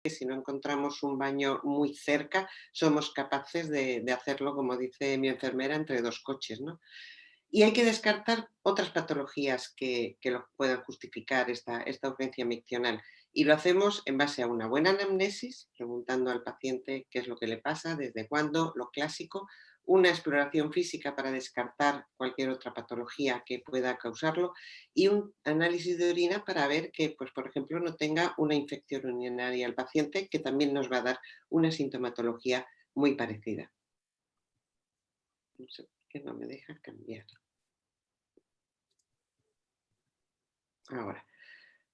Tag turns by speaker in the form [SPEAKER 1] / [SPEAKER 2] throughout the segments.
[SPEAKER 1] que si no encontramos un baño muy cerca, somos capaces de hacerlo, como dice mi enfermera, entre dos coches, ¿no? Y hay que descartar otras patologías que lo puedan justificar esta urgencia miccional. Y lo hacemos en base a una buena anamnesis, preguntando al paciente qué es lo que le pasa, desde cuándo, lo clásico, una exploración física para descartar cualquier otra patología que pueda causarlo y un análisis de orina para ver que, pues, por ejemplo, no tenga una infección urinaria el paciente, que también nos va a dar una sintomatología muy parecida. No sé por qué no me deja cambiar. Ahora.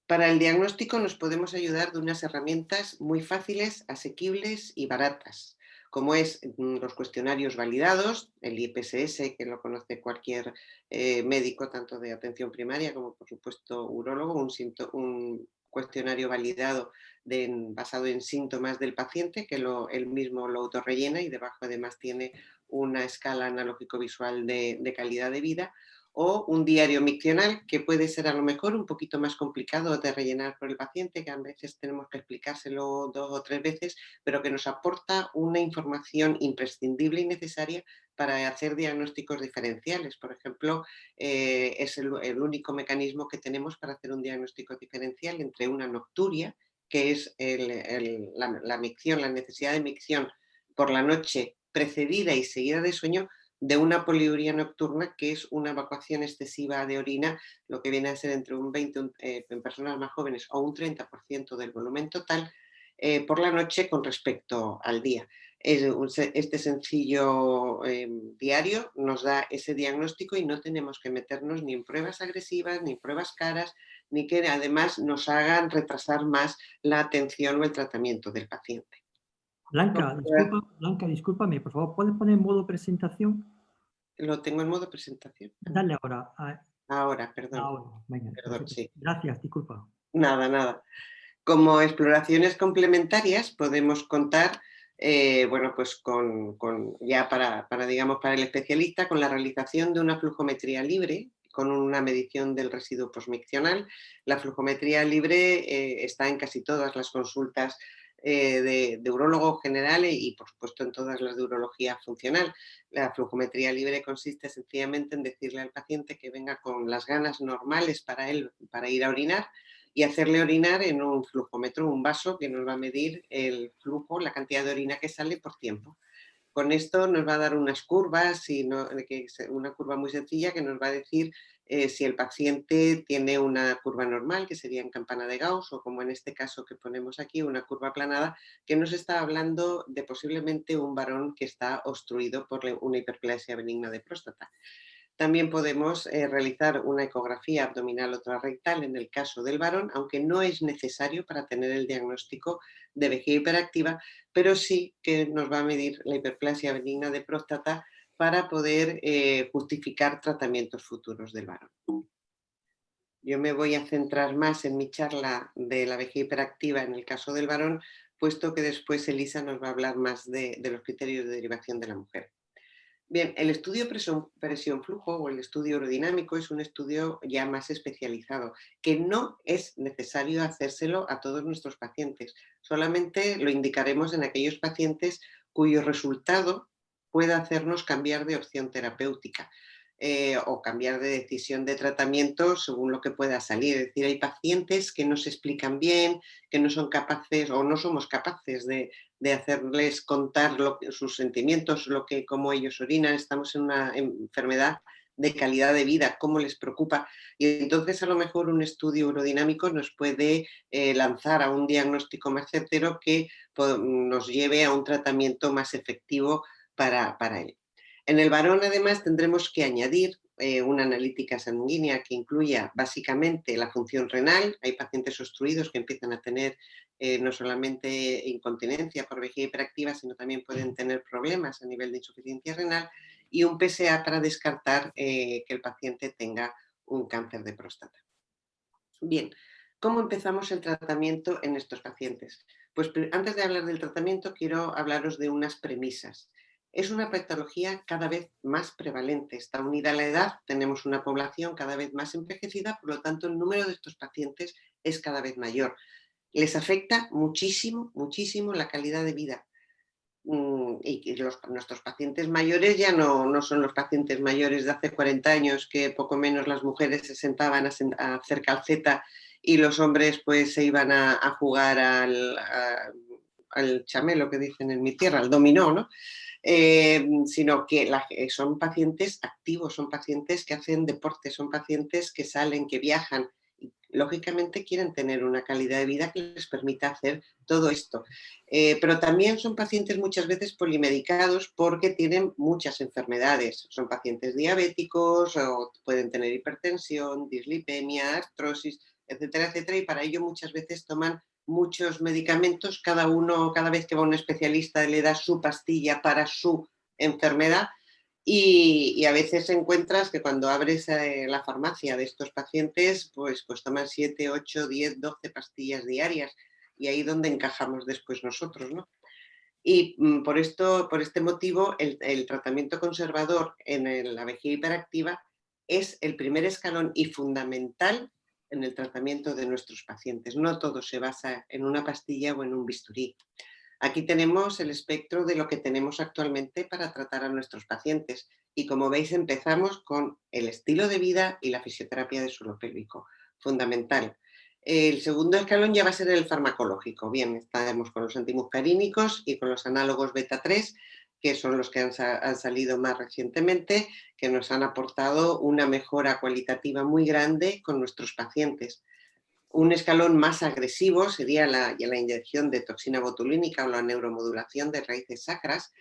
[SPEAKER 1] Para el diagnóstico nos podemos ayudar de unas herramientas muy fáciles, asequibles y baratas, como es los cuestionarios validados, el IPSS, que lo conoce cualquier médico, tanto de atención primaria como, por supuesto, urólogo, un cuestionario validado basado en síntomas del paciente, que él mismo lo autorrellena y debajo además tiene una escala analógico-visual de calidad de vida, o un diario miccional, que puede ser a lo mejor un poquito más complicado de rellenar por el paciente, que a veces tenemos que explicárselo 2 o 3 veces, pero que nos aporta una información imprescindible y necesaria para hacer diagnósticos diferenciales. Por ejemplo, es el único mecanismo que tenemos para hacer un diagnóstico diferencial entre una nocturia, que es la micción, la necesidad de micción por la noche precedida y seguida de sueño, de una poliuria nocturna, que es una evacuación excesiva de orina, lo que viene a ser entre un 20, en personas más jóvenes, o un 30% del volumen total por la noche con respecto al día. Este sencillo diario nos da ese diagnóstico y no tenemos que meternos ni en pruebas agresivas, ni en pruebas caras, ni que además nos hagan retrasar más la atención o el tratamiento del paciente.
[SPEAKER 2] Blanca, discúlpame, por favor, ¿puedes poner en modo presentación?
[SPEAKER 1] Lo tengo en modo presentación.
[SPEAKER 2] Dale ahora,
[SPEAKER 1] Ahora, perdón.
[SPEAKER 2] ahora, venga,
[SPEAKER 1] Perdón,
[SPEAKER 2] perfecto.
[SPEAKER 1] sí.
[SPEAKER 2] Gracias, disculpa.
[SPEAKER 1] Nada, nada. Como exploraciones complementarias podemos contar, bueno, pues ya digamos, para el especialista, con la realización de una flujometría libre, con una medición del residuo posmiccional. La flujometría libre está en casi todas las consultas de urólogo general y, por supuesto, en todas las de urología funcional. La flujometría libre consiste sencillamente en decirle al paciente que venga con las ganas normales para él para ir a orinar y hacerle orinar en un flujómetro, un vaso que nos va a medir el flujo, la cantidad de orina que sale por tiempo. Con esto nos va a dar unas curvas, una curva muy sencilla que nos va a decir si el paciente tiene una curva normal, que sería en campana de Gauss, o como en este caso que ponemos aquí, una curva aplanada, que nos está hablando de posiblemente un varón que está obstruido por una hiperplasia benigna de próstata. También podemos realizar una ecografía abdominal o transrectal en el caso del varón, aunque no es necesario para tener el diagnóstico de vejiga hiperactiva, pero sí que nos va a medir la hiperplasia benigna de próstata para poder justificar tratamientos futuros del varón. Yo me voy a centrar más en mi charla de la vejiga hiperactiva en el caso del varón, puesto que después Elisa nos va a hablar más de los criterios de derivación de la mujer. Bien, el estudio presión-flujo o el estudio aerodinámico es un estudio ya más especializado, que no es necesario hacérselo a todos nuestros pacientes. Solamente lo indicaremos en aquellos pacientes cuyo resultado pueda hacernos cambiar de opción terapéutica o cambiar de decisión de tratamiento según lo que pueda salir. Es decir, hay pacientes que no se explican bien, que no son capaces o no somos capaces de hacerles contar sus sentimientos, cómo ellos orinan. Estamos en una enfermedad de calidad de vida, cómo les preocupa. Y entonces a lo mejor un estudio urodinámico nos puede lanzar a un diagnóstico más certero que nos lleve a un tratamiento más efectivo para él. En el varón, además, tendremos que añadir una analítica sanguínea que incluya básicamente la función renal. Hay pacientes obstruidos que empiezan a tener no solamente incontinencia por vejiga hiperactiva, sino también pueden tener problemas a nivel de insuficiencia renal, y un PSA para descartar que el paciente tenga un cáncer de próstata. Bien, ¿cómo empezamos el tratamiento en estos pacientes? Pues antes de hablar del tratamiento quiero hablaros de unas premisas. Es una patología cada vez más prevalente, está unida a la edad, tenemos una población cada vez más envejecida, por lo tanto el número de estos pacientes es cada vez mayor. Les afecta muchísimo, muchísimo la calidad de vida. Y nuestros pacientes mayores ya no son los pacientes mayores de hace 40 años, que poco menos las mujeres se sentaban a hacer calceta y los hombres pues se iban a jugar al chamelo, que dicen en mi tierra, al dominó, ¿no? Sino que son pacientes activos, son pacientes que hacen deporte, son pacientes que salen, que viajan. Y, lógicamente quieren tener una calidad de vida que les permita hacer todo esto. Pero también son pacientes muchas veces polimedicados porque tienen muchas enfermedades. Son pacientes diabéticos o pueden tener hipertensión, dislipemia, artrosis, etcétera, etcétera. Y para ello muchas veces toman muchos medicamentos, cada vez que va un especialista le da su pastilla para su enfermedad y a veces encuentras que cuando abres la farmacia de estos pacientes, pues toman 7, 8, 10, 12 pastillas diarias y ahí donde encajamos después nosotros, ¿no? Y por este motivo, el tratamiento conservador en la vejiga hiperactiva es el primer escalón y fundamental en el tratamiento de nuestros pacientes. No todo se basa en una pastilla o en un bisturí. Aquí tenemos el espectro de lo que tenemos actualmente para tratar a nuestros pacientes y como veis empezamos con el estilo de vida y la fisioterapia de suelo pélvico, fundamental. El segundo escalón ya va a ser el farmacológico. Bien, estaremos con los antimuscarínicos y con los análogos beta-3, que son los que han salido más recientemente, que nos han aportado una mejora cualitativa muy grande con nuestros pacientes. Un escalón más agresivo sería la inyección de toxina botulínica o la neuromodulación de raíces sacras.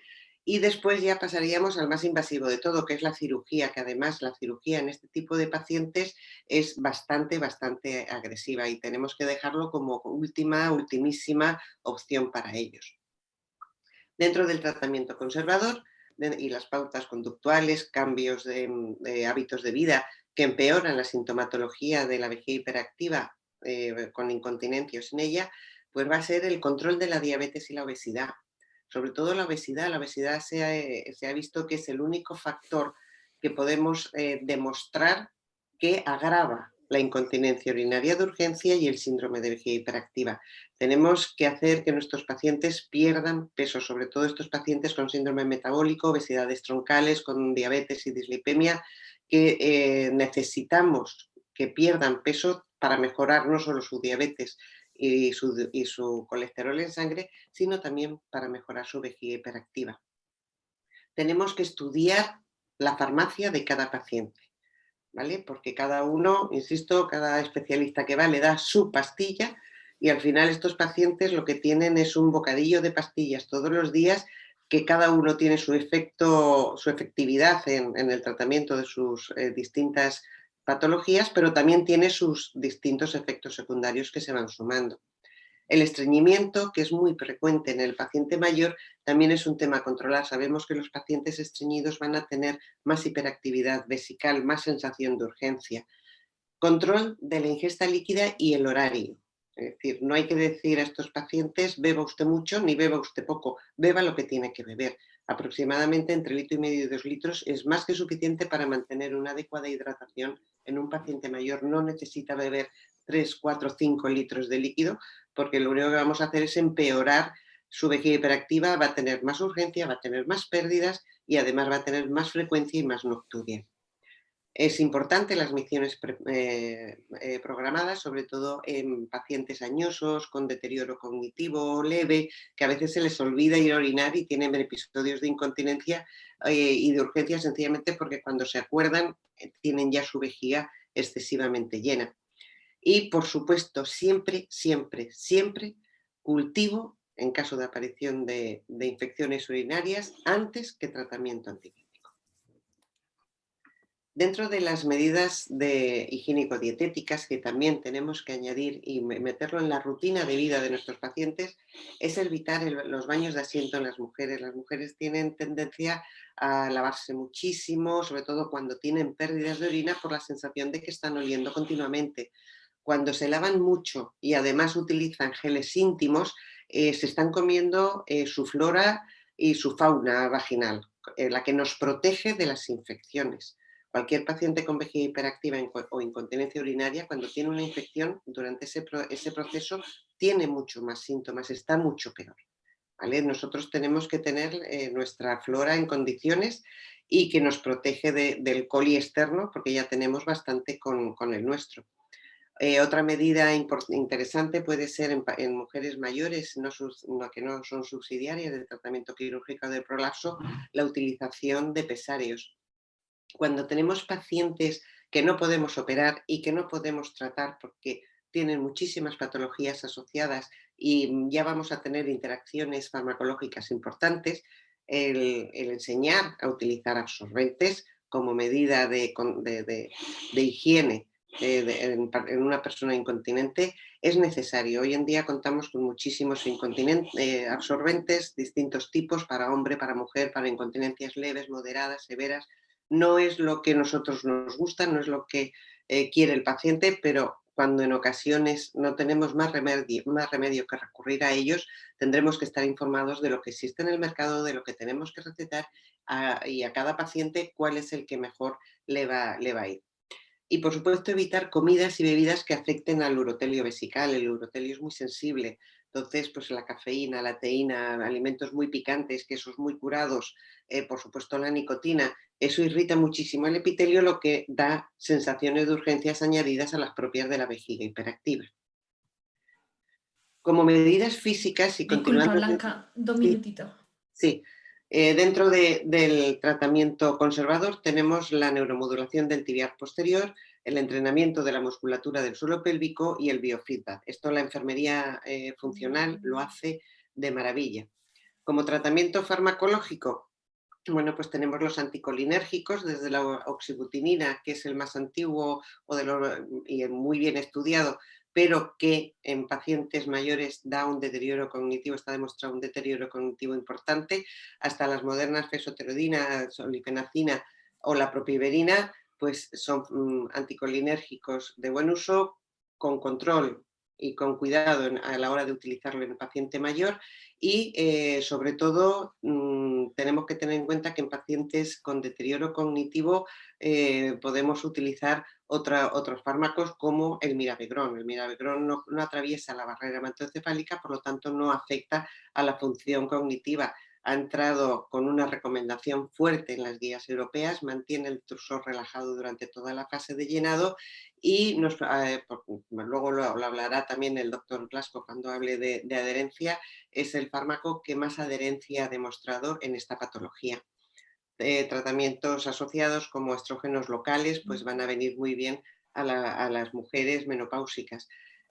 [SPEAKER 1] Y después ya pasaríamos al más invasivo de todo, que es la cirugía, que además la cirugía en este tipo de pacientes es bastante, bastante agresiva y tenemos que dejarlo como ultimísima opción para ellos. Dentro del tratamiento conservador y las pautas conductuales, cambios de hábitos de vida que empeoran la sintomatología de la vejiga hiperactiva con incontinencia o sin ella, pues va a ser el control de la diabetes y la obesidad. Sobre todo la obesidad se ha visto que es el único factor que podemos demostrar que agrava la incontinencia urinaria de urgencia y el síndrome de vejiga hiperactiva. Tenemos que hacer que nuestros pacientes pierdan peso, sobre todo estos pacientes con síndrome metabólico, obesidades troncales, con diabetes y dislipemia, que necesitamos que pierdan peso para mejorar no solo su diabetes y su colesterol en sangre, sino también para mejorar su vejiga hiperactiva. Tenemos que estudiar la farmacia de cada paciente, ¿vale? Porque cada uno, insisto, cada especialista que va le da su pastilla y al final estos pacientes lo que tienen es un bocadillo de pastillas todos los días que cada uno tiene su efecto, su efectividad en el tratamiento de sus distintas patologías, pero también tiene sus distintos efectos secundarios que se van sumando. El estreñimiento, que es muy frecuente en el paciente mayor, también es un tema a controlar. Sabemos que los pacientes estreñidos van a tener más hiperactividad vesical, más sensación de urgencia. Control de la ingesta líquida y el horario. Es decir, no hay que decir a estos pacientes beba usted mucho ni beba usted poco, beba lo que tiene que beber. Aproximadamente entre 1,5 litros y 2 litros es más que suficiente para mantener una adecuada hidratación en un paciente mayor. No necesita beber 3, 4, 5 litros de líquido porque lo único que vamos a hacer es empeorar su vejiga hiperactiva, va a tener más urgencia, va a tener más pérdidas y además va a tener más frecuencia y más nocturia. Es importante las micciones programadas, sobre todo en pacientes añosos con deterioro cognitivo leve, que a veces se les olvida ir a orinar y tienen episodios de incontinencia y de urgencia sencillamente porque cuando se acuerdan tienen ya su vejiga excesivamente llena. Y por supuesto, siempre, siempre, siempre cultivo en caso de aparición de infecciones urinarias antes que tratamiento antibiótico. Dentro de las medidas higiénico-dietéticas que también tenemos que añadir y meterlo en la rutina de vida de nuestros pacientes es evitar los baños de asiento en las mujeres. Las mujeres tienen tendencia a lavarse muchísimo, sobre todo cuando tienen pérdidas de orina por la sensación de que están oliendo continuamente. Cuando se lavan mucho y además utilizan geles íntimos, se están comiendo su flora y su fauna vaginal, la que nos protege de las infecciones. Cualquier paciente con vejiga hiperactiva o incontinencia urinaria, cuando tiene una infección, durante ese proceso tiene mucho más síntomas, está mucho peor. ¿Vale? Nosotros tenemos que tener nuestra flora en condiciones y que nos protege del coli externo, porque ya tenemos bastante con el nuestro. Otra medida interesante puede ser en mujeres mayores que no son subsidiarias del tratamiento quirúrgico del prolapso, la utilización de pesáreos. Cuando tenemos pacientes que no podemos operar y que no podemos tratar porque tienen muchísimas patologías asociadas y ya vamos a tener interacciones farmacológicas importantes, el enseñar a utilizar absorbentes como medida de higiene en una persona incontinente es necesario. Hoy en día contamos con muchísimos absorbentes, distintos tipos para hombre, para mujer, para incontinencias leves, moderadas, severas. No es lo que a nosotros nos gusta, no es lo que quiere el paciente, pero cuando en ocasiones no tenemos más remedio que recurrir a ellos, tendremos que estar informados de lo que existe en el mercado, de lo que tenemos que recetar y a cada paciente cuál es el que mejor le va a ir. Y, por supuesto, evitar comidas y bebidas que afecten al urotelio vesical. El urotelio es muy sensible, entonces, pues la cafeína, la teína, alimentos muy picantes, quesos muy curados, por supuesto la nicotina, eso irrita muchísimo el epitelio, lo que da sensaciones de urgencias añadidas a las propias de la vejiga hiperactiva. Como medidas físicas y
[SPEAKER 3] Disculpa,
[SPEAKER 1] continuando...
[SPEAKER 3] Blanca, 2
[SPEAKER 1] Sí,
[SPEAKER 3] minutitos.
[SPEAKER 1] sí. Dentro del tratamiento conservador tenemos la neuromodulación del tibial posterior, el entrenamiento de la musculatura del suelo pélvico y el biofeedback. Esto la enfermería funcional lo hace de maravilla. Como tratamiento farmacológico, bueno, pues tenemos los anticolinérgicos, desde la oxibutinina, que es el más antiguo y muy bien estudiado, pero que en pacientes mayores da un deterioro cognitivo, está demostrado un deterioro cognitivo importante, hasta las modernas fesoterodina, solifenacina o la propiverina, pues son anticolinérgicos de buen uso, con control y con cuidado a la hora de utilizarlo en el paciente mayor y sobre todo tenemos que tener en cuenta que en pacientes con deterioro cognitivo podemos utilizar otros fármacos como el miravigrón. El miravigrón no atraviesa la barrera hematoencefálica, por lo tanto no afecta a la función cognitiva. Ha entrado con una recomendación fuerte en las guías europeas, mantiene el trusor relajado durante toda la fase de llenado y luego lo hablará también el doctor Blasco cuando hable de adherencia, es el fármaco que más adherencia ha demostrado en esta patología. Tratamientos asociados como estrógenos locales pues van a venir muy bien a las mujeres menopáusicas.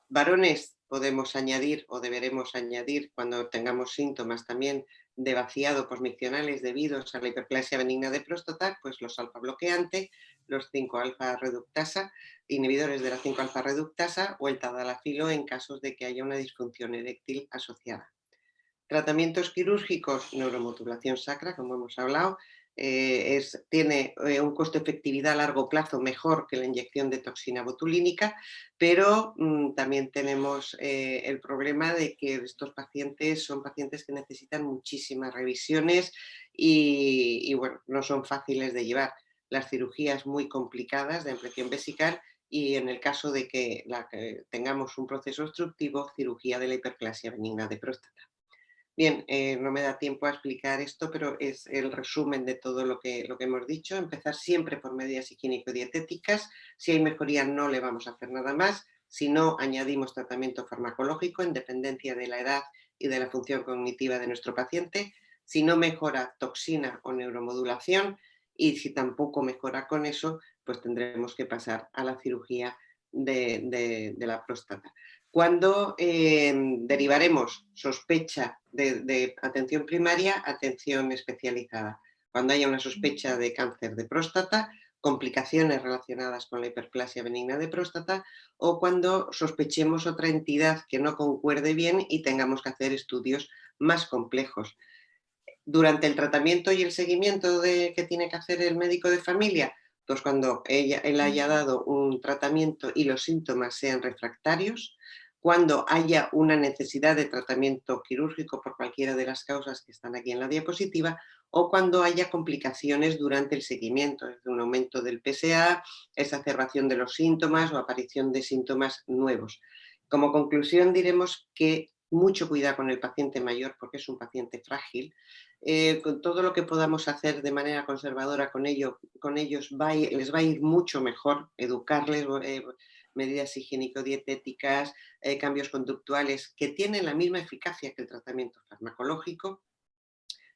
[SPEAKER 1] Varones podemos añadir o deberemos añadir cuando tengamos síntomas también de vaciado posmiccionales debidos a la hiperplasia benigna de próstata, pues los alfa bloqueantes, los 5-alfa reductasa, inhibidores de la 5-alfa reductasa o el tadalafilo en casos de que haya una disfunción eréctil asociada. Tratamientos quirúrgicos, neuromodulación sacra, como hemos hablado, tiene un costo-efectividad a largo plazo mejor que la inyección de toxina botulínica, pero también tenemos el problema de que estos pacientes son pacientes que necesitan muchísimas revisiones y bueno, no son fáciles de llevar. Las cirugías muy complicadas de ampliación vesical y en el caso de que tengamos un proceso obstructivo, cirugía de la hiperplasia benigna de próstata. Bien, no me da tiempo a explicar esto, pero es el resumen de todo lo que hemos dicho. Empezar siempre por medidas higiénico-dietéticas. Si hay mejoría no le vamos a hacer nada más. Si no, añadimos tratamiento farmacológico en dependencia de la edad y de la función cognitiva de nuestro paciente. Si no mejora, toxina o neuromodulación. Y si tampoco mejora con eso, pues tendremos que pasar a la cirugía de la próstata. Cuando derivaremos sospecha de atención primaria, atención especializada. Cuando haya una sospecha de cáncer de próstata, complicaciones relacionadas con la hiperplasia benigna de próstata o cuando sospechemos otra entidad que no concuerde bien y tengamos que hacer estudios más complejos. Durante el tratamiento y el seguimiento que tiene que hacer el médico de familia, pues cuando él haya dado un tratamiento y los síntomas sean refractarios, cuando haya una necesidad de tratamiento quirúrgico por cualquiera de las causas que están aquí en la diapositiva, o cuando haya complicaciones durante el seguimiento, es decir, un aumento del PSA, exacerbación de los síntomas o aparición de síntomas nuevos. Como conclusión diremos que mucho cuidado con el paciente mayor porque es un paciente frágil. Con todo lo que podamos hacer de manera conservadora con ellos les va a ir mucho mejor educarles, medidas higiénico-dietéticas, cambios conductuales que tienen la misma eficacia que el tratamiento farmacológico.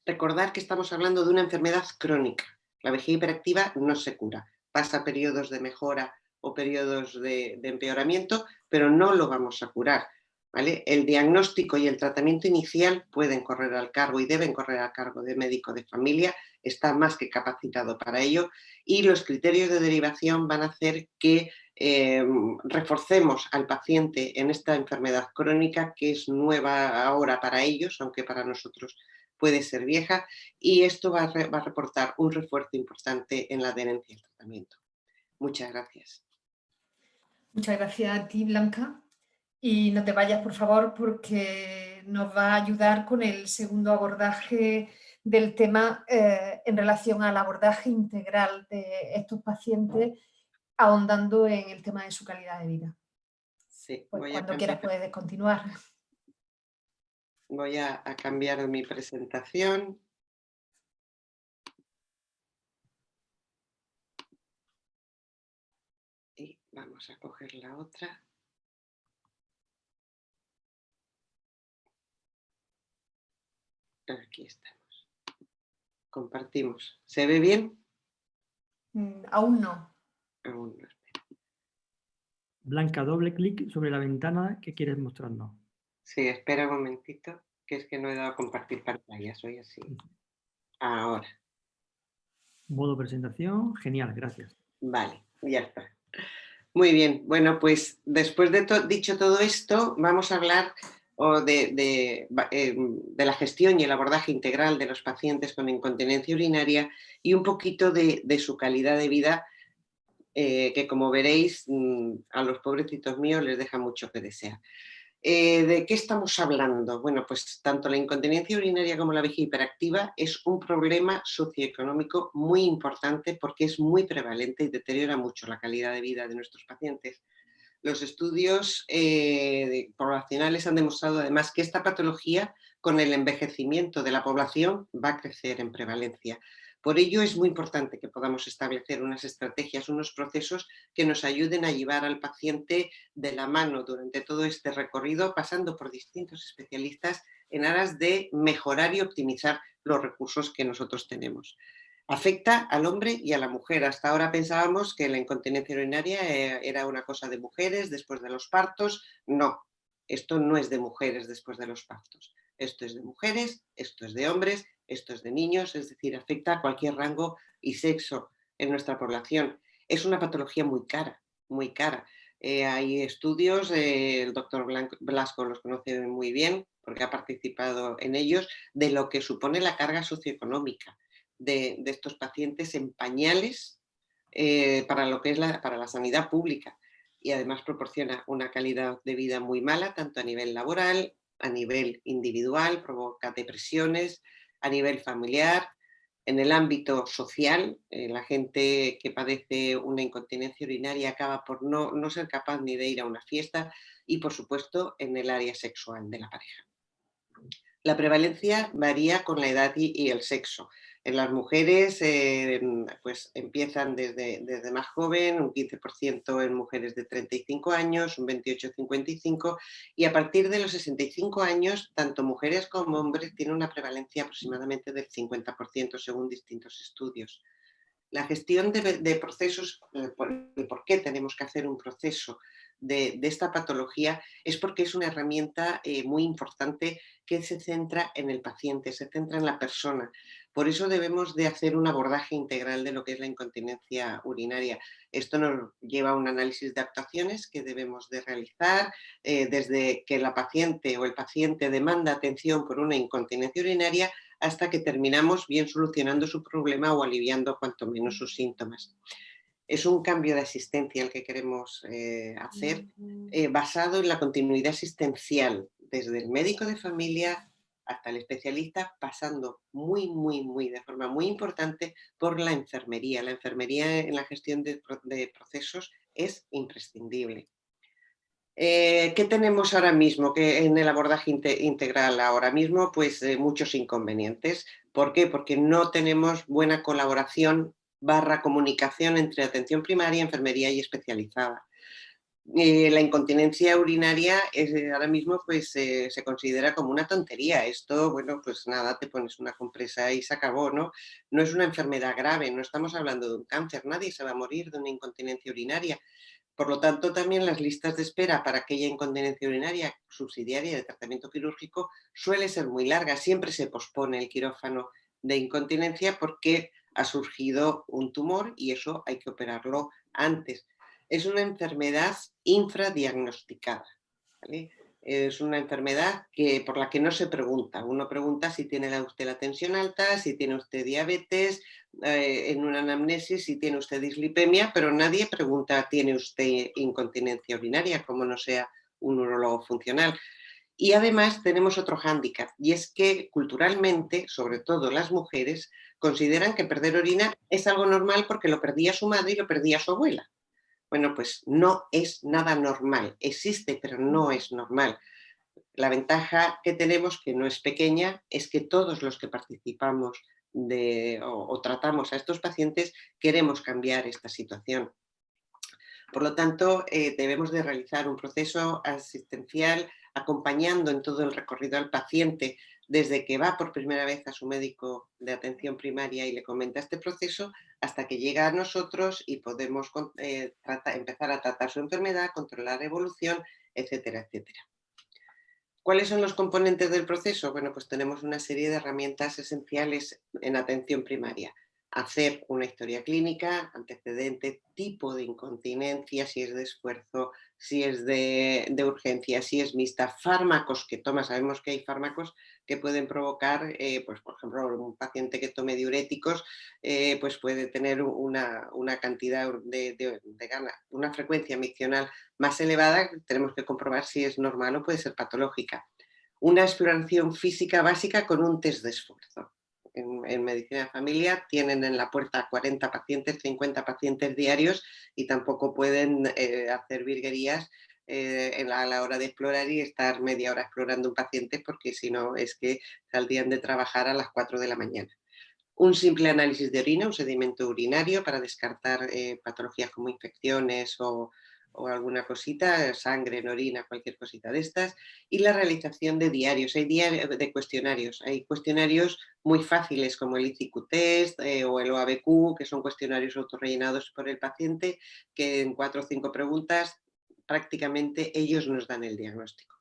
[SPEAKER 1] Recordar que estamos hablando de una enfermedad crónica. La vejiga hiperactiva no se cura, pasa periodos de mejora o periodos de empeoramiento, pero no lo vamos a curar. ¿Vale? El diagnóstico y el tratamiento inicial pueden correr al cargo y deben correr al cargo del médico de familia, está más que capacitado para ello, y los criterios de derivación van a hacer que reforcemos al paciente en esta enfermedad crónica que es nueva ahora para ellos, aunque para nosotros puede ser vieja, y esto va a reportar un refuerzo importante en la adherencia al tratamiento. Muchas gracias.
[SPEAKER 3] Muchas gracias a ti, Blanca. Y no te vayas, por favor, porque nos va a ayudar con el segundo abordaje del tema en relación al abordaje integral de estos pacientes, ahondando en el tema de su calidad de vida.
[SPEAKER 1] Sí,
[SPEAKER 3] Pues cuando quieras puedes continuar.
[SPEAKER 1] Voy a cambiar mi presentación. Y vamos a coger la otra. Aquí estamos. Compartimos. ¿Se ve bien?
[SPEAKER 3] Aún no.
[SPEAKER 1] Aún no.
[SPEAKER 2] Blanca, doble clic sobre la ventana que quieres mostrarnos.
[SPEAKER 1] Sí, espera un momentito, que es que no he dado a compartir pantalla, soy así. Ahora.
[SPEAKER 2] Modo presentación, genial, gracias.
[SPEAKER 1] Vale, ya está. Muy bien, bueno, pues después de dicho todo esto, vamos a hablar de la gestión y el abordaje integral de los pacientes con incontinencia urinaria y un poquito de su calidad de vida, que como veréis, a los pobrecitos míos les deja mucho que desear. ¿De qué estamos hablando? Bueno, pues tanto la incontinencia urinaria como la vejiga hiperactiva es un problema socioeconómico muy importante porque es muy prevalente y deteriora mucho la calidad de vida de nuestros pacientes. Los estudios poblacionales han demostrado además que esta patología, con el envejecimiento de la población, va a crecer en prevalencia. Por ello es muy importante que podamos establecer unas estrategias, unos procesos que nos ayuden a llevar al paciente de la mano durante todo este recorrido, pasando por distintos especialistas en aras de mejorar y optimizar los recursos que nosotros tenemos. Afecta al hombre y a la mujer. Hasta ahora pensábamos que la incontinencia urinaria era una cosa de mujeres después de los partos. No, esto no es de mujeres después de los partos. Esto es de mujeres, esto es de hombres, esto es de niños, es decir, afecta a cualquier rango y sexo en nuestra población. Es una patología muy cara, muy cara. Hay estudios, el doctor Blasco los conoce muy bien porque ha participado en ellos, de lo que supone la carga socioeconómica de estos pacientes en pañales para lo que es para la sanidad pública, y además proporciona una calidad de vida muy mala, tanto a nivel laboral, a nivel individual, provoca depresiones, a nivel familiar, en el ámbito social. La gente que padece una incontinencia urinaria acaba por no ser capaz ni de ir a una fiesta, y por supuesto en el área sexual de la pareja. La prevalencia varía con la edad y el sexo. En las mujeres pues empiezan desde más joven, un 15% en mujeres de 35 años, un 28-55, y a partir de los 65 años, tanto mujeres como hombres tienen una prevalencia aproximadamente del 50% según distintos estudios. La gestión de procesos, por qué tenemos que hacer un proceso de esta patología, es porque es una herramienta muy importante que se centra en el paciente, se centra en la persona. Por eso debemos de hacer un abordaje integral de lo que es la incontinencia urinaria. Esto nos lleva a un análisis de actuaciones que debemos de realizar, desde que la paciente o el paciente demanda atención por una incontinencia urinaria hasta que terminamos bien solucionando su problema o aliviando cuanto menos sus síntomas. Es un cambio de asistencia el que queremos hacer, basado en la continuidad asistencial, desde el médico de familia hasta el especialista, pasando de forma muy importante por la enfermería. La enfermería en la gestión de procesos es imprescindible. ¿Qué tenemos ahora mismo que en el abordaje integral? Ahora mismo, pues muchos inconvenientes. ¿Por qué? Porque no tenemos buena colaboración / comunicación entre atención primaria, enfermería y especializada. La incontinencia urinaria ahora mismo pues, se considera como una tontería. Esto, bueno, pues nada, te pones una compresa y se acabó, ¿no? No es una enfermedad grave, no estamos hablando de un cáncer, nadie se va a morir de una incontinencia urinaria. Por lo tanto, también las listas de espera para aquella incontinencia urinaria subsidiaria de tratamiento quirúrgico suele ser muy larga. Siempre se pospone el quirófano de incontinencia porque ha surgido un tumor y eso hay que operarlo antes. Es una enfermedad infradiagnosticada, ¿vale? Es una enfermedad por la que no se pregunta. Uno pregunta si tiene usted la tensión alta, si tiene usted diabetes, en una anamnesis si tiene usted dislipemia, pero nadie pregunta ¿tiene usted incontinencia urinaria? Como no sea un urólogo funcional. Y además tenemos otro hándicap, y es que culturalmente, sobre todo las mujeres, consideran que perder orina es algo normal porque lo perdía su madre y lo perdía su abuela. Bueno, pues no es nada normal, existe, pero no es normal. La ventaja que tenemos, que no es pequeña, es que todos los que participamos o tratamos a estos pacientes queremos cambiar esta situación. Por lo tanto, debemos de realizar un proceso asistencial acompañando en todo el recorrido al paciente desde que va por primera vez a su médico de atención primaria y le comenta este proceso hasta que llega a nosotros y podemos empezar a tratar su enfermedad, controlar la evolución, etcétera, etcétera. ¿Cuáles son los componentes del proceso? Bueno, pues tenemos una serie de herramientas esenciales en atención primaria. Hacer una historia clínica, antecedente, tipo de incontinencia, si es de esfuerzo, si es de urgencia, si es mixta, fármacos que toma. Sabemos que hay fármacos que pueden provocar, pues por ejemplo, un paciente que tome diuréticos, pues puede tener una cantidad una frecuencia miccional más elevada. Tenemos que comprobar si es normal o puede ser patológica. Una exploración física básica con un test de esfuerzo. En medicina de familia tienen en la puerta 40 pacientes, 50 pacientes diarios y tampoco pueden hacer virguerías a la hora de explorar y estar media hora explorando un paciente porque si no es que saldrían de trabajar a las 4 de la mañana. Un simple análisis de orina, un sedimento urinario para descartar patologías como infecciones o alguna cosita, sangre en orina, cualquier cosita de estas, y la realización de diarios. De cuestionarios. Hay cuestionarios muy fáciles como el ICQ test o el OABQ, que son cuestionarios autorrellenados por el paciente, que en 4 o 5 preguntas prácticamente ellos nos dan el diagnóstico.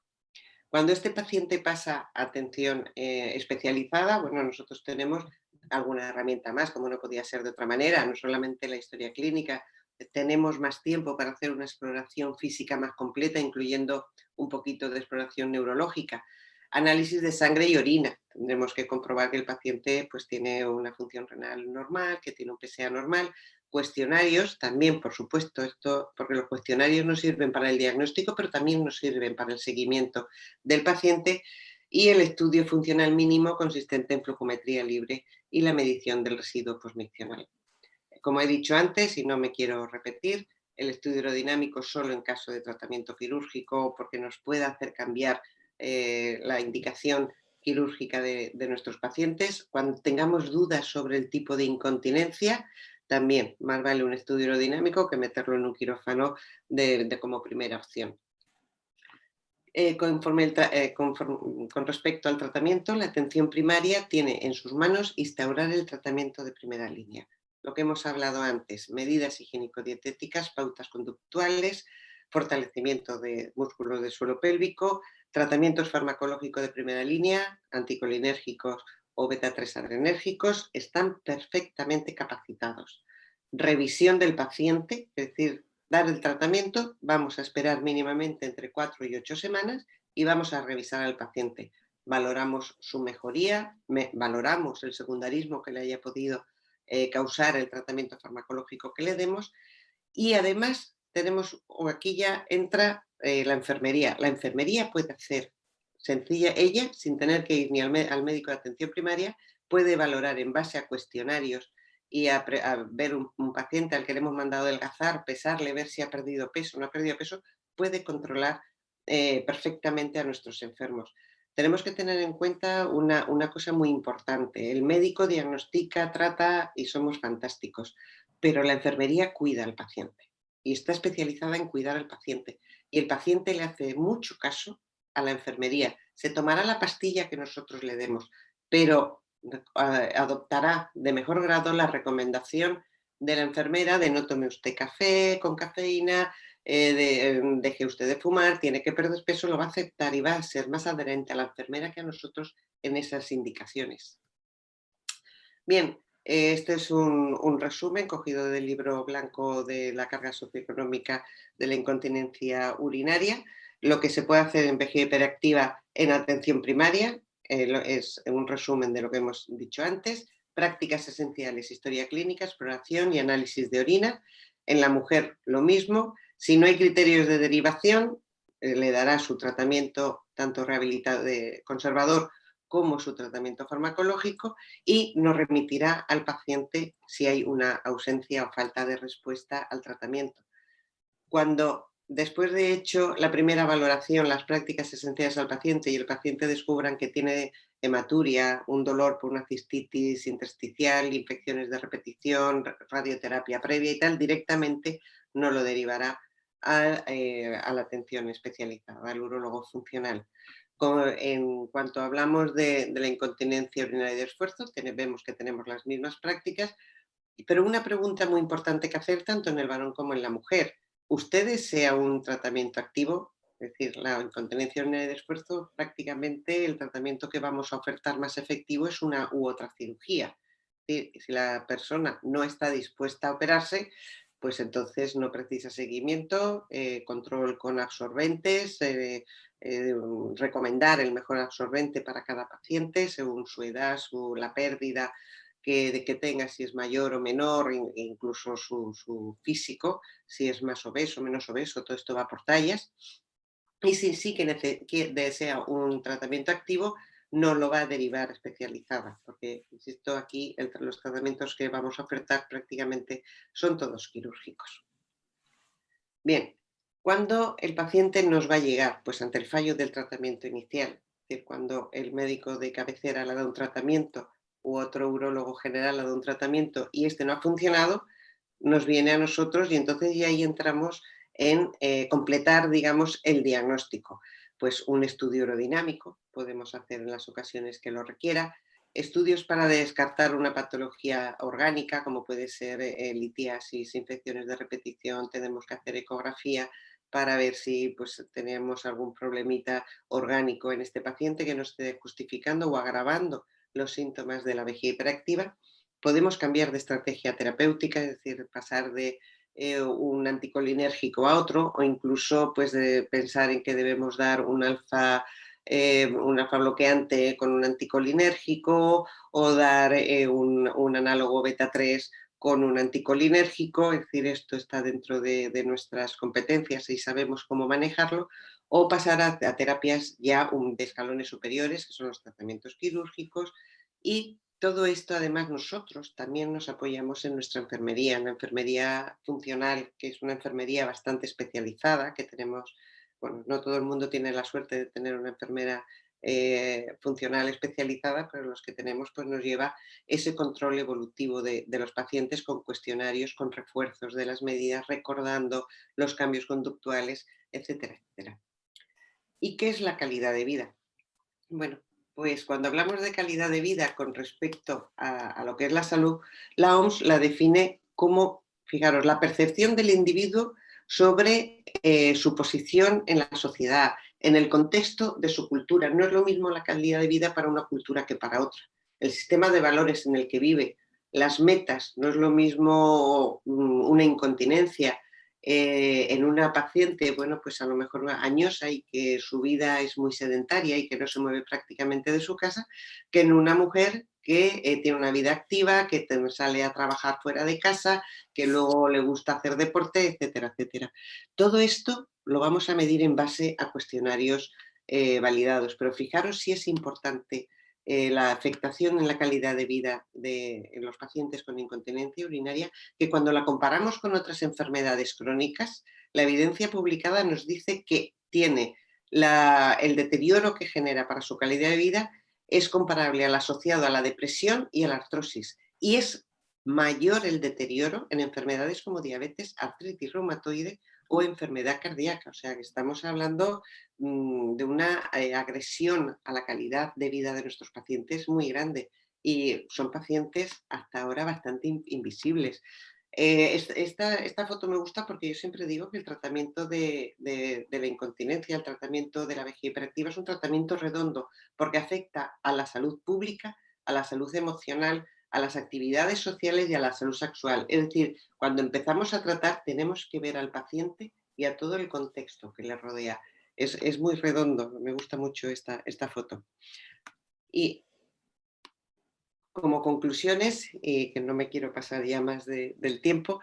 [SPEAKER 1] Cuando este paciente pasa a atención especializada, bueno, nosotros tenemos alguna herramienta más, como no podía ser de otra manera, no solamente la historia clínica, tenemos más tiempo para hacer una exploración física más completa, incluyendo un poquito de exploración neurológica. Análisis de sangre y orina. Tendremos que comprobar que el paciente pues, tiene una función renal normal, que tiene un PSA normal. Cuestionarios también, por supuesto, porque los cuestionarios nos sirven para el diagnóstico, pero también nos sirven para el seguimiento del paciente, y el estudio funcional mínimo consistente en flujometría libre y la medición del residuo postmiccional. Como he dicho antes, y no me quiero repetir, el estudio aerodinámico solo en caso de tratamiento quirúrgico porque nos puede hacer cambiar la indicación quirúrgica de nuestros pacientes. Cuando tengamos dudas sobre el tipo de incontinencia, también más vale un estudio aerodinámico que meterlo en un quirófano como primera opción. Con respecto al tratamiento, la atención primaria tiene en sus manos instaurar el tratamiento de primera línea. Lo que hemos hablado antes, medidas higiénico-dietéticas, pautas conductuales, fortalecimiento de músculos del suelo pélvico, tratamientos farmacológicos de primera línea, anticolinérgicos o beta-3 adrenérgicos, están perfectamente capacitados. Revisión del paciente, es decir, dar el tratamiento, vamos a esperar mínimamente entre 4 y 8 semanas y vamos a revisar al paciente. Valoramos su mejoría, valoramos el secundarismo que le haya podido causar el tratamiento farmacológico que le demos, y además aquí ya entra la enfermería. La enfermería puede hacer sencilla, ella, sin tener que ir ni al médico de atención primaria, puede valorar en base a cuestionarios y a ver un paciente al que le hemos mandado adelgazar, pesarle, ver si ha perdido peso o no ha perdido peso, puede controlar perfectamente a nuestros enfermos. Tenemos que tener en cuenta una cosa muy importante. El médico diagnostica, trata y somos fantásticos, pero la enfermería cuida al paciente y está especializada en cuidar al paciente. Y el paciente le hace mucho caso a la enfermería. Se tomará la pastilla que nosotros le demos, pero adoptará de mejor grado la recomendación de la enfermera de no tome usted café con cafeína, deje usted de fumar, tiene que perder peso, lo va a aceptar y va a ser más adherente a la enfermera que a nosotros en esas indicaciones. Bien, este es un resumen cogido del libro blanco de la carga socioeconómica de la incontinencia urinaria. Lo que se puede hacer en vejiga hiperactiva en atención primaria es un resumen de lo que hemos dicho antes. Prácticas esenciales, historia clínica, exploración y análisis de orina. En la mujer lo mismo. Si no hay criterios de derivación, le dará su tratamiento tanto conservador como su tratamiento farmacológico y nos remitirá al paciente si hay una ausencia o falta de respuesta al tratamiento. Cuando después de hecho la primera valoración, las prácticas esenciales al paciente y el paciente descubran que tiene hematuria, un dolor por una cistitis intersticial, infecciones de repetición, radioterapia previa y tal, directamente no lo derivará a la atención especializada, al urólogo funcional. En cuanto hablamos de la incontinencia urinaria de esfuerzo, vemos que tenemos las mismas prácticas, pero una pregunta muy importante que hacer tanto en el varón como en la mujer. ¿Usted desea un tratamiento activo? Es decir, la incontinencia urinaria de esfuerzo, prácticamente el tratamiento que vamos a ofertar más efectivo es una u otra cirugía. Si la persona no está dispuesta a operarse, pues entonces no precisa seguimiento, control con absorbentes, recomendar el mejor absorbente para cada paciente según su edad, la pérdida que tenga, si es mayor o menor, incluso su físico, si es más obeso o menos obeso, todo esto va por tallas. Y si sí que desea un tratamiento activo, no lo va a derivar especializada, porque, insisto, aquí los tratamientos que vamos a ofertar prácticamente son todos quirúrgicos. Bien, ¿cuándo el paciente nos va a llegar? Pues ante el fallo del tratamiento inicial, es decir, cuando el médico de cabecera le da un tratamiento u otro urólogo general le da un tratamiento y este no ha funcionado, nos viene a nosotros y entonces ya ahí entramos en completar, digamos, el diagnóstico. Pues un estudio urodinamico podemos hacer en las ocasiones que lo requiera, estudios para descartar una patología orgánica, como puede ser litiasis, infecciones de repetición, tenemos que hacer ecografía para ver si pues, tenemos algún problemita orgánico en este paciente que no esté justificando o agravando los síntomas de la vejiga hiperactiva. Podemos cambiar de estrategia terapéutica, es decir, pasar de un anticolinérgico a otro o incluso pues, de pensar en que debemos dar un alfa bloqueante con un anticolinérgico o dar un análogo beta 3 con un anticolinérgico, es decir, esto está dentro de nuestras competencias y sabemos cómo manejarlo, o pasar a terapias ya de escalones superiores, que son los tratamientos quirúrgicos, y todo esto además nosotros también nos apoyamos en nuestra enfermería, en la enfermería funcional, que es una enfermería bastante especializada, que tenemos, bueno, no todo el mundo tiene la suerte de tener una enfermera funcional especializada, pero los que tenemos pues nos lleva ese control evolutivo de los pacientes con cuestionarios, con refuerzos de las medidas, recordando los cambios conductuales, etcétera, etcétera. ¿Y qué es la calidad de vida? Bueno, pues cuando hablamos de calidad de vida con respecto a lo que es la salud, la OMS la define como, fijaros, la percepción del individuo sobre su posición en la sociedad, en el contexto de su cultura. No es lo mismo la calidad de vida para una cultura que para otra. El sistema de valores en el que vive, las metas, no es lo mismo una incontinencia en una paciente, bueno, pues a lo mejor añosa y que su vida es muy sedentaria y que no se mueve prácticamente de su casa, que en una mujer que tiene una vida activa, que sale a trabajar fuera de casa, que luego le gusta hacer deporte, etcétera, etcétera. Todo esto lo vamos a medir en base a cuestionarios validados, pero fijaros si es importante la afectación en la calidad de vida en los pacientes con incontinencia urinaria, que cuando la comparamos con otras enfermedades crónicas, la evidencia publicada nos dice que tiene el deterioro que genera para su calidad de vida es comparable al asociado a la depresión y a la artrosis. Y es mayor el deterioro en enfermedades como diabetes, artritis reumatoide o enfermedad cardíaca. O sea, que estamos hablando de una agresión a la calidad de vida de nuestros pacientes muy grande. Y son pacientes hasta ahora bastante invisibles. Esta foto me gusta porque yo siempre digo que el tratamiento de la incontinencia, el tratamiento de la vejiga hiperactiva es un tratamiento redondo porque afecta a la salud pública, a la salud emocional, a las actividades sociales y a la salud sexual. Es decir, cuando empezamos a tratar tenemos que ver al paciente y a todo el contexto que le rodea. Es muy redondo, me gusta mucho esta foto. Y como conclusiones, y que no me quiero pasar ya más del tiempo,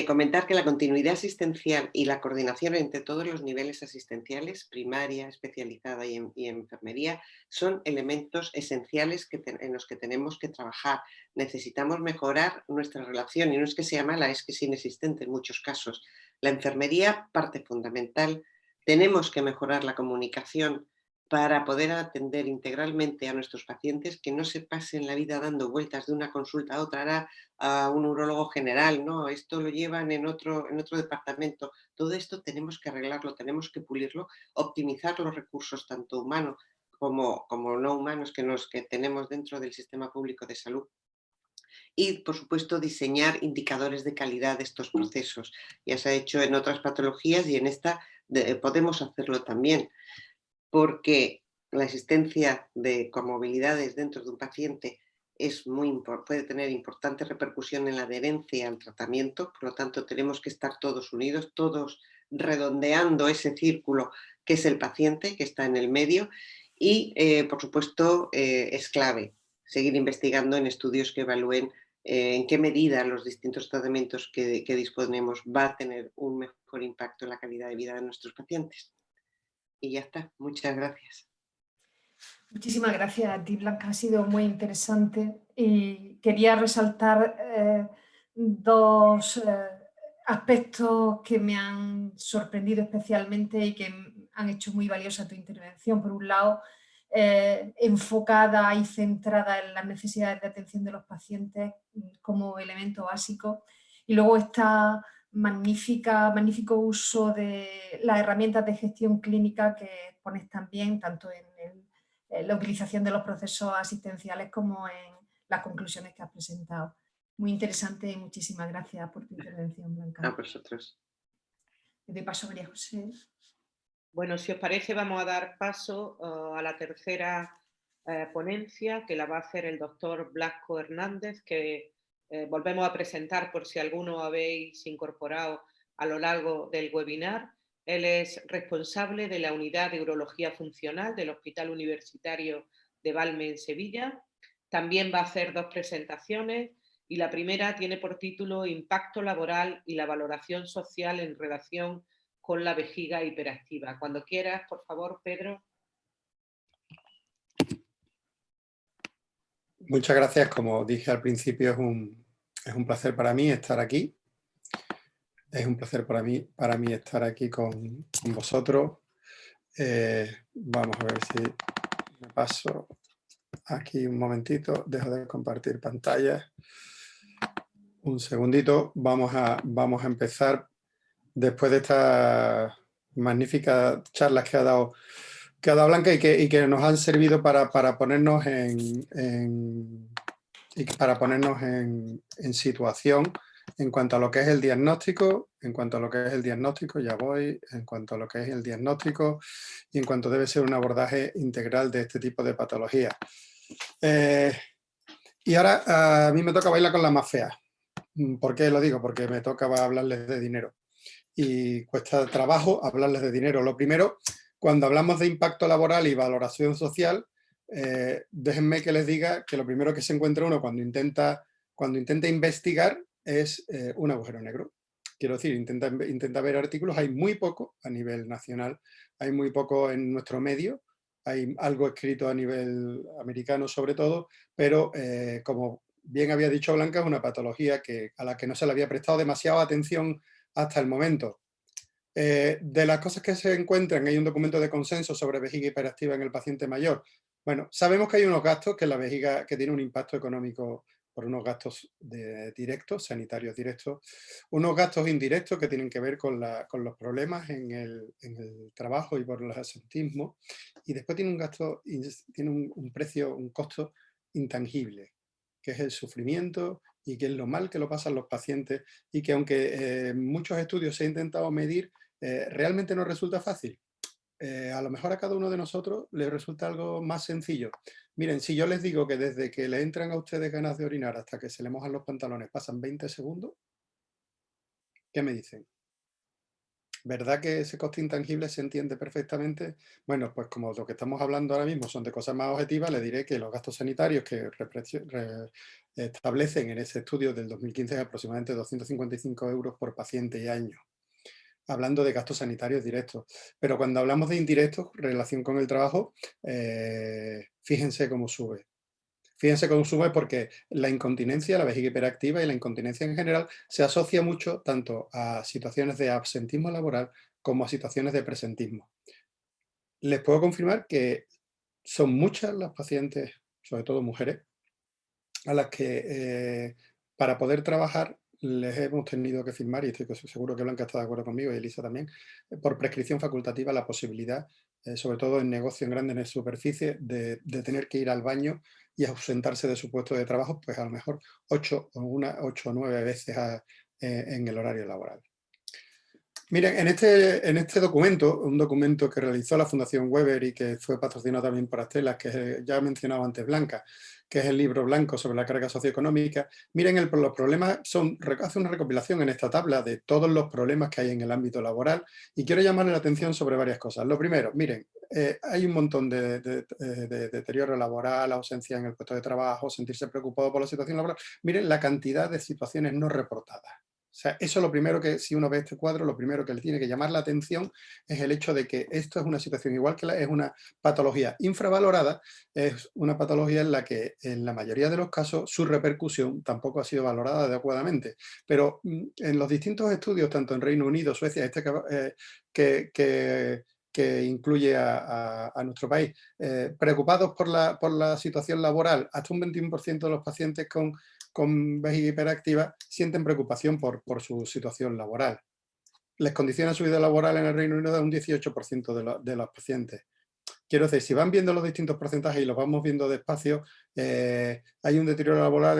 [SPEAKER 1] comentar que la continuidad asistencial y la coordinación entre todos los niveles asistenciales, primaria, especializada y enfermería, son elementos esenciales en los que tenemos que trabajar. Necesitamos mejorar nuestra relación, y no es que sea mala, es que es inexistente en muchos casos. La enfermería, parte fundamental. Tenemos que mejorar la comunicación para poder atender integralmente a nuestros pacientes, que no se pasen la vida dando vueltas de una consulta a otra, ahora a un urólogo general, no, esto lo llevan en otro departamento. Todo esto tenemos que arreglarlo, tenemos que pulirlo, optimizar los recursos tanto humanos como no humanos que tenemos dentro del sistema público de salud. Y, por supuesto, diseñar indicadores de calidad de estos procesos. Ya se ha hecho en otras patologías y en esta podemos hacerlo también, porque la existencia de comorbilidades dentro de un paciente puede tener importante repercusión en la adherencia al tratamiento, por lo tanto tenemos que estar todos unidos, todos redondeando ese círculo que es el paciente, que está en el medio, y por supuesto es clave seguir investigando en estudios que evalúen en qué medida los distintos tratamientos que disponemos va a tener un mejor impacto en la calidad de vida de nuestros pacientes. Y ya está, muchas gracias.
[SPEAKER 3] Muchísimas gracias a ti, Blanca, ha sido muy interesante y quería resaltar dos aspectos que me han sorprendido especialmente y que han hecho muy valiosa tu intervención. Por un lado, enfocada y centrada en las necesidades de atención de los pacientes como elemento básico, y luego está magnífico uso de las herramientas de gestión clínica que pones también, tanto en la utilización de los procesos asistenciales como en las conclusiones que has presentado. Muy interesante y muchísimas gracias por tu intervención, Blanca.
[SPEAKER 1] A vosotros.
[SPEAKER 3] Le doy paso a María José.
[SPEAKER 4] Bueno, si os parece, vamos a dar paso a la tercera ponencia, que la va a hacer el doctor Blasco Hernández, que volvemos a presentar por si alguno habéis incorporado a lo largo del webinar. Él es responsable de la Unidad de Urología Funcional del Hospital Universitario de Valme en Sevilla. También va a hacer dos presentaciones y la primera tiene por título Impacto laboral y la valoración social en relación con la vejiga hiperactiva. Cuando quieras, por favor, Pedro.
[SPEAKER 5] Muchas gracias. Como dije al principio, es un placer para mí estar aquí. Es un placer para mí estar aquí con vosotros. Vamos a ver si me paso aquí un momentito. Dejo de compartir pantalla. Un segundito. Vamos a empezar. Después de estas magníficas charlas que ha dado Blanca y que nos han servido para ponernos en situación en cuanto a lo que es el diagnóstico, en cuanto a lo que es el diagnóstico y en cuanto debe ser un abordaje integral de este tipo de patologías. Y ahora a mí me toca bailar con la más fea. ¿Por qué lo digo? Porque me toca hablarles de dinero. Y cuesta trabajo hablarles de dinero. Lo primero, cuando hablamos de impacto laboral y valoración social, déjenme que les diga que lo primero que se encuentra uno cuando intenta investigar es un agujero negro. Quiero decir, intenta ver artículos, hay muy poco a nivel nacional, hay muy poco en nuestro medio, hay algo escrito a nivel americano sobre todo, pero como bien había dicho Blanca, es una patología a la que no se le había prestado demasiada atención hasta el momento. De las cosas que se encuentran, hay un documento de consenso sobre vejiga hiperactiva en el paciente mayor. Bueno, sabemos que hay unos gastos que la vejiga que tiene un impacto económico por unos gastos directos, sanitarios directos, unos gastos indirectos que tienen que ver con los problemas en el trabajo y por el absentismo, y después tiene un gasto, tiene un precio, un costo intangible, que es el sufrimiento y que es lo mal que lo pasan los pacientes, y que aunque en muchos estudios se ha intentado medir, realmente no resulta fácil. A lo mejor a cada uno de nosotros le resulta algo más sencillo. Miren, si yo les digo que desde que le entran a ustedes ganas de orinar hasta que se le mojan los pantalones pasan 20 segundos, ¿qué me dicen? ¿Verdad que ese coste intangible se entiende perfectamente? Bueno, pues como lo que estamos hablando ahora mismo son de cosas más objetivas, le diré que los gastos sanitarios que establecen en ese estudio del 2015 es aproximadamente 255 euros por paciente y año, hablando de gastos sanitarios directos. Pero cuando hablamos de indirectos, relación con el trabajo, fíjense cómo sube. Fíjense cómo sube porque la incontinencia, la vejiga hiperactiva y la incontinencia en general se asocia mucho tanto a situaciones de absentismo laboral como a situaciones de presentismo. Les puedo confirmar que son muchas las pacientes, sobre todo mujeres, a las que para poder trabajar les hemos tenido que firmar, y estoy seguro que Blanca está de acuerdo conmigo y Elisa también, por prescripción facultativa la posibilidad, sobre todo en negocio en grandes superficies, de tener que ir al baño y ausentarse de su puesto de trabajo, pues a lo mejor 8 o 9 veces en el horario laboral. Miren, en este documento, un documento que realizó la Fundación Weber y que fue patrocinado también por Astelas, que ya he mencionado antes Blanca, que es el libro blanco sobre la carga socioeconómica, miren, los problemas hace una recopilación en esta tabla de todos los problemas que hay en el ámbito laboral, y quiero llamarle la atención sobre varias cosas. Lo primero, miren, hay un montón de deterioro laboral, ausencia en el puesto de trabajo, sentirse preocupado por la situación laboral. Miren la cantidad de situaciones no reportadas. O sea, eso es lo primero que, si uno ve este cuadro, lo primero que le tiene que llamar la atención es el hecho de que esto es una situación igual que es una patología infravalorada, es una patología en la que en la mayoría de los casos su repercusión tampoco ha sido valorada adecuadamente. Pero en los distintos estudios, tanto en Reino Unido, Suecia, que incluye a nuestro país, preocupados por la situación laboral, hasta un 21% de los pacientes con vejiga hiperactiva sienten preocupación por su situación laboral. Les condiciona su vida laboral en el Reino Unido a un 18% de los pacientes. Quiero decir, si van viendo los distintos porcentajes y los vamos viendo despacio, hay un deterioro laboral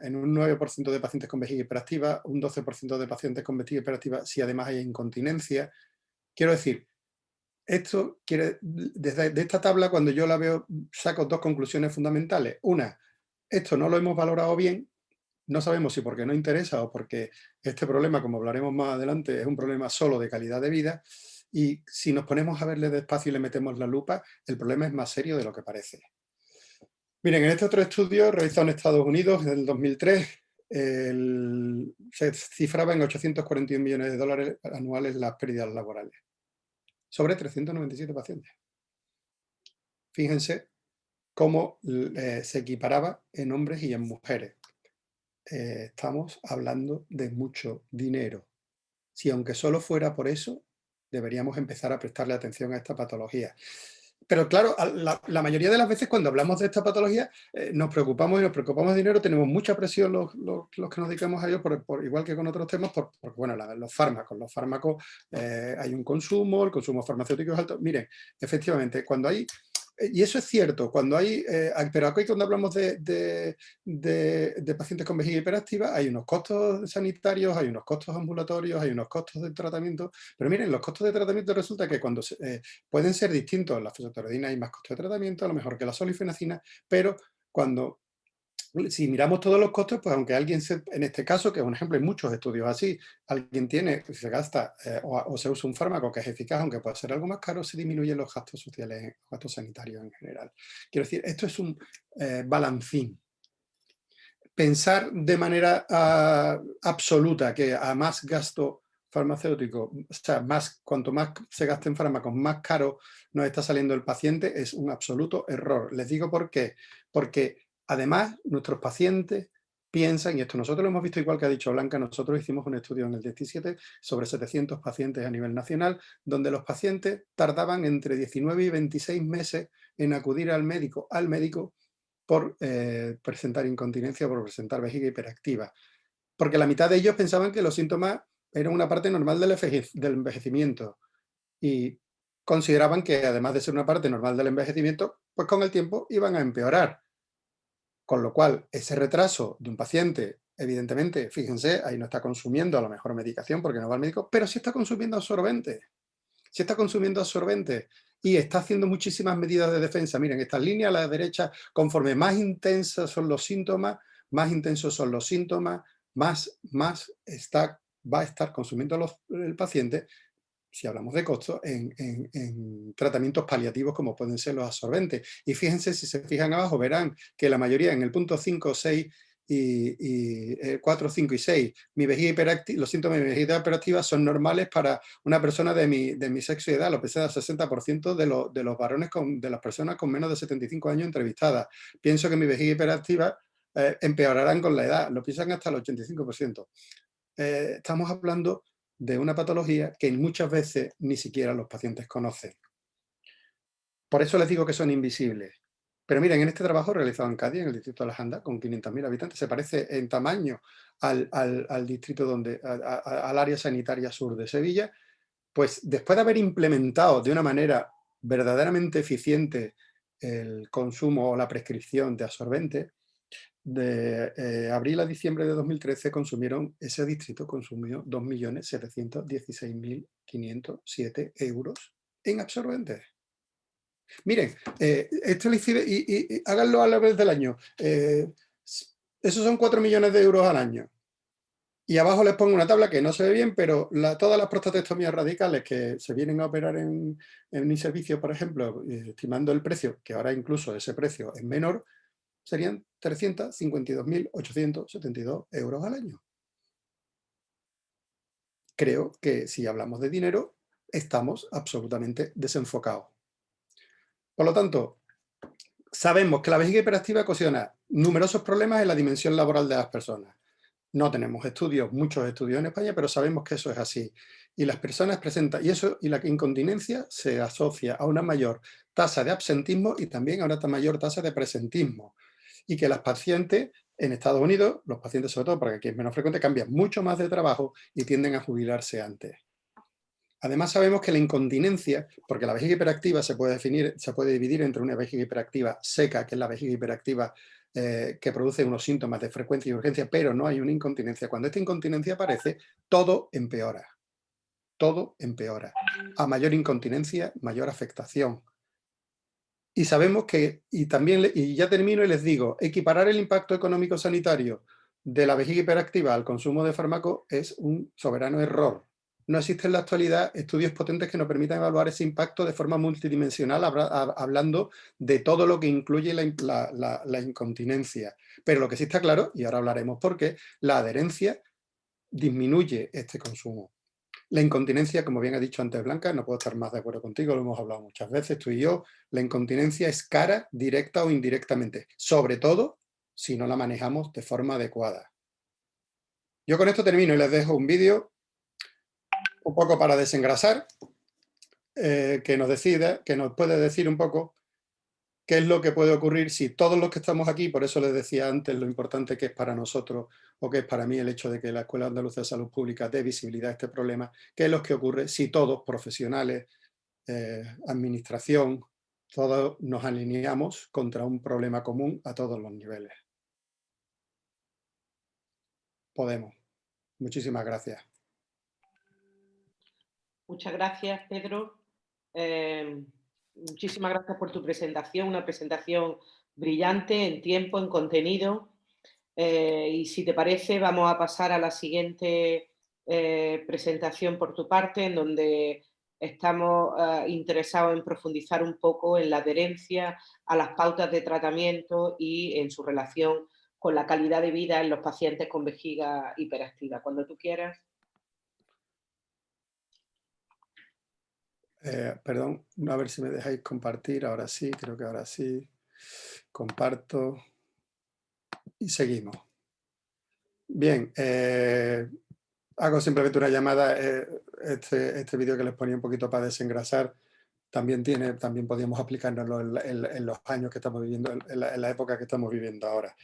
[SPEAKER 5] en un 9% de pacientes con vejiga hiperactiva, un 12% de pacientes con vejiga hiperactiva si además hay incontinencia. Quiero decir, esto de esta tabla, cuando yo la veo, saco dos conclusiones fundamentales. Una, esto no lo hemos valorado bien, no sabemos si porque no interesa o porque este problema, como hablaremos más adelante, es un problema solo de calidad de vida, y si nos ponemos a verle despacio y le metemos la lupa, el problema es más serio de lo que parece. Miren, en este otro estudio realizado en Estados Unidos en el 2003, se cifraba en 841 millones de dólares anuales las pérdidas laborales, sobre 397 pacientes. Fíjense cómo se equiparaba en hombres y en mujeres. Estamos hablando de mucho dinero. Si aunque solo fuera por eso, deberíamos empezar a prestarle atención a esta patología. Pero claro, la mayoría de las veces cuando hablamos de esta patología nos preocupamos de dinero, tenemos mucha presión los que nos dedicamos a ello, igual que con otros temas, porque bueno, los fármacos hay un consumo, el consumo farmacéutico es alto. Miren, efectivamente, cuando hay, y eso es cierto, cuando hay, pero aquí cuando hablamos de pacientes con vejiga hiperactiva, hay unos costos sanitarios, hay unos costos ambulatorios, hay unos costos de tratamiento, pero miren, los costos de tratamiento resulta que cuando pueden ser distintos, la fosfatoridina hay más costos de tratamiento, a lo mejor que la solifenacina, pero si miramos todos los costos, pues aunque alguien, en este caso, que es un ejemplo, hay muchos estudios así, alguien se gasta o se usa un fármaco que es eficaz, aunque pueda ser algo más caro, se disminuyen los gastos sociales, los gastos sanitarios en general. Quiero decir, esto es un balancín. Pensar de manera absoluta que a más gasto farmacéutico, o sea, cuanto más se gasta en fármacos, más caro nos está saliendo el paciente, es un absoluto error. Les digo por qué. Porque además nuestros pacientes piensan, y esto nosotros lo hemos visto igual que ha dicho Blanca, nosotros hicimos un estudio en el 17 sobre 700 pacientes a nivel nacional, donde los pacientes tardaban entre 19 y 26 meses en acudir al médico por presentar incontinencia, por presentar vejiga hiperactiva. Porque la mitad de ellos pensaban que los síntomas eran una parte normal del envejecimiento y consideraban que además de ser una parte normal del envejecimiento, pues con el tiempo iban a empeorar. Con lo cual, ese retraso de un paciente, evidentemente, fíjense, ahí no está consumiendo a lo mejor medicación porque no va al médico, pero sí está consumiendo absorbente. Si está consumiendo absorbente y está haciendo muchísimas medidas de defensa. Miren, esta línea a la derecha, conforme más intensos son los síntomas, más va a estar consumiendo el paciente, si hablamos de costos, en tratamientos paliativos como pueden ser los absorbentes. Y fíjense, si se fijan abajo, verán que la mayoría en el punto 5, 6 y 4, 5 y 6, los síntomas de mi vejiga hiperactiva son normales para una persona de mi sexo y edad, lo pesa el 60% de los varones, de las personas con menos de 75 años entrevistadas. Pienso que mi vejiga hiperactiva empeorarán con la edad, lo piensan hasta el 85%. Estamos hablando de una patología que muchas veces ni siquiera los pacientes conocen. Por eso les digo que son invisibles. Pero miren, en este trabajo realizado en Cádiz, en el distrito de Las Andas, con 500.000 habitantes, se parece en tamaño al distrito al área sanitaria sur de Sevilla, pues después de haber implementado de una manera verdaderamente eficiente el consumo o la prescripción de absorbentes, de abril a diciembre de 2013 ese distrito consumió 2.716.507 euros en absorbentes. Miren, esto le hicieron, y háganlo a la vez del año. Esos son 4 millones de euros al año. Y abajo les pongo una tabla que no se ve bien, pero todas las prostatectomías radicales que se vienen a operar en mi servicio, por ejemplo, estimando el precio, que ahora incluso ese precio es menor, serían 352.872 euros al año. Creo que si hablamos de dinero, estamos absolutamente desenfocados. Por lo tanto, sabemos que la vejiga hiperactiva ocasiona numerosos problemas en la dimensión laboral de las personas. No tenemos muchos estudios en España, pero sabemos que eso es así. Y las personas presentan, y la incontinencia se asocia a una mayor tasa de absentismo y también a una mayor tasa de presentismo. Y que las pacientes en Estados Unidos, los pacientes sobre todo, porque aquí es menos frecuente, cambian mucho más de trabajo y tienden a jubilarse antes. Además sabemos que la incontinencia, porque la vejiga hiperactiva se puede dividir entre una vejiga hiperactiva seca, que es la vejiga hiperactiva que produce unos síntomas de frecuencia y urgencia, pero no hay una incontinencia. Cuando esta incontinencia aparece, todo empeora. Todo empeora. A mayor incontinencia, mayor afectación. Y sabemos que, y ya termino y les digo, equiparar el impacto económico sanitario de la vejiga hiperactiva al consumo de fármacos es un soberano error. No existen en la actualidad estudios potentes que nos permitan evaluar ese impacto de forma multidimensional, hablando de todo lo que incluye la incontinencia. Pero lo que sí está claro, y ahora hablaremos por qué, la adherencia disminuye este consumo. La incontinencia, como bien ha dicho antes Blanca, no puedo estar más de acuerdo contigo, lo hemos hablado muchas veces, tú y yo, la incontinencia es cara, directa o indirectamente, sobre todo si no la manejamos de forma adecuada. Yo con esto termino y les dejo un vídeo un poco para desengrasar, que nos puede decir un poco qué es lo que puede ocurrir si todos los que estamos aquí, por eso les decía antes lo importante que es para nosotros, o que es para mí el hecho de que la Escuela Andaluza de Salud Pública dé visibilidad a este problema, qué es lo que ocurre si todos, profesionales, administración, todos nos alineamos contra un problema común a todos los niveles. Podemos. Muchísimas gracias.
[SPEAKER 4] Muchas gracias, Pedro. Muchísimas gracias por tu presentación, una presentación brillante en tiempo, en contenido. Y si te parece, vamos a pasar a la siguiente presentación por tu parte, en donde estamos interesados en profundizar un poco en la adherencia a las pautas de tratamiento y en su relación con la calidad de vida en los pacientes con vejiga hiperactiva. Cuando tú quieras.
[SPEAKER 5] perdón, a ver si me dejáis compartir. Ahora sí, creo que ahora sí. Comparto. Y seguimos. Bien, hago simplemente una llamada. Este vídeo que les ponía un poquito para desengrasar también podríamos aplicárnoslo en los años que estamos viviendo, en la época que estamos viviendo ahora.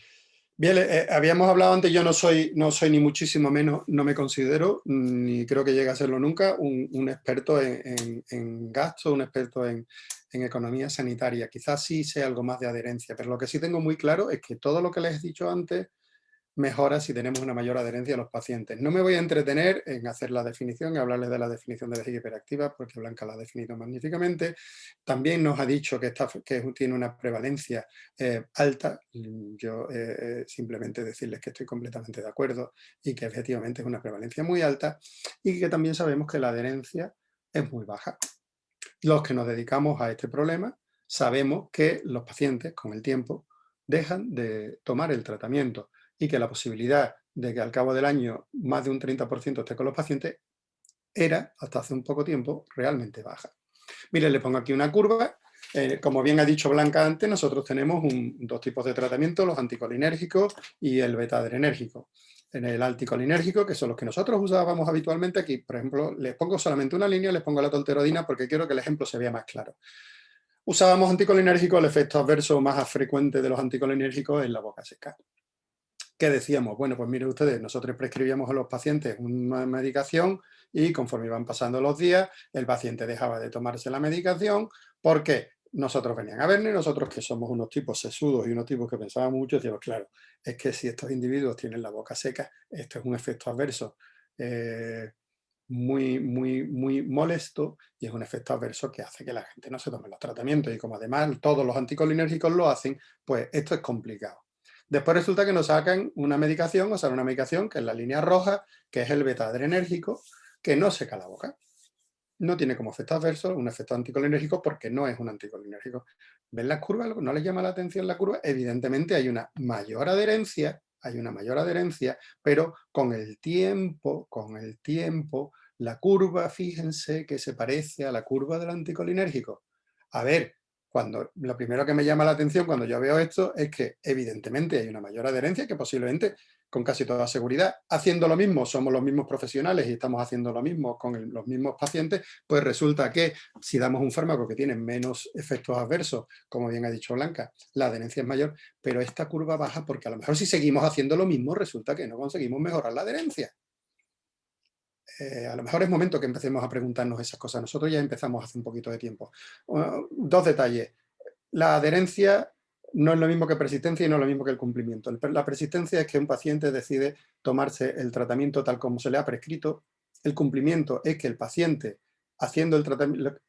[SPEAKER 5] Bien, habíamos hablado antes, yo no soy ni muchísimo menos, no me considero, ni creo que llegue a serlo nunca, un experto en gastos, un experto en economía sanitaria. Quizás sí sé algo más de adherencia, pero lo que sí tengo muy claro es que todo lo que les he dicho antes mejora si tenemos una mayor adherencia a los pacientes. No me voy a entretener en hacer la definición y hablarles de la definición de vejiga hiperactiva, porque Blanca la ha definido magníficamente. También nos ha dicho que tiene una prevalencia alta. Yo simplemente decirles que estoy completamente de acuerdo y que efectivamente es una prevalencia muy alta y que también sabemos que la adherencia es muy baja. Los que nos dedicamos a este problema sabemos que los pacientes con el tiempo dejan de tomar el tratamiento y que la posibilidad de que al cabo del año más de un 30% esté con los pacientes era, hasta hace un poco tiempo, realmente baja. Miren, le pongo aquí una curva. Como bien ha dicho Blanca antes, nosotros tenemos dos tipos de tratamiento, los anticolinérgicos y el beta-adrenérgico. En el anticolinérgico, que son los que nosotros usábamos habitualmente, aquí, por ejemplo, les pongo solamente una línea, les pongo la tolterodina porque quiero que el ejemplo se vea más claro. Usábamos anticolinérgicos, el efecto adverso más frecuente de los anticolinérgicos es la boca seca. ¿Qué decíamos? Bueno, pues miren ustedes, nosotros prescribíamos a los pacientes una medicación y conforme iban pasando los días, el paciente dejaba de tomarse la medicación porque nosotros venían a vernos y nosotros, que somos unos tipos sesudos y unos tipos que pensaban mucho, decíamos, claro, es que si estos individuos tienen la boca seca, esto es un efecto adverso muy molesto y es un efecto adverso que hace que la gente no se tome los tratamientos y como además todos los anticolinérgicos lo hacen, pues esto es complicado. Después resulta que nos sacan una medicación, una medicación que es la línea roja, que es el beta-adrenérgico, que no seca la boca. No tiene como efecto adverso un efecto anticolinérgico porque no es un anticolinérgico. ¿Ven las curvas? ¿No les llama la atención la curva? Evidentemente hay una mayor adherencia, pero con el tiempo, la curva, fíjense que se parece a la curva del anticolinérgico. A ver, lo primero que me llama la atención cuando yo veo esto es que evidentemente hay una mayor adherencia que posiblemente con casi toda seguridad, haciendo lo mismo, somos los mismos profesionales y estamos haciendo lo mismo con los mismos pacientes, pues resulta que si damos un fármaco que tiene menos efectos adversos, como bien ha dicho Blanca, la adherencia es mayor, pero esta curva baja porque a lo mejor si seguimos haciendo lo mismo resulta que no conseguimos mejorar la adherencia. A lo mejor es momento que empecemos a preguntarnos esas cosas. Nosotros ya empezamos hace un poquito de tiempo. Dos detalles. La adherencia no es lo mismo que persistencia y no es lo mismo que el cumplimiento. La persistencia es que un paciente decide tomarse el tratamiento tal como se le ha prescrito. El cumplimiento es que el paciente, haciendo el tratamiento,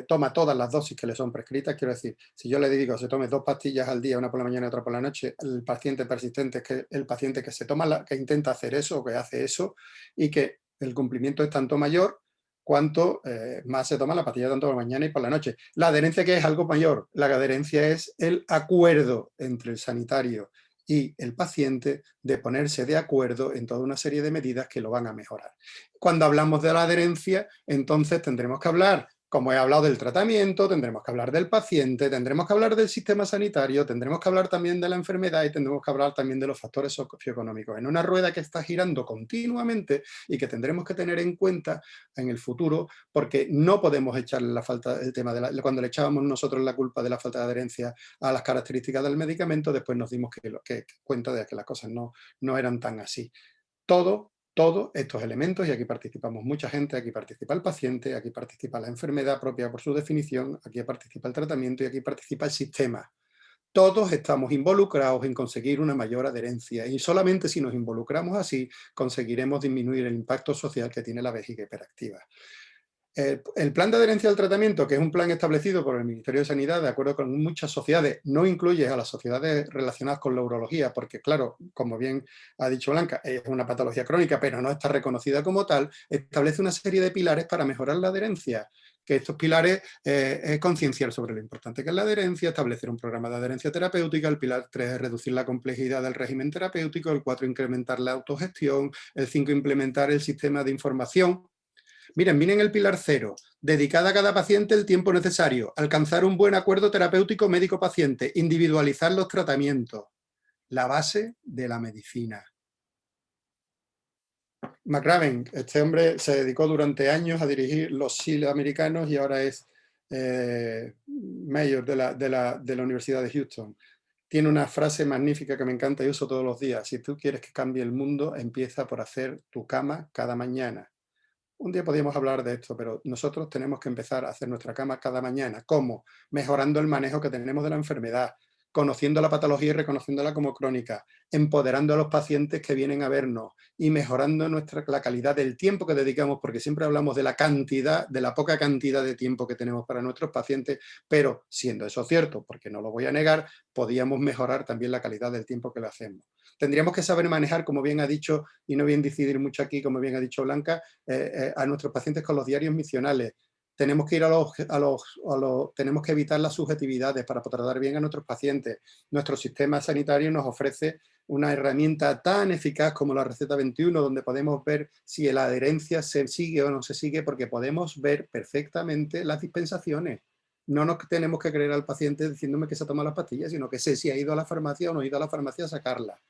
[SPEAKER 5] toma todas las dosis que le son prescritas, quiero decir, si yo le digo que se tome 2 pastillas al día, una por la mañana y otra por la noche, el paciente persistente es que el paciente que se toma, que intenta hacer eso o que hace eso, y que el cumplimiento es tanto mayor cuanto más se toma la pastilla tanto por la mañana y por la noche. La adherencia, que es algo mayor, la adherencia es el acuerdo entre el sanitario y el paciente de ponerse de acuerdo en toda una serie de medidas que lo van a mejorar. Cuando hablamos de la adherencia, entonces tendremos que hablar, como he hablado del tratamiento, tendremos que hablar del paciente, tendremos que hablar del sistema sanitario, tendremos que hablar también de la enfermedad y tendremos que hablar también de los factores socioeconómicos. En una rueda que está girando continuamente y que tendremos que tener en cuenta en el futuro, porque no podemos echarle el tema de cuando le echábamos nosotros la culpa de la falta de adherencia a las características del medicamento, después nos dimos cuenta de que las cosas no eran tan así. Todos estos elementos, y aquí participamos mucha gente, aquí participa el paciente, aquí participa la enfermedad propia por su definición, aquí participa el tratamiento y aquí participa el sistema. Todos estamos involucrados en conseguir una mayor adherencia y solamente si nos involucramos así conseguiremos disminuir el impacto social que tiene la vejiga hiperactiva. El plan de adherencia al tratamiento, que es un plan establecido por el Ministerio de Sanidad, de acuerdo con muchas sociedades, no incluye a las sociedades relacionadas con la urología, porque claro, como bien ha dicho Blanca, es una patología crónica, pero no está reconocida como tal, establece una serie de pilares para mejorar la adherencia, que estos pilares es concienciar sobre lo importante que es la adherencia, establecer un programa de adherencia terapéutica, el pilar 3 es reducir la complejidad del régimen terapéutico, el 4 incrementar la autogestión, el 5 implementar el sistema de información Miren el pilar 0. Dedicada a cada paciente el tiempo necesario. Alcanzar un buen acuerdo terapéutico médico-paciente. Individualizar los tratamientos. La base de la medicina. McRaven, este hombre se dedicó durante años a dirigir los SEAL americanos y ahora es mayor de la Universidad de Houston. Tiene una frase magnífica que me encanta y uso todos los días. Si tú quieres que cambie el mundo, empieza por hacer tu cama cada mañana. Un día podríamos hablar de esto, pero nosotros tenemos que empezar a hacer nuestra cama cada mañana. ¿Cómo? Mejorando el manejo que tenemos de la enfermedad, conociendo la patología y reconociéndola como crónica, empoderando a los pacientes que vienen a vernos y mejorando la calidad del tiempo que dedicamos, porque siempre hablamos de la cantidad, de la poca cantidad de tiempo que tenemos para nuestros pacientes, pero siendo eso cierto, porque no lo voy a negar, podíamos mejorar también la calidad del tiempo que lo hacemos. Tendríamos que saber manejar, como bien ha dicho, y no voy a incidir mucho aquí, como bien ha dicho Blanca, a nuestros pacientes con los diarios misionales. Tenemos que ir tenemos que evitar las subjetividades para tratar bien a nuestros pacientes. Nuestro sistema sanitario nos ofrece una herramienta tan eficaz como la receta 21, donde podemos ver si la adherencia se sigue o no se sigue, porque podemos ver perfectamente las dispensaciones. No nos tenemos que creer al paciente diciéndome que se toma las pastillas, sino que sé si ha ido a la farmacia o no ha ido a la farmacia a sacarla.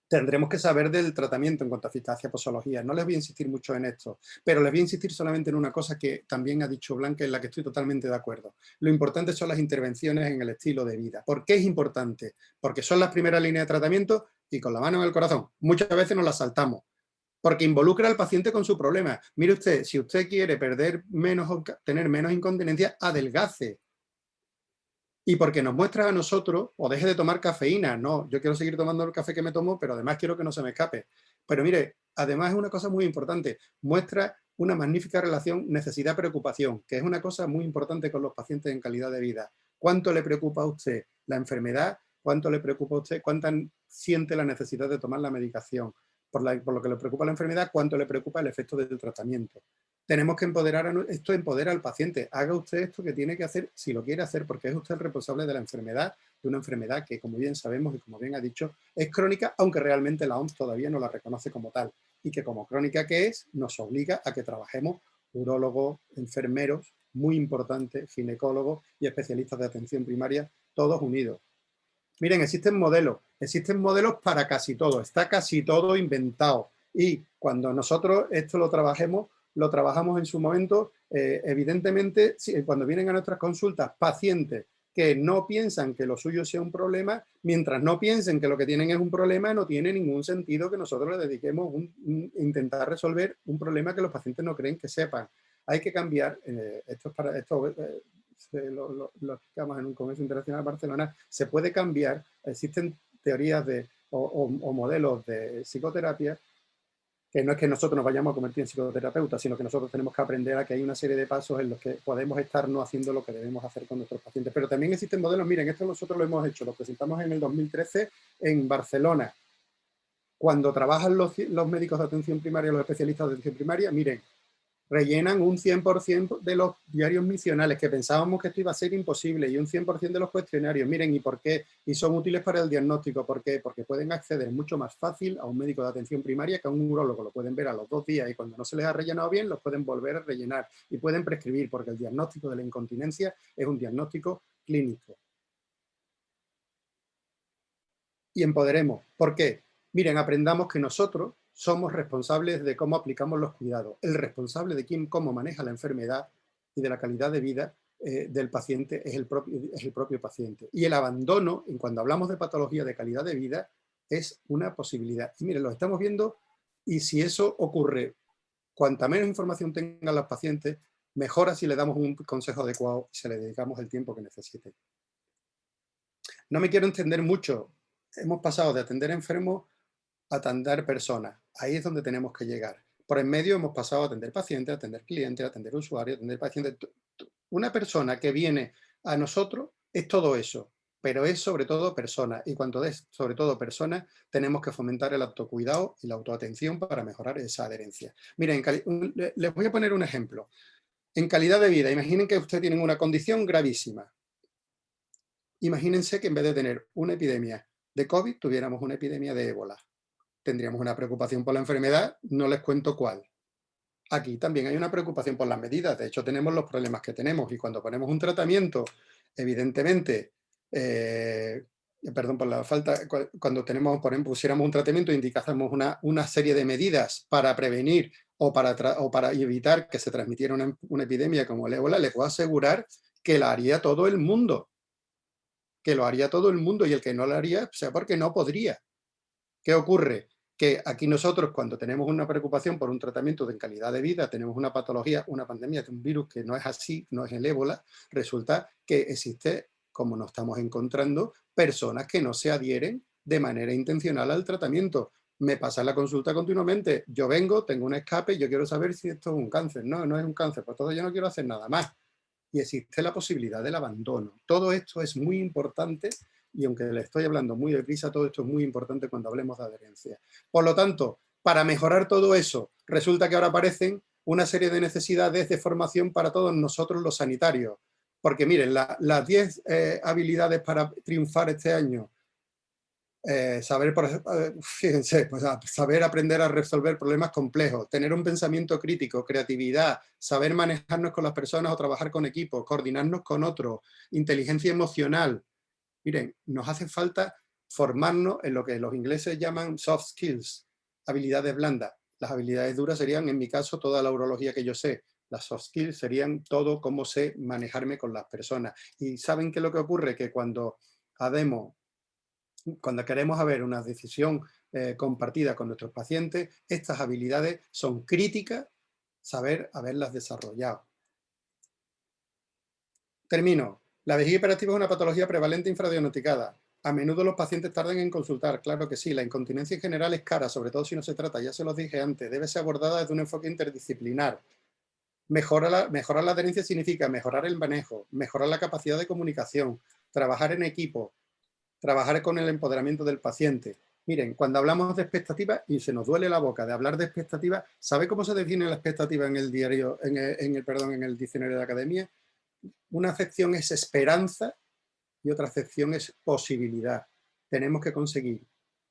[SPEAKER 5] Tendremos que saber del tratamiento en cuanto a eficacia, posología. No les voy a insistir mucho en esto, pero les voy a insistir solamente en una cosa que también ha dicho Blanca, en la que estoy totalmente de acuerdo. Lo importante son las intervenciones en el estilo de vida. ¿Por qué es importante? Porque son las primeras líneas de tratamiento y con la mano en el corazón. Muchas veces nos las saltamos, porque involucra al paciente con su problema. Mire usted, si usted quiere tener menos incontinencia, adelgace. Y porque nos muestra a nosotros, o deje de tomar cafeína. No, yo quiero seguir tomando el café que me tomo, pero además quiero que no se me escape. Pero mire, además es una cosa muy importante. Muestra una magnífica relación necesidad-preocupación, que es una cosa muy importante con los pacientes en calidad de vida. ¿Cuánto le preocupa a usted la enfermedad? ¿Cuánto le preocupa a usted? ¿Cuánta siente la necesidad de tomar la medicación? Por lo que le preocupa la enfermedad, ¿cuánto le preocupa el efecto del tratamiento? Tenemos que esto empodera al paciente. Haga usted esto que tiene que hacer si lo quiere hacer, porque es usted el responsable de la enfermedad, de una enfermedad que, como bien sabemos y como bien ha dicho, es crónica, aunque realmente la OMS todavía no la reconoce como tal. Y que como crónica que es, nos obliga a que trabajemos urólogos, enfermeros, muy importantes, ginecólogos y especialistas de atención primaria, todos unidos. Miren, existen modelos para casi todo, está casi todo inventado. Y cuando nosotros esto lo trabajamos en su momento, evidentemente, cuando vienen a nuestras consultas pacientes que no piensan que lo suyo sea un problema, mientras no piensen que lo que tienen es un problema, no tiene ningún sentido que nosotros les dediquemos intentar resolver un problema que los pacientes no creen que sepan. Hay que cambiar, lo explicamos en un congreso internacional de Barcelona, se puede cambiar, existen teorías o modelos de psicoterapia, que no es que nosotros nos vayamos a convertir en psicoterapeutas, sino que nosotros tenemos que aprender a que hay una serie de pasos en los que podemos estar no haciendo lo que debemos hacer con nuestros pacientes. Pero también existen modelos, miren, esto nosotros lo hemos hecho, lo presentamos en el 2013 en Barcelona. Cuando trabajan los médicos de atención primaria, los especialistas de atención primaria, miren, rellenan un 100% de los diarios misionales, que pensábamos que esto iba a ser imposible, y un 100% de los cuestionarios. Miren, ¿y por qué? Y son útiles para el diagnóstico. ¿Por qué? Porque pueden acceder mucho más fácil a un médico de atención primaria que a un urólogo. Lo pueden ver a los 2 días y cuando no se les ha rellenado bien, los pueden volver a rellenar y pueden prescribir, porque el diagnóstico de la incontinencia es un diagnóstico clínico. Y empoderemos. ¿Por qué? Miren, aprendamos que nosotros somos responsables de cómo aplicamos los cuidados. El responsable de cómo maneja la enfermedad y de la calidad de vida del paciente es el propio paciente. Y el abandono, cuando hablamos de patología de calidad de vida, es una posibilidad. Y miren, lo estamos viendo, y si eso ocurre, cuanta menos información tengan los pacientes, mejora si le damos un consejo adecuado y se le dedicamos el tiempo que necesiten. No me quiero extender mucho. Hemos pasado de atender enfermos a atender personas. Ahí es donde tenemos que llegar. Por en medio hemos pasado a atender pacientes, a atender clientes, a atender usuarios, a atender pacientes. Una persona que viene a nosotros es todo eso, pero es sobre todo persona. Y cuando es sobre todo persona, tenemos que fomentar el autocuidado y la autoatención para mejorar esa adherencia. Miren, les voy a poner un ejemplo. En calidad de vida, imaginen que ustedes tienen una condición gravísima. Imagínense que en vez de tener una epidemia de COVID, tuviéramos una epidemia de ébola. Tendríamos una preocupación por la enfermedad, no les cuento cuál. aquí también hay una preocupación por las medidas. De hecho, tenemos los problemas que tenemos y cuando ponemos un tratamiento, evidentemente, perdón por la falta, cuando pusiéramos un tratamiento e indicásemos una serie de medidas para prevenir o para evitar que se transmitiera una epidemia como el ébola, le puedo asegurar que la haría todo el mundo. Que lo haría todo el mundo y el que no lo haría, sea porque no podría. ¿Qué ocurre? Que aquí nosotros, cuando tenemos una preocupación por un tratamiento de calidad de vida, tenemos una patología, una pandemia de un virus que no es así, no es el ébola, resulta que existe, como nos estamos encontrando, personas que no se adhieren de manera intencional al tratamiento. Me pasa la consulta continuamente, yo vengo, tengo un escape, yo quiero saber si esto es un cáncer. No, no es un cáncer, pues todo yo no quiero hacer nada más. Y existe la posibilidad del abandono. Todo esto es muy importante y aunque le estoy hablando muy deprisa, todo esto es muy importante cuando hablemos de adherencia. Por lo tanto, para mejorar todo eso, resulta que ahora aparecen una serie de necesidades de formación para todos nosotros los sanitarios. Porque miren, las 10 habilidades para triunfar este año, fíjense, pues, saber aprender a resolver problemas complejos, tener un pensamiento crítico, creatividad, saber manejarnos con las personas o trabajar con equipos, coordinarnos con otros, inteligencia emocional. Miren, nos hace falta formarnos en lo que los ingleses llaman soft skills, habilidades blandas. Las habilidades duras serían, en mi caso, toda la urología que yo sé. Las soft skills serían todo cómo sé manejarme con las personas. Y ¿saben qué es lo que ocurre? Que cuando queremos haber una decisión compartida con nuestros pacientes, estas habilidades son críticas, saber haberlas desarrollado. Termino. La vejiga hiperactiva es una patología prevalente infradiagnosticada. A menudo los pacientes tardan en consultar, claro que sí. La incontinencia en general es cara, sobre todo si no se trata, ya se los dije antes, debe ser abordada desde un enfoque interdisciplinar. Mejorar la adherencia significa mejorar el manejo, mejorar la capacidad de comunicación, trabajar en equipo, trabajar con el empoderamiento del paciente. Miren, cuando hablamos de expectativas, y se nos duele la boca de hablar de expectativas, ¿sabe cómo se define la expectativa en el diccionario de academia? Una acepción es esperanza y otra acepción es posibilidad. Tenemos que conseguir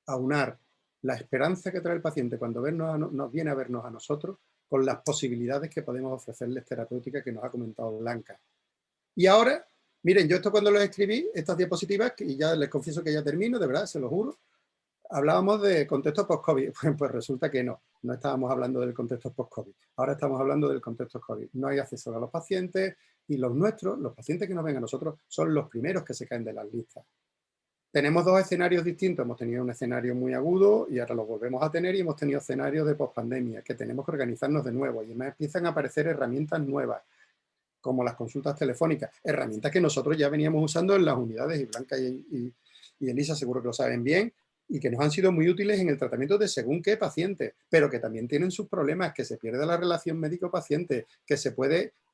[SPEAKER 5] aunar la esperanza que trae el paciente cuando nos viene a vernos a nosotros con las posibilidades que podemos ofrecerles terapéuticas que nos ha comentado Blanca. Y ahora, miren, yo esto cuando lo escribí, estas diapositivas, y ya les confieso que ya termino, de verdad, se lo juro, hablábamos de contexto post-COVID. Pues resulta que no estábamos hablando del contexto post-COVID. Ahora estamos hablando del contexto COVID. No hay acceso a los pacientes y los pacientes que nos ven a nosotros, son los primeros que se caen de las listas. Tenemos dos escenarios distintos. Hemos tenido un escenario muy agudo y ahora lo volvemos a tener y hemos tenido escenarios de post-pandemia que tenemos que organizarnos de nuevo y además empiezan a aparecer herramientas nuevas como las consultas telefónicas, herramientas que nosotros ya veníamos usando en las unidades y Blanca y Elisa seguro que lo saben bien, y que nos han sido muy útiles en el tratamiento de según qué pacientes, pero que también tienen sus problemas, que se pierde la relación médico-paciente, que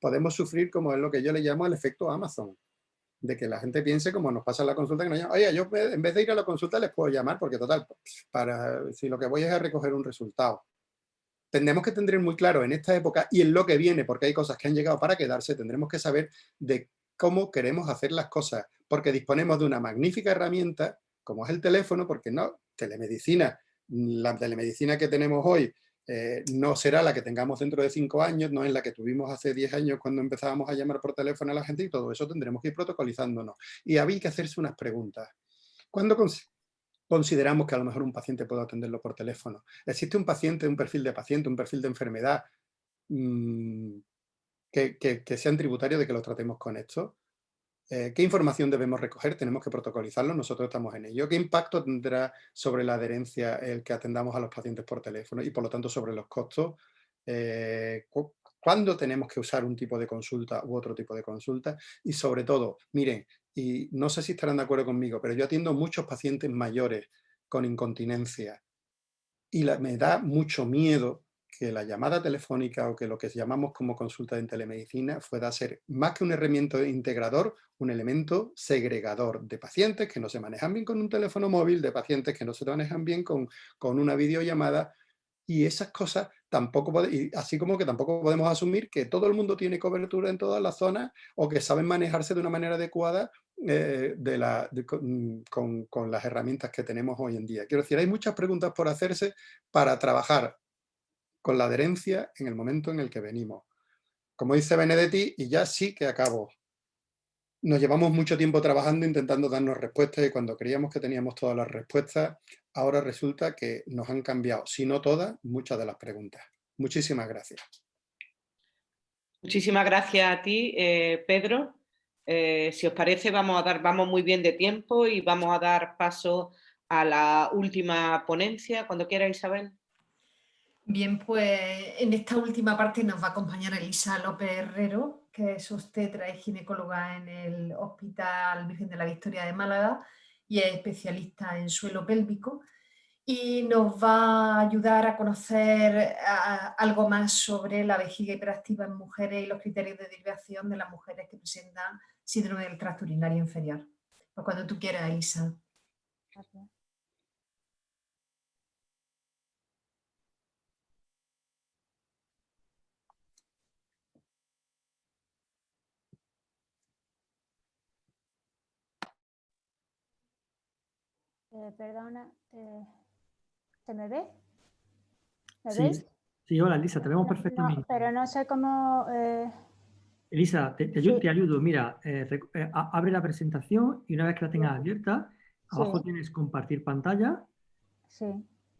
[SPEAKER 5] podemos sufrir, como es lo que yo le llamo el efecto Amazon, de que la gente piense, como nos pasa en la consulta, que nos llama, oye, yo en vez de ir a la consulta les puedo llamar, porque total, si lo que voy es a recoger un resultado. Tendremos que tener muy claro en esta época y en lo que viene, porque hay cosas que han llegado para quedarse, tendremos que saber de cómo queremos hacer las cosas, porque disponemos de una magnífica herramienta, como es el teléfono, porque no, la telemedicina que tenemos hoy no será la que tengamos dentro de 5 años, no es la que tuvimos hace 10 años cuando empezábamos a llamar por teléfono a la gente y todo eso tendremos que ir protocolizándonos. Y había que hacerse unas preguntas. ¿Cuándo consideramos que a lo mejor un paciente puede atenderlo por teléfono? ¿Existe un perfil de paciente, un perfil de enfermedad que sean tributarios de que lo tratemos con esto? ¿Qué información debemos recoger? Tenemos que protocolizarlo, nosotros estamos en ello. ¿Qué impacto tendrá sobre la adherencia el que atendamos a los pacientes por teléfono y por lo tanto sobre los costos? ¿Cuándo tenemos que usar un tipo de consulta u otro tipo de consulta? Y sobre todo, miren, y no sé si estarán de acuerdo conmigo, pero yo atiendo muchos pacientes mayores con incontinencia y me da mucho miedo que la llamada telefónica o que lo que llamamos como consulta en telemedicina pueda ser más que un herramienta integrador, un elemento segregador de pacientes que no se manejan bien con un teléfono móvil, de pacientes que no se manejan bien con una videollamada. Y esas cosas así como que tampoco podemos asumir que todo el mundo tiene cobertura en todas las zonas o que saben manejarse de una manera adecuada con las herramientas que tenemos hoy en día. Quiero decir, hay muchas preguntas por hacerse para trabajar con la adherencia en el momento en el que venimos. Como dice Benedetti, y ya sí que acabo, nos llevamos mucho tiempo trabajando intentando darnos respuestas y cuando creíamos que teníamos todas las respuestas, ahora resulta que nos han cambiado, si no todas, muchas de las preguntas. Muchísimas gracias.
[SPEAKER 4] Muchísimas gracias a ti, Pedro. Si os parece, vamos muy bien de tiempo y vamos a dar paso a la última ponencia. Cuando quiera, Isabel.
[SPEAKER 3] Bien, pues en esta última parte nos va a acompañar Elisa López Herrero, que es obstetra y ginecóloga en el Hospital Virgen de la Victoria de Málaga y es especialista en suelo pélvico. Y nos va a ayudar a conocer algo más sobre la vejiga hiperactiva en mujeres y los criterios de derivación de las mujeres que presentan síndrome del tracto urinario inferior. Pues cuando tú quieras, Elisa.
[SPEAKER 6] Gracias. Perdona, ¿se me ve? ¿Me
[SPEAKER 2] Sí,
[SPEAKER 6] veis?
[SPEAKER 2] sí, hola Elisa, te vemos
[SPEAKER 6] No,
[SPEAKER 2] perfectamente.
[SPEAKER 6] pero no sé cómo...
[SPEAKER 2] Elisa, te
[SPEAKER 6] Sí.
[SPEAKER 2] ayudo. Mira, abre la presentación y una vez que la tengas abierta, abajo
[SPEAKER 6] Sí,
[SPEAKER 2] tienes compartir pantalla
[SPEAKER 6] sí.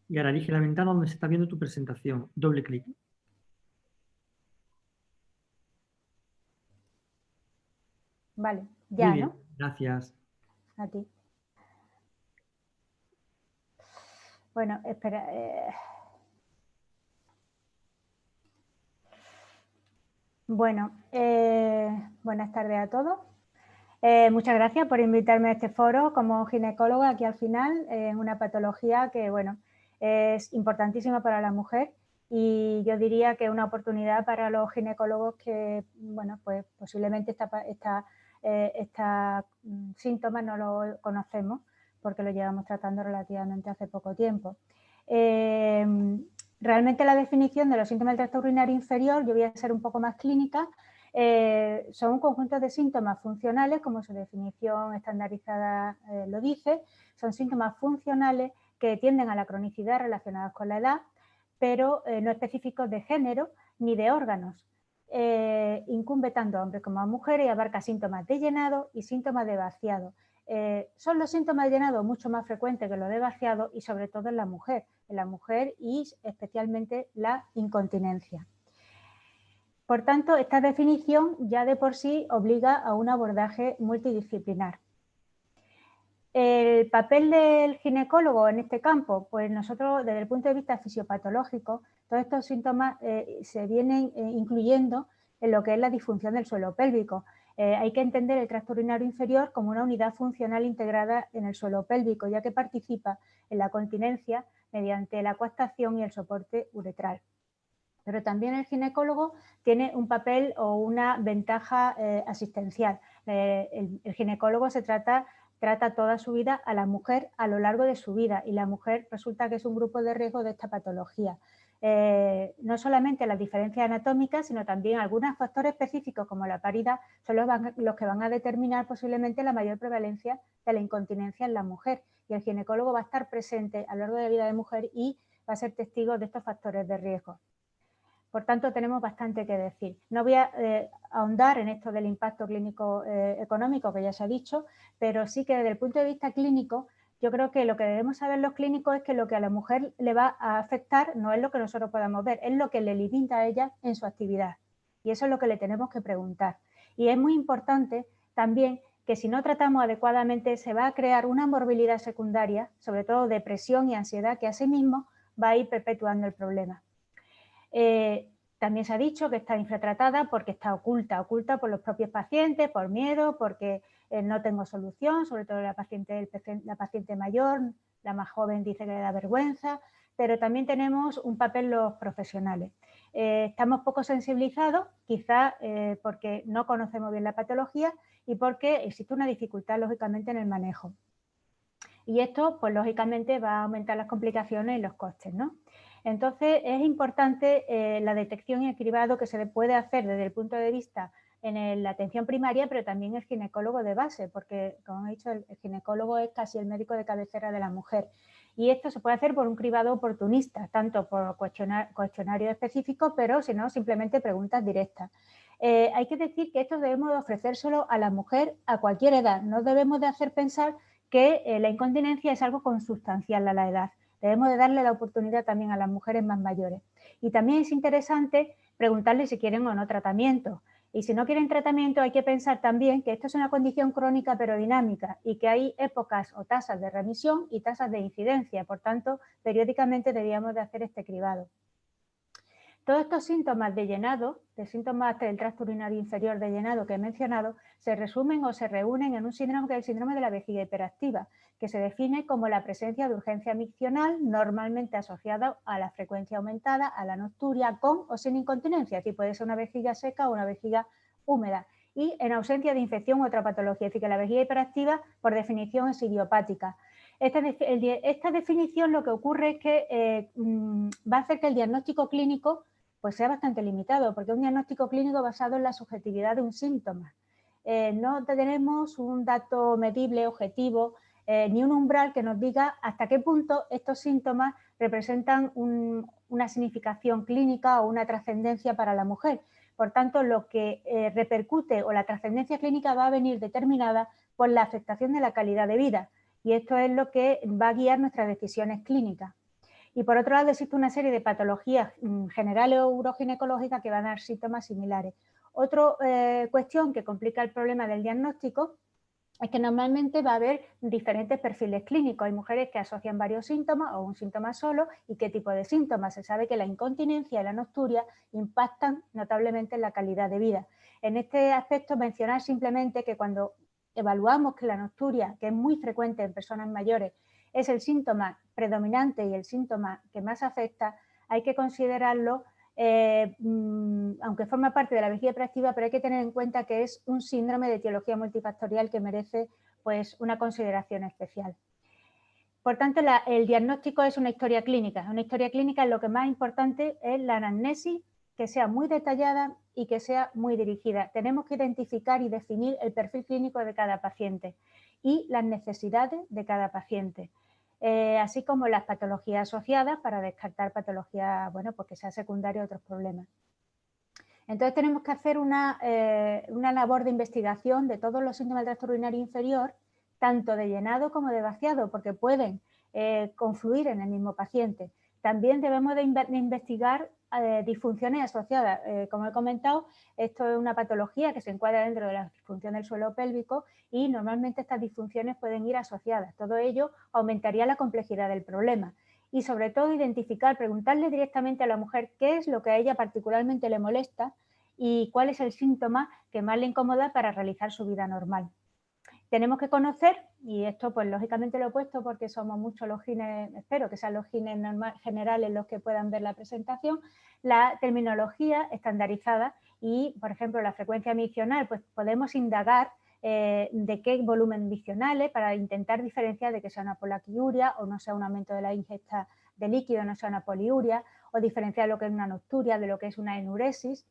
[SPEAKER 2] y ahora elige la ventana donde se está viendo tu presentación. Doble clic.
[SPEAKER 6] Vale,
[SPEAKER 2] Muy
[SPEAKER 6] ya,
[SPEAKER 2] bien,
[SPEAKER 6] ¿no?
[SPEAKER 2] gracias.
[SPEAKER 6] A ti. Bueno, espera. Bueno, buenas tardes a todos. Muchas gracias por invitarme a este foro como ginecóloga aquí al final, en una patología que, bueno, es importantísima para la mujer y yo diría que es una oportunidad para los ginecólogos que, bueno, pues posiblemente esta síntomas no lo conocemos porque lo llevamos tratando relativamente hace poco tiempo. Realmente la definición de los síntomas del tracto urinario inferior, yo voy a ser un poco más clínica, son un conjunto de síntomas funcionales, como su definición estandarizada lo dice, son síntomas funcionales que tienden a la cronicidad relacionados con la edad, pero no específicos de género ni de órganos. Incumbe tanto a hombres como a mujeres y abarca síntomas de llenado y síntomas de vaciado. Son los síntomas de llenado mucho más frecuentes que los de vaciado y sobre todo en la mujer y especialmente la incontinencia. Por tanto, esta definición ya de por sí obliga a un abordaje multidisciplinar. El papel del ginecólogo en este campo, pues nosotros desde el punto de vista fisiopatológico, todos estos síntomas se vienen incluyendo en lo que es la disfunción del suelo pélvico. Hay que entender el tracto urinario inferior como una unidad funcional integrada en el suelo pélvico, ya que participa en la continencia mediante la coactación y el soporte uretral. Pero también el ginecólogo tiene un papel o una ventaja asistencial. El ginecólogo trata toda su vida a la mujer a lo largo de su vida y la mujer resulta que es un grupo de riesgo de esta patología. No solamente las diferencias anatómicas, sino también algunos factores específicos como la paridad son los que van a determinar posiblemente la mayor prevalencia de la incontinencia en la mujer. Y el ginecólogo va a estar presente a lo largo de la vida de la mujer y va a ser testigo de estos factores de riesgo. Por tanto, tenemos bastante que decir. No voy a ahondar en esto del impacto clínico económico, que ya se ha dicho, pero sí que desde el punto de vista clínico, yo creo que lo que debemos saber los clínicos es que lo que a la mujer le va a afectar no es lo que nosotros podamos ver, es lo que le limita a ella en su actividad. Y eso es lo que le tenemos que preguntar. Y es muy importante también que si no tratamos adecuadamente se va a crear una morbilidad secundaria, sobre todo depresión y ansiedad, que asimismo va a ir perpetuando el problema. También se ha dicho que está infratratada porque está oculta por los propios pacientes, por miedo, porque no tengo solución, sobre todo la paciente mayor, la más joven dice que le da vergüenza, pero también tenemos un papel los profesionales. Estamos poco sensibilizados, quizá porque no conocemos bien la patología y porque existe una dificultad, lógicamente, en el manejo. Y esto, pues lógicamente, va a aumentar las complicaciones y los costes, ¿no? Entonces, es importante la detección y el cribado que se puede hacer desde el punto de vista la atención primaria, pero también el ginecólogo de base, porque, como he dicho, el ginecólogo es casi el médico de cabecera de la mujer. Y esto se puede hacer por un cribado oportunista, tanto por cuestionario específico, pero si no, simplemente preguntas directas. Hay que decir que esto debemos de ofrecérselo a la mujer a cualquier edad. No debemos de hacer pensar que la incontinencia es algo consustancial a la edad. Debemos de darle la oportunidad también a las mujeres más mayores. Y también es interesante preguntarles si quieren o no tratamiento. Y si no quieren tratamiento, hay que pensar también que esto es una condición crónica pero dinámica y que hay épocas o tasas de remisión y tasas de incidencia. Por tanto, periódicamente deberíamos de hacer este cribado. Todos estos síntomas de llenado, de síntomas del tracto urinario inferior de llenado que he mencionado, se resumen o se reúnen en un síndrome que es el síndrome de la vejiga hiperactiva, que se define como la presencia de urgencia miccional normalmente asociada a la frecuencia aumentada, a la nocturia, con o sin incontinencia, que puede ser una vejiga seca o una vejiga húmeda, y en ausencia de infección u otra patología. Es decir, que la vejiga hiperactiva, por definición, es idiopática. Esta definición lo que ocurre es que va a hacer que el diagnóstico clínico pues sea bastante limitado, porque es un diagnóstico clínico basado en la subjetividad de un síntoma. No tenemos un dato medible, objetivo, ni un umbral que nos diga hasta qué punto estos síntomas representan una significación clínica o una trascendencia para la mujer. Por tanto, lo que repercute o la trascendencia clínica va a venir determinada por la afectación de la calidad de vida. Y esto es lo que va a guiar nuestras decisiones clínicas. Y por otro lado, existe una serie de patologías generales o uroginecológicas que van a dar síntomas similares. Otra cuestión que complica el problema del diagnóstico es que normalmente va a haber diferentes perfiles clínicos. Hay mujeres que asocian varios síntomas o un síntoma solo y qué tipo de síntomas. Se sabe que la incontinencia y la nocturia impactan notablemente en la calidad de vida. En este aspecto, mencionar simplemente que cuando evaluamos que la nocturia, que es muy frecuente en personas mayores, es el síntoma predominante y el síntoma que más afecta, hay que considerarlo, aunque forma parte de la vejiga hiperactiva, pero hay que tener en cuenta que es un síndrome de etiología multifactorial que merece pues, una consideración especial. Por tanto, el diagnóstico es una historia clínica. Una historia clínica lo que más importante es la anamnesis, que sea muy detallada y que sea muy dirigida. Tenemos que identificar y definir el perfil clínico de cada paciente y las necesidades de cada paciente. Así como las patologías asociadas para descartar patologías, bueno, pues que sea secundaria a otros problemas. Entonces tenemos que hacer una labor de investigación de todos los síntomas del tracto urinario inferior, tanto de llenado como de vaciado, porque pueden confluir en el mismo paciente. También debemos de investigar disfunciones asociadas. Como he comentado, esto es una patología que se encuadra dentro de la disfunción del suelo pélvico y normalmente estas disfunciones pueden ir asociadas. Todo ello aumentaría la complejidad del problema. Y sobre todo identificar, preguntarle directamente a la mujer qué es lo que a ella particularmente le molesta y cuál es el síntoma que más le incomoda para realizar su vida normal. Tenemos que conocer, y esto pues lógicamente lo he puesto porque somos muchos los gines, espero que sean los gines generales los que puedan ver la presentación, la terminología estandarizada y, por ejemplo, la frecuencia miccional, pues podemos indagar de qué volumen miccional es para intentar diferenciar de que sea una polaquiuria o no sea un aumento de la ingesta de líquido, no sea una poliuria, o diferenciar lo que es una nocturia de lo que es una enuresis.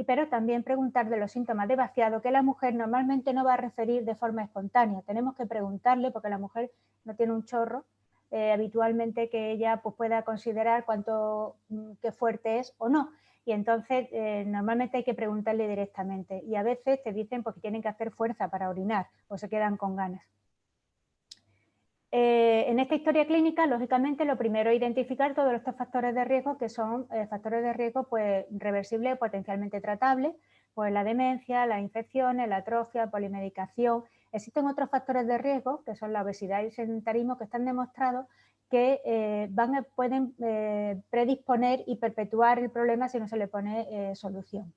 [SPEAKER 6] Pero también preguntar de los síntomas de vaciado que la mujer normalmente no va a referir de forma espontánea. Tenemos que preguntarle porque la mujer no tiene un chorro habitualmente que ella pues, pueda considerar qué fuerte es o no. Y entonces normalmente hay que preguntarle directamente y a veces te dicen porque tienen que hacer fuerza para orinar o se quedan con ganas. En esta historia clínica, lógicamente, lo primero es identificar todos estos factores de riesgo que son factores de riesgo pues, reversibles o potencialmente tratables, pues la demencia, las infecciones, la atrofia, polimedicación. Existen otros factores de riesgo, que son la obesidad y el sedentarismo, que están demostrados que pueden predisponer y perpetuar el problema si no se le pone solución.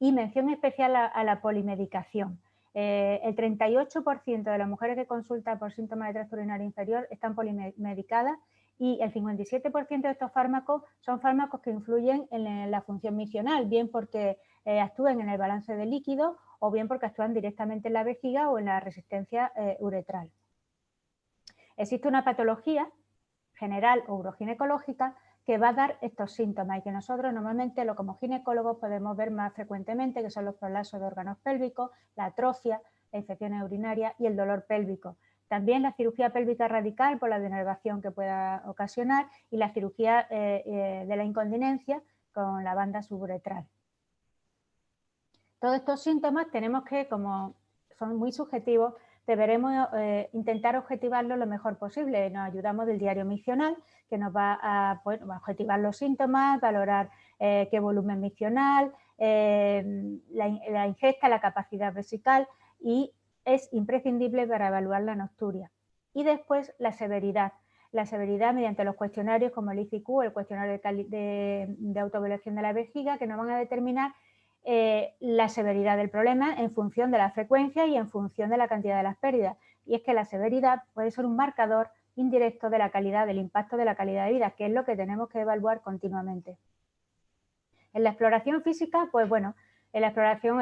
[SPEAKER 6] Y mención especial a la polimedicación. El 38% de las mujeres que consultan por síntomas de tracto urinario inferior están polimedicadas y el 57% de estos fármacos son fármacos que influyen en la función miccional, bien porque actúan en el balance de líquido o bien porque actúan directamente en la vejiga o en la resistencia uretral. Existe una patología general o uroginecológica que va a dar estos síntomas y que nosotros normalmente como ginecólogos podemos ver más frecuentemente, que son los prolapsos de órganos pélvicos, la atrofia, las infecciones urinarias y el dolor pélvico. También la cirugía pélvica radical por la denervación que pueda ocasionar y la cirugía de la incontinencia con la banda suburetral. Todos estos síntomas tenemos que, como son muy subjetivos, deberemos intentar objetivarlo lo mejor posible. Nos ayudamos del diario miccional, que nos va a objetivar los síntomas, valorar qué volumen miccional, la ingesta, la capacidad vesical, y es imprescindible para evaluar la nocturia. Y después la severidad. La severidad mediante los cuestionarios como el ICQ, el cuestionario de autoevaluación de la vejiga, que nos van a determinar la severidad del problema en función de la frecuencia y en función de la cantidad de las pérdidas. Y es que la severidad puede ser un marcador indirecto de la calidad, del impacto de la calidad de vida, que es lo que tenemos que evaluar continuamente. En la exploración física, pues bueno, en la exploración,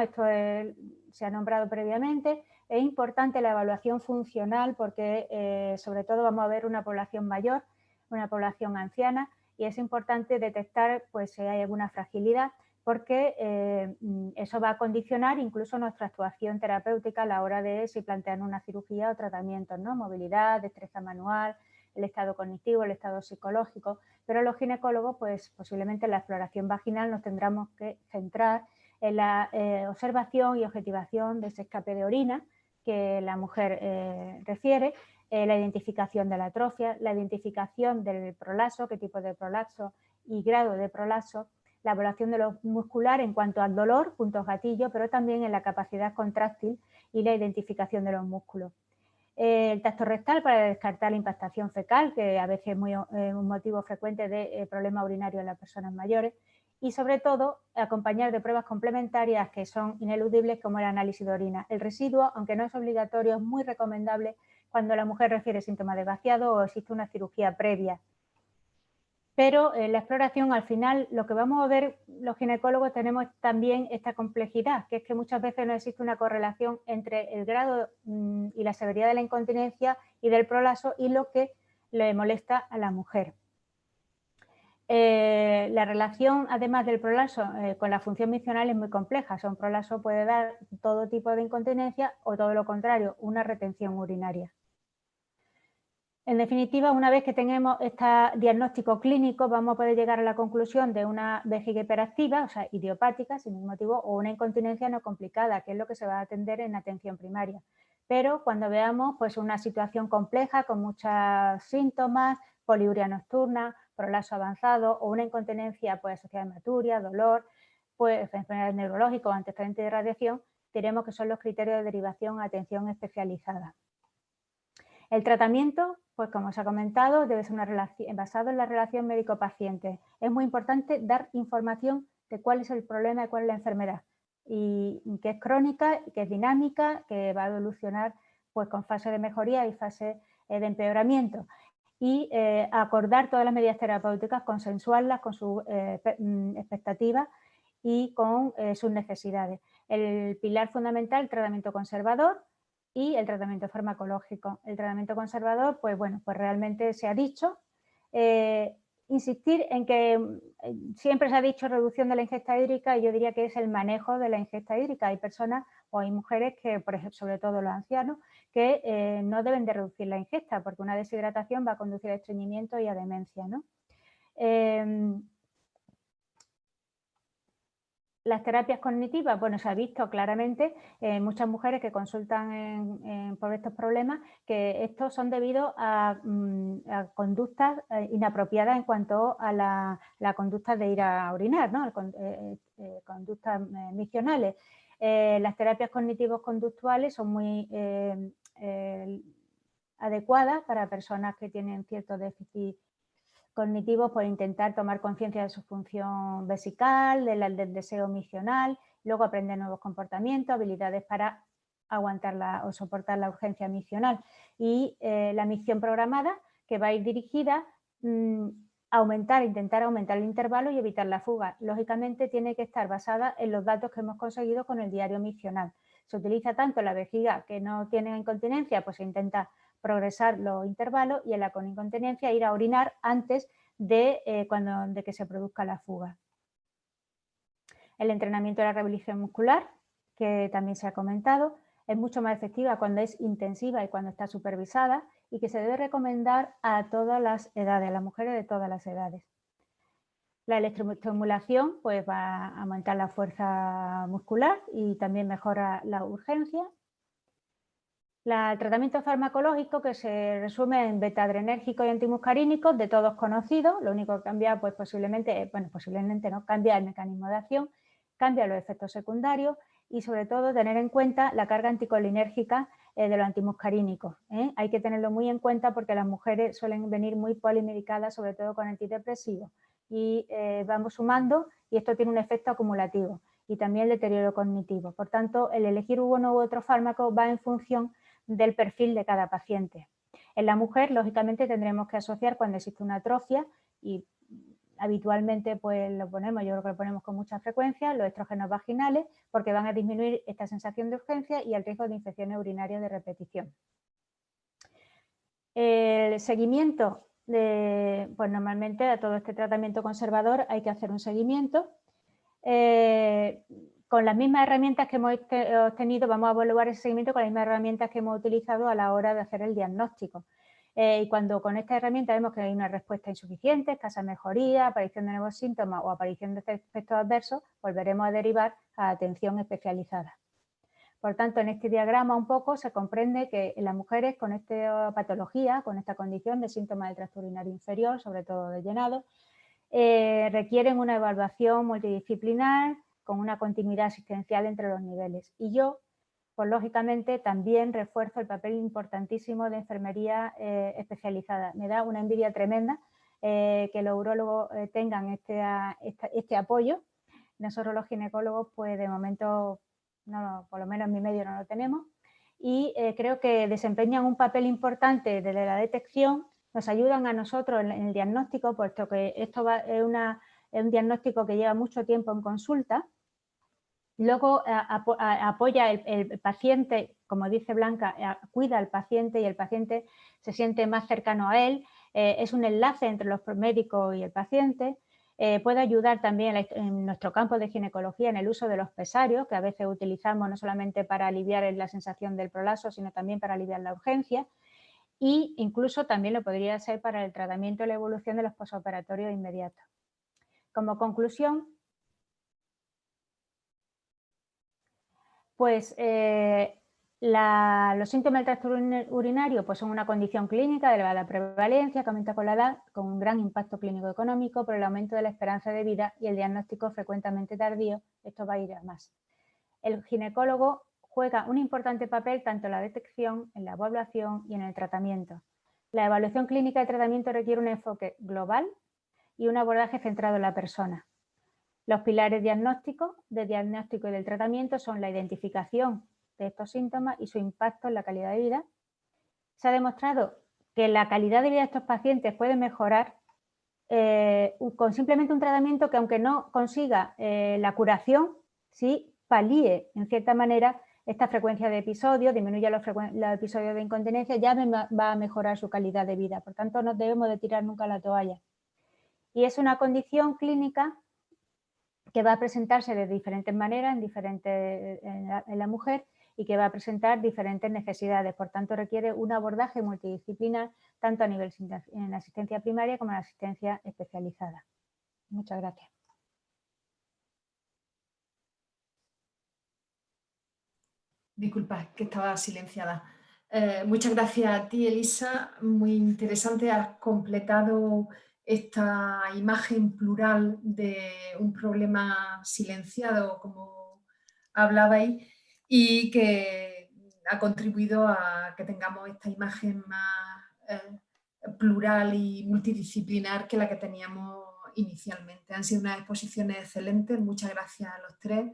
[SPEAKER 6] se ha nombrado previamente, es importante la evaluación funcional porque sobre todo vamos a ver una población mayor, una población anciana, y es importante detectar pues, si hay alguna fragilidad, porque eso va a condicionar incluso nuestra actuación terapéutica a la hora de si plantean una cirugía o tratamientos, ¿no? Movilidad, destreza manual, el estado cognitivo, el estado psicológico, pero los ginecólogos, pues posiblemente en la exploración vaginal nos tendremos que centrar en la observación y objetivación de ese escape de orina que la mujer refiere, la identificación de la atrofia, la identificación del prolapso, qué tipo de prolapso y grado de prolapso, la evaluación de lo muscular en cuanto al dolor, puntos gatillo, pero también en la capacidad contráctil y la identificación de los músculos. El tacto rectal para descartar la impactación fecal, que a veces es un motivo frecuente de problemas urinarios en las personas mayores, y sobre todo acompañar de pruebas complementarias que son ineludibles como el análisis de orina. El residuo, aunque no es obligatorio, es muy recomendable cuando la mujer refiere síntomas de vaciado o existe una cirugía previa. Pero en la exploración, al final, lo que vamos a ver los ginecólogos tenemos también esta complejidad, que es que muchas veces no existe una correlación entre el grado y la severidad de la incontinencia y del prolapso y lo que le molesta a la mujer. La relación, además del prolapso, con la función miccional es muy compleja. O sea, un prolapso puede dar todo tipo de incontinencia o todo lo contrario, una retención urinaria. En definitiva, una vez que tengamos este diagnóstico clínico, vamos a poder llegar a la conclusión de una vejiga hiperactiva, o sea, idiopática, sin ningún motivo, o una incontinencia no complicada, que es lo que se va a atender en atención primaria. Pero cuando veamos pues, una situación compleja con muchos síntomas, poliuria nocturna, prolapso avanzado o una incontinencia pues, asociada a hematuria, dolor, pues, enfermedades neurológicas o antecedentes de radiación, diremos que son los criterios de derivación a atención especializada. El tratamiento, pues como se ha comentado, debe ser basado en la relación médico-paciente. Es muy importante dar información de cuál es el problema y cuál es la enfermedad, y que es crónica, que es dinámica, que va a evolucionar pues, con fase de mejoría y fase de empeoramiento. Y acordar todas las medidas terapéuticas, consensuarlas con sus expectativas y con sus necesidades. El pilar fundamental, el tratamiento conservador, y el tratamiento farmacológico. El tratamiento conservador, pues bueno, pues realmente se ha dicho. Insistir en que siempre se ha dicho reducción de la ingesta hídrica y yo diría que es el manejo de la ingesta hídrica. Hay personas o hay mujeres que, por ejemplo, sobre todo los ancianos, que no deben de reducir la ingesta porque una deshidratación va a conducir a estreñimiento y a demencia, ¿no? Las terapias cognitivas, bueno, se ha visto claramente en muchas mujeres que consultan por estos problemas que estos son debidos a conductas inapropiadas en cuanto a la conducta de ir a orinar, ¿no? Conductas miccionales. Las terapias cognitivos-conductuales son muy adecuadas para personas que tienen cierto déficit cognitivos por intentar tomar conciencia de su función vesical, del deseo miccional, luego aprender nuevos comportamientos, habilidades para aguantar o soportar la urgencia miccional. Y la micción programada, que va a ir dirigida a intentar aumentar el intervalo y evitar la fuga. Lógicamente tiene que estar basada en los datos que hemos conseguido con el diario miccional. Se utiliza tanto en la vejiga que no tiene incontinencia, pues se intenta progresar los intervalos, y en la con incontinencia ir a orinar antes de que se produzca la fuga. El entrenamiento de la rehabilitación muscular, que también se ha comentado, es mucho más efectiva cuando es intensiva y cuando está supervisada, y que se debe recomendar a todas las edades, a las mujeres de todas las edades. La electroestimulación pues, va a aumentar la fuerza muscular y también mejora la urgencia. El tratamiento farmacológico, que se resume en beta-adrenérgicos y antimuscarínicos, de todos conocidos. Lo único que cambia, pues posiblemente no, cambia el mecanismo de acción, cambia los efectos secundarios y sobre todo tener en cuenta la carga anticolinérgica de los antimuscarínicos. Hay que tenerlo muy en cuenta porque las mujeres suelen venir muy polimedicadas, sobre todo con antidepresivos. Y vamos sumando y esto tiene un efecto acumulativo y también el deterioro cognitivo. Por tanto, el elegir uno u otro fármaco va en función del perfil de cada paciente. En la mujer, lógicamente, tendremos que asociar cuando existe una atrofia y habitualmente pues lo ponemos, yo creo que lo ponemos con mucha frecuencia, los estrógenos vaginales, porque van a disminuir esta sensación de urgencia y el riesgo de infecciones urinarias de repetición. El seguimiento, pues normalmente a todo este tratamiento conservador hay que hacer un seguimiento. Con las mismas herramientas que hemos obtenido, vamos a evaluar ese seguimiento con las mismas herramientas que hemos utilizado a la hora de hacer el diagnóstico. Y cuando con esta herramienta vemos que hay una respuesta insuficiente, escasa mejoría, aparición de nuevos síntomas o aparición de efectos adversos, volveremos a derivar a atención especializada. Por tanto, en este diagrama un poco se comprende que en las mujeres con esta patología, con esta condición de síntomas del tracto urinario inferior, sobre todo de llenado, requieren una evaluación multidisciplinar con una continuidad asistencial entre los niveles. Y yo, pues lógicamente, también refuerzo el papel importantísimo de enfermería especializada. Me da una envidia tremenda que los urólogos tengan este apoyo. Nosotros los ginecólogos, pues de momento, no, por lo menos en mi medio no lo tenemos. Y creo que desempeñan un papel importante desde la detección, nos ayudan a nosotros en el diagnóstico, puesto que esto es un diagnóstico que lleva mucho tiempo en consulta. Luego apoya el paciente, como dice Blanca, cuida al paciente y el paciente se siente más cercano a él. Es un enlace entre los médicos y el paciente. Puede ayudar también en nuestro campo de ginecología en el uso de los pesarios, que a veces utilizamos no solamente para aliviar la sensación del prolapso, sino también para aliviar la urgencia. Y incluso también lo podría ser para el tratamiento y la evolución de los posoperatorios inmediatos. Como conclusión, pues los síntomas del tracto urinario pues son una condición clínica de elevada prevalencia que aumenta con la edad, con un gran impacto clínico económico por el aumento de la esperanza de vida y el diagnóstico frecuentemente tardío. Esto va a ir a más. El ginecólogo juega un importante papel tanto en la detección, en la evaluación y en el tratamiento. La evaluación clínica de tratamiento requiere un enfoque global y un abordaje centrado en la persona. Los pilares diagnóstico y del tratamiento son la identificación de estos síntomas y su impacto en la calidad de vida. Se ha demostrado que la calidad de vida de estos pacientes puede mejorar con simplemente un tratamiento que, aunque no consiga la curación, sí palíe en cierta manera esta frecuencia de episodios, disminuya los episodios de incontinencia, ya va a mejorar su calidad de vida. Por tanto, no debemos de tirar nunca la toalla. Y es una condición clínica que va a presentarse de diferentes maneras en la mujer y que va a presentar diferentes necesidades. Por tanto, requiere un abordaje multidisciplinar tanto a nivel en la asistencia primaria como en la asistencia especializada. Muchas gracias.
[SPEAKER 3] Disculpa, que estaba silenciada. Muchas gracias a ti, Elisa. Muy interesante. Has completado esta imagen plural de un problema silenciado, como hablabais, y que ha contribuido a que tengamos esta imagen más plural y multidisciplinar que la que teníamos inicialmente. Han sido unas exposiciones excelentes. Muchas gracias a los tres.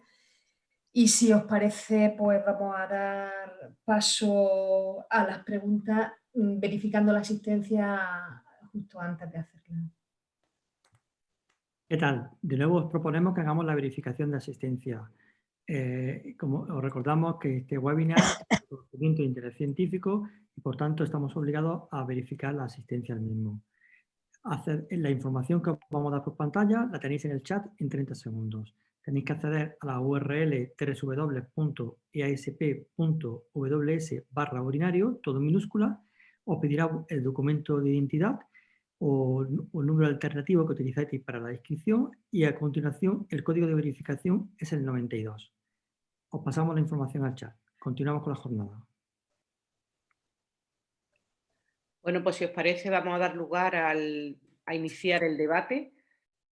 [SPEAKER 3] Y si os parece, pues vamos a dar paso a las preguntas, verificando la asistencia justo antes de hacerla.
[SPEAKER 2] ¿Qué tal? De nuevo os proponemos que hagamos la verificación de asistencia. Como os recordamos que este webinar es un conocimiento de interés científico y por tanto estamos obligados a verificar la asistencia al mismo. La información que os vamos a dar por pantalla la tenéis en el chat en 30 segundos. Tenéis que acceder a la URL www.easp.ws/urinario, todo en minúscula. Os pedirá el documento de identidad o el número alternativo que utilizáis para la inscripción y a continuación el código de verificación es el 92. Os pasamos la información al chat. Continuamos con la jornada.
[SPEAKER 4] Bueno, pues si os parece vamos a dar lugar a iniciar el debate.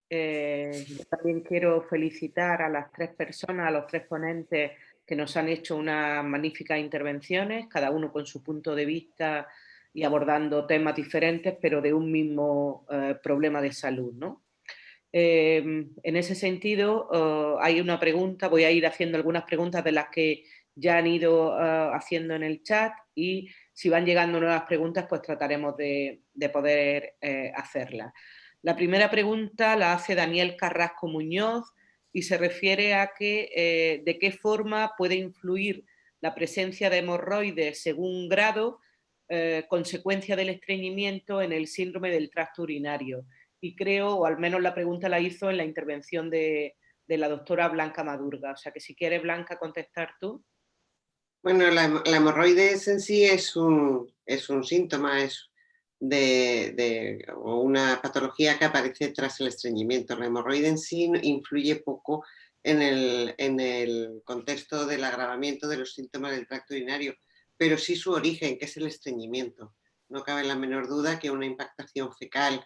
[SPEAKER 4] Yo también quiero felicitar a las 3 personas, a los 3 ponentes que nos han hecho unas magníficas intervenciones, cada uno con su punto de vista y abordando temas diferentes, pero de un mismo problema de salud, ¿no? En ese sentido, hay una pregunta, voy a ir haciendo algunas preguntas de las que ya han ido haciendo en el chat y si van llegando nuevas preguntas, pues trataremos de poder hacerlas. La primera pregunta la hace Daniel Carrasco Muñoz y se refiere a que, de qué forma puede influir la presencia de hemorroides según grado, consecuencia del estreñimiento en el síndrome del tracto urinario. Y creo, o al menos la pregunta la hizo en la intervención de la doctora Blanca Madurga. O sea que si quieres, Blanca, contestar tú.
[SPEAKER 1] Bueno, la hemorroides en sí es un síntoma, o una patología que aparece tras el estreñimiento. La hemorroide en sí influye poco en el contexto del agravamiento de los síntomas del tracto urinario, pero sí su origen, que es el estreñimiento. No cabe la menor duda que una impactación fecal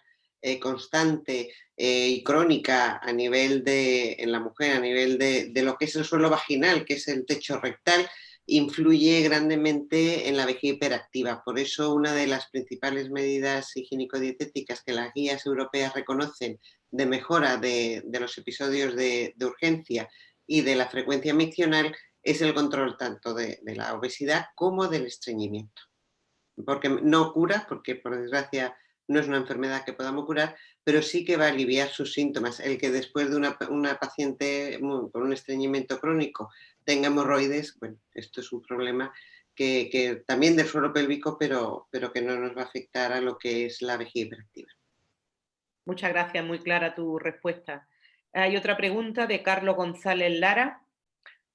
[SPEAKER 1] constante y crónica a nivel en la mujer, a nivel de lo que es el suelo vaginal, que es el techo rectal, influye grandemente en la vejiga hiperactiva. Por eso una de las principales medidas higiénico-dietéticas que las guías europeas reconocen de mejora de los episodios de urgencia y de la frecuencia miccional es el control tanto de la obesidad como del estreñimiento. Porque no cura, porque por desgracia no es una enfermedad que podamos curar, pero sí que va a aliviar sus síntomas. El que después de una paciente con un estreñimiento crónico tenga hemorroides, bueno, esto es un problema que también del suelo pélvico, pero que no nos va a afectar a lo que es la vejiga hiperactiva.
[SPEAKER 4] Muchas gracias, muy clara tu respuesta. Hay otra pregunta de Carlos González Lara,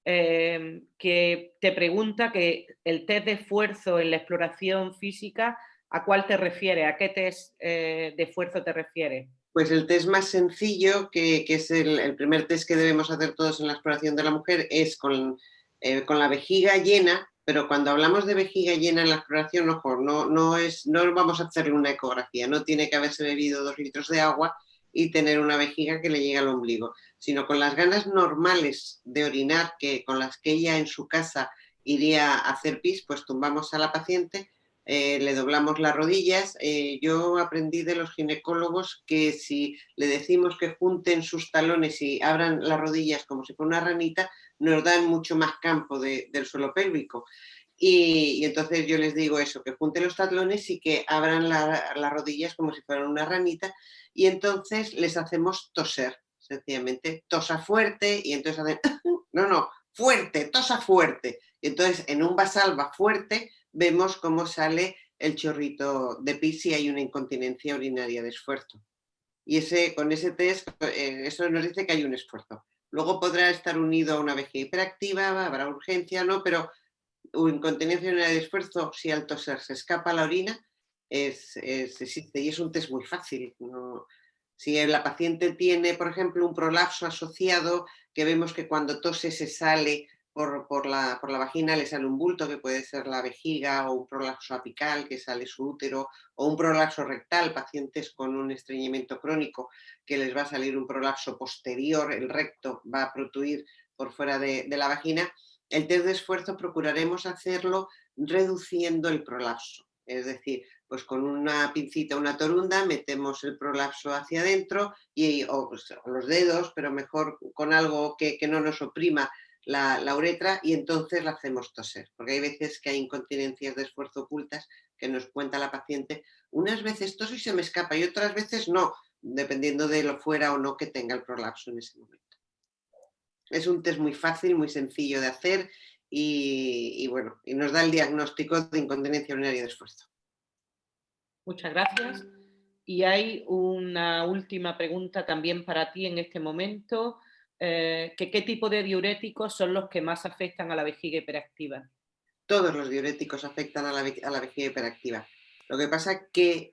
[SPEAKER 4] que te pregunta que el test de esfuerzo en la exploración física, ¿a cuál te refieres? ¿A qué test de esfuerzo te refieres?
[SPEAKER 1] Pues el test más sencillo, que es el primer test que debemos hacer todos en la exploración de la mujer, es con la vejiga llena, pero cuando hablamos de vejiga llena en la exploración, ojo, no vamos a hacerle una ecografía, no tiene que haberse bebido 2 litros de agua y tener una vejiga que le llegue al ombligo, sino con las ganas normales de orinar, con las que ella en su casa iría a hacer pis, pues tumbamos a la paciente, le doblamos las rodillas. Yo aprendí de los ginecólogos que si le decimos que junten sus talones y abran las rodillas como si fuera una ranita, nos dan mucho más campo del suelo pélvico. Y entonces yo les digo eso, que junten los talones y que abran las rodillas como si fueran una ranita, y entonces les hacemos toser, sencillamente tosa fuerte, y entonces hacen, no, fuerte, tosa fuerte. Y entonces en un vasalva fuerte vemos cómo sale el chorrito de pis si hay una incontinencia urinaria de esfuerzo. Y con ese test, eso nos dice que hay un esfuerzo. Luego podrá estar unido a una vejiga hiperactiva, habrá urgencia, ¿no? Pero incontinencia urinaria de esfuerzo, si al toser se escapa la orina, existe y es un test muy fácil, ¿no? Si la paciente tiene, por ejemplo, un prolapso asociado, que vemos que cuando tose se sale por la vagina, le sale un bulto que puede ser la vejiga, o un prolapso apical que sale su útero, o un prolapso rectal, pacientes con un estreñimiento crónico que les va a salir un prolapso posterior, el recto va a protruir por fuera de la vagina. El test de esfuerzo procuraremos hacerlo reduciendo el prolapso, es decir, pues con una pincita, una torunda, metemos el prolapso hacia adentro o los dedos, pero mejor con algo que no nos oprima la uretra, y entonces la hacemos toser, porque hay veces que hay incontinencias de esfuerzo ocultas que nos cuenta la paciente, unas veces toso y se me escapa y otras veces no, dependiendo de lo fuera o no que tenga el prolapso en ese momento. Es un test muy fácil, muy sencillo de hacer y bueno, y nos da el diagnóstico de incontinencia urinaria de esfuerzo.
[SPEAKER 4] Muchas gracias. Y hay una última pregunta también para ti en este momento, ¿qué tipo de diuréticos son los que más afectan a la vejiga hiperactiva?
[SPEAKER 1] Todos los diuréticos afectan a la vejiga hiperactiva. Lo que pasa es que,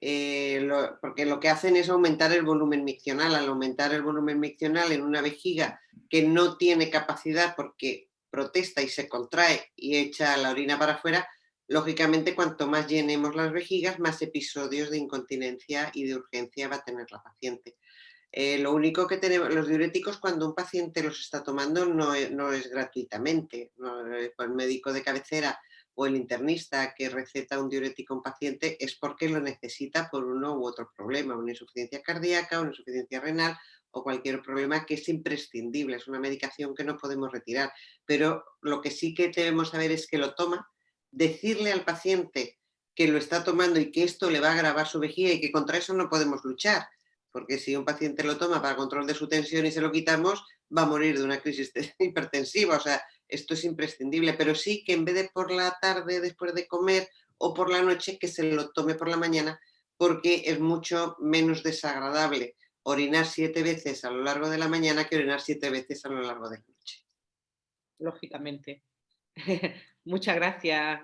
[SPEAKER 1] porque lo que hacen es aumentar el volumen miccional. Al aumentar el volumen miccional en una vejiga que no tiene capacidad porque protesta y se contrae y echa la orina para afuera, lógicamente cuanto más llenemos las vejigas, más episodios de incontinencia y de urgencia va a tener la paciente. Lo único que tenemos, los diuréticos cuando un paciente los está tomando no es gratuitamente. El médico de cabecera o el internista que receta un diurético a un paciente es porque lo necesita por uno u otro problema, una insuficiencia cardíaca, una insuficiencia renal o cualquier problema que es imprescindible, es una medicación que no podemos retirar. Pero lo que sí que debemos saber es que lo toma, decirle al paciente que lo está tomando y que esto le va a agravar su vejiga y que contra eso no podemos luchar. Porque si un paciente lo toma para control de su tensión y se lo quitamos, va a morir de una crisis hipertensiva. O sea, esto es imprescindible, pero sí que en vez de por la tarde después de comer o por la noche, que se lo tome por la mañana, porque es mucho menos desagradable orinar 7 veces a lo largo de la mañana que orinar 7 veces a lo largo de la noche.
[SPEAKER 4] Lógicamente. Muchas gracias.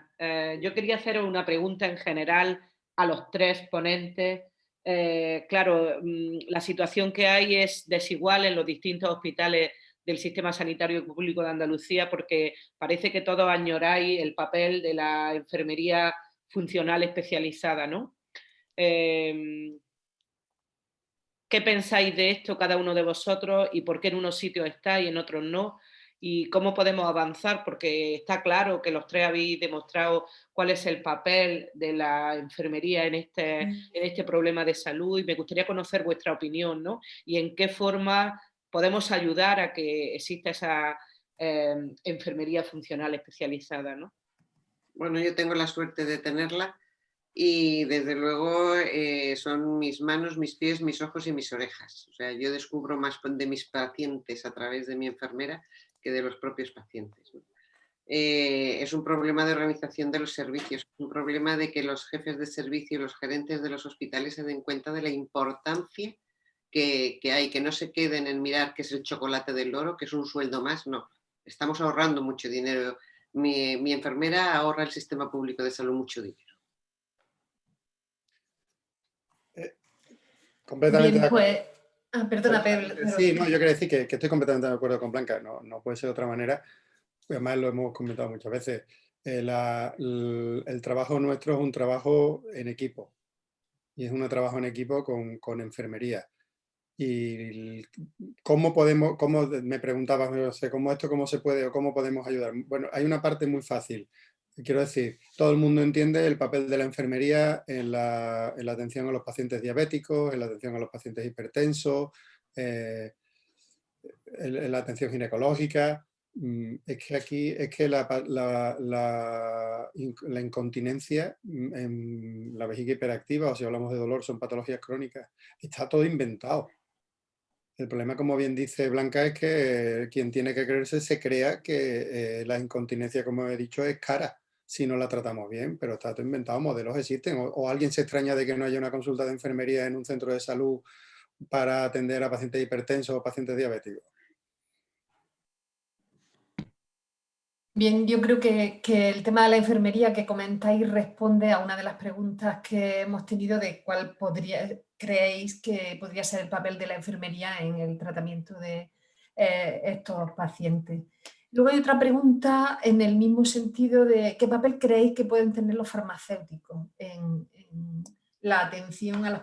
[SPEAKER 4] Yo quería hacer una pregunta en general a los tres ponentes. Claro, la situación que hay es desigual en los distintos hospitales del sistema sanitario público de Andalucía porque parece que todos añoráis el papel de la enfermería funcional especializada, ¿no? ¿Qué pensáis de esto cada uno de vosotros y por qué en unos sitios está y en otros no? ¿Y cómo podemos avanzar? Porque está claro que los tres habéis demostrado cuál es el papel de la enfermería en este problema de salud y me gustaría conocer vuestra opinión, ¿no? Y en qué forma podemos ayudar a que exista esa enfermería funcional especializada, ¿no?
[SPEAKER 1] Bueno, yo tengo la suerte de tenerla y desde luego son mis manos, mis pies, mis ojos y mis orejas. O sea, yo descubro más de mis pacientes a través de mi enfermera que de los propios pacientes, ¿no? Es un problema de organización de los servicios, es un problema de que los jefes de servicio y los gerentes de los hospitales se den cuenta de la importancia que hay, que no se queden en mirar qué es el chocolate del loro, que es un sueldo más, no. Estamos ahorrando mucho dinero. Mi enfermera ahorra el sistema público de salud mucho dinero.
[SPEAKER 5] Completamente
[SPEAKER 3] Bien,
[SPEAKER 5] de acuerdo.
[SPEAKER 3] pues... perdona, Pedro.
[SPEAKER 5] Sí, no, yo quiero decir que estoy completamente de acuerdo con Blanca, no puede ser de otra manera. Además lo hemos comentado muchas veces. El trabajo nuestro es un trabajo en equipo y es un trabajo en equipo con enfermería. Y cómo me preguntabas, no sé, cómo se puede o cómo podemos ayudar. Bueno, hay una parte muy fácil. Quiero decir, todo el mundo entiende el papel de la enfermería en la atención a los pacientes diabéticos, en la atención a los pacientes hipertensos, en la atención ginecológica. Es que aquí la incontinencia en la vejiga hiperactiva, o si hablamos de dolor, son patologías crónicas. Está todo inventado. El problema, como bien dice Blanca, es que quien tiene que creerse se crea que la incontinencia, como he dicho, es cara si no la tratamos bien, pero está todo inventado, modelos existen. O alguien se extraña de que no haya una consulta de enfermería en un centro de salud para atender a pacientes hipertensos o pacientes diabéticos.
[SPEAKER 3] Bien, yo creo que el tema de la enfermería que comentáis responde a una de las preguntas que hemos tenido de cuál creéis que podría ser el papel de la enfermería en el tratamiento de estos pacientes. Luego hay otra pregunta en el mismo sentido de qué papel creéis que pueden tener los farmacéuticos en la atención a las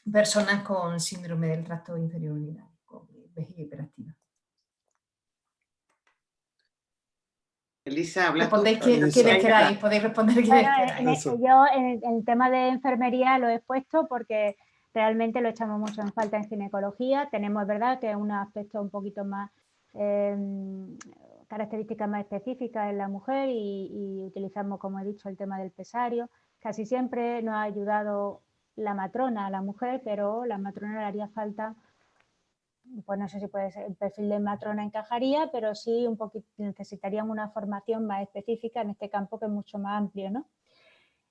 [SPEAKER 3] personas con síndrome del tracto inferior urinario, con vejiga hiperactiva.
[SPEAKER 1] Elisa, habla tú.
[SPEAKER 3] Respondéis
[SPEAKER 5] Elisa.
[SPEAKER 3] quienes queráis, podéis responder quienes queráis.
[SPEAKER 6] Yo en el tema de enfermería lo he expuesto porque realmente lo echamos mucho en falta en ginecología. Tenemos, verdad, que es un aspecto un poquito más, características más específicas en la mujer y utilizamos, como he dicho, el tema del pesario. Casi siempre nos ha ayudado la matrona a la mujer, pero la matrona le haría falta, pues no sé si puede ser, el perfil de matrona encajaría, pero sí necesitarían una formación más específica en este campo que es mucho más amplio, ¿no?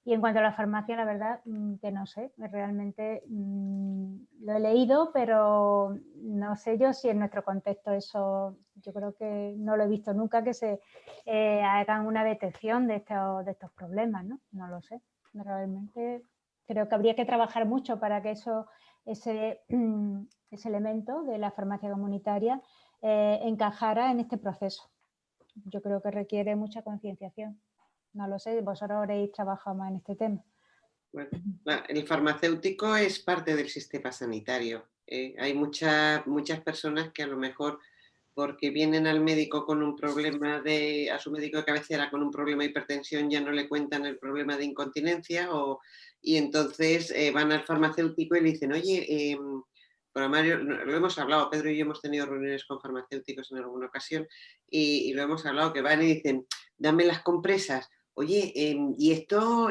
[SPEAKER 6] Y en cuanto a la farmacia, la verdad que no sé, realmente lo he leído, pero no sé yo si en nuestro contexto eso, yo creo que no lo he visto nunca, que se hagan una detección de estos problemas, ¿no? No lo sé, realmente creo que habría que trabajar mucho para que ese elemento de la farmacia comunitaria encajara en este proceso. Yo creo que requiere mucha concienciación. No lo sé, vosotros habréis trabajado más en este tema.
[SPEAKER 1] Bueno, el farmacéutico es parte del sistema sanitario. Hay muchas personas que a lo mejor porque vienen al médico con un problema a su médico de cabecera con un problema de hipertensión, ya no le cuentan el problema de incontinencia y entonces van al farmacéutico y le dicen, oye, Mario, lo hemos hablado, Pedro y yo hemos tenido reuniones con farmacéuticos en alguna ocasión y lo hemos hablado, que van y dicen, dame las compresas. Oye, ¿y esto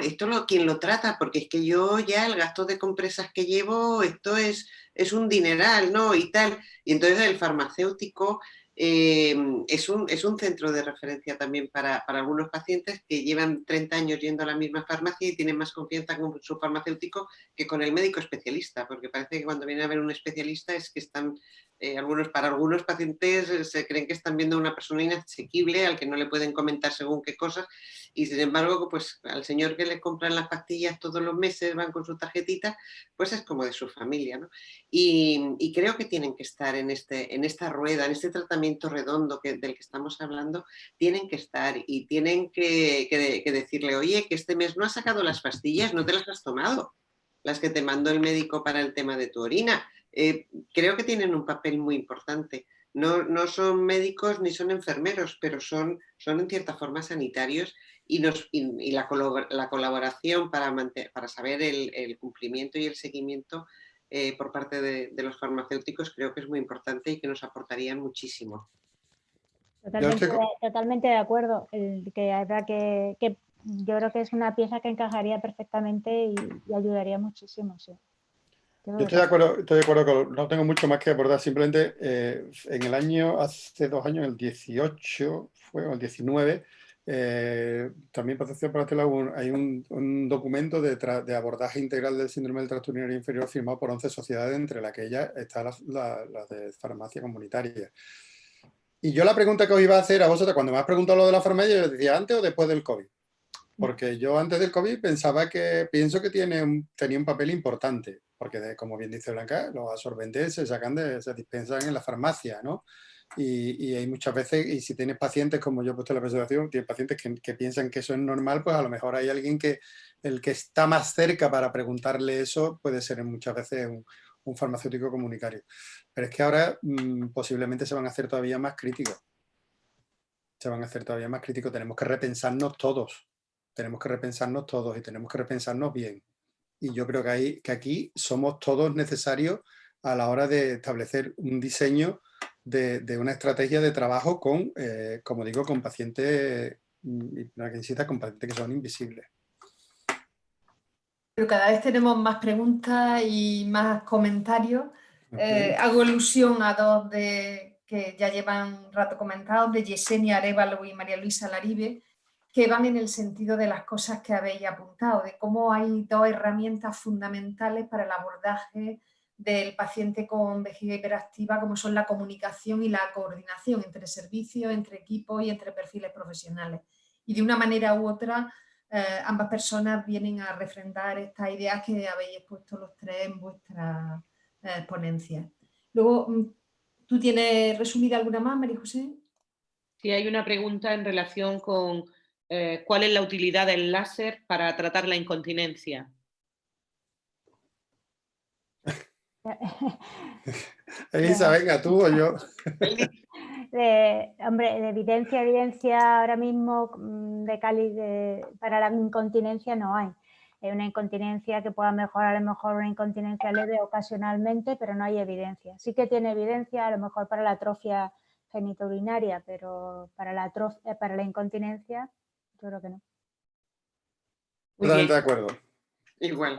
[SPEAKER 1] quién lo trata? Porque es que yo ya el gasto de compresas que llevo, esto es un dineral, ¿no? Y tal. Y entonces el farmacéutico es un centro de referencia también para algunos pacientes que llevan 30 años yendo a la misma farmacia y tienen más confianza con su farmacéutico que con el médico especialista, porque parece que cuando vienen a ver un especialista es que están, para algunos pacientes se creen que están viendo a una persona inasequible al que no le pueden comentar según qué cosas y sin embargo pues al señor que le compran las pastillas todos los meses, van con su tarjetita, pues es como de su familia, ¿no? Y creo que tienen que estar en esta rueda, en este tratamiento redondo del que estamos hablando, tienen que estar y tienen que decirle, oye, que este mes no has sacado las pastillas, no te las has tomado, las que te mandó el médico para el tema de tu orina. Creo que tienen un papel muy importante. No son médicos ni son enfermeros, pero son en cierta forma sanitarios y la colaboración para saber el cumplimiento y el seguimiento por parte de los farmacéuticos creo que es muy importante y que nos aportarían muchísimo.
[SPEAKER 6] Totalmente de acuerdo, que habrá que yo creo que es una pieza que encajaría perfectamente y ayudaría muchísimo, sí.
[SPEAKER 5] Yo estoy de acuerdo no tengo mucho más que abordar, simplemente en el año, hace 2 años, el 18, o el 19, también por hay un documento de abordaje integral del síndrome del trastorno urinario inferior firmado por 11 sociedades, entre las que ella está la de farmacia comunitaria. Y yo la pregunta que os iba a hacer a vosotros, cuando me has preguntado lo de la farmacia, yo decía, ¿antes o después del COVID? Porque yo antes del COVID pienso que tenía un papel importante, porque como bien dice Blanca, los absorbentes se dispensan en la farmacia, ¿no? Y hay muchas veces, y si tienes pacientes, como yo he puesto en la presentación, tienes pacientes que piensan que eso es normal, pues a lo mejor hay alguien el que está más cerca para preguntarle eso puede ser muchas veces un farmacéutico comunitario. Pero es que ahora posiblemente se van a hacer todavía más críticos. Tenemos que repensarnos todos. Tenemos que repensarnos todos y tenemos que repensarnos bien. Y yo creo que aquí somos todos necesarios a la hora de establecer un diseño de una estrategia de trabajo con, como digo, con pacientes, con pacientes que son invisibles.
[SPEAKER 3] Pero cada vez tenemos más preguntas y más comentarios. Hago alusión a dos que ya llevan un rato comentados, de Yesenia Arévalo y María Luisa Laribe, que van en el sentido de las cosas que habéis apuntado, de cómo hay 2 herramientas fundamentales para el abordaje del paciente con vejiga hiperactiva, como son la comunicación y la coordinación entre servicios, entre equipos y entre perfiles profesionales. Y de una manera u otra, ambas personas vienen a refrendar estas ideas que habéis expuesto los 3 en vuestras ponencias. Luego, ¿tú tienes resumida alguna más, María José?
[SPEAKER 4] Sí, hay una pregunta en relación con cuál es la utilidad del láser para tratar la incontinencia.
[SPEAKER 5] Elisa, venga, tú o yo.
[SPEAKER 6] Hombre, de evidencia ahora mismo para la incontinencia no hay. Hay una incontinencia que pueda mejorar a lo mejor una incontinencia leve ocasionalmente, pero no hay evidencia. Sí que tiene evidencia a lo mejor para la atrofia genitourinaria, pero para la incontinencia yo creo que no.
[SPEAKER 5] Totalmente de acuerdo.
[SPEAKER 1] Igual.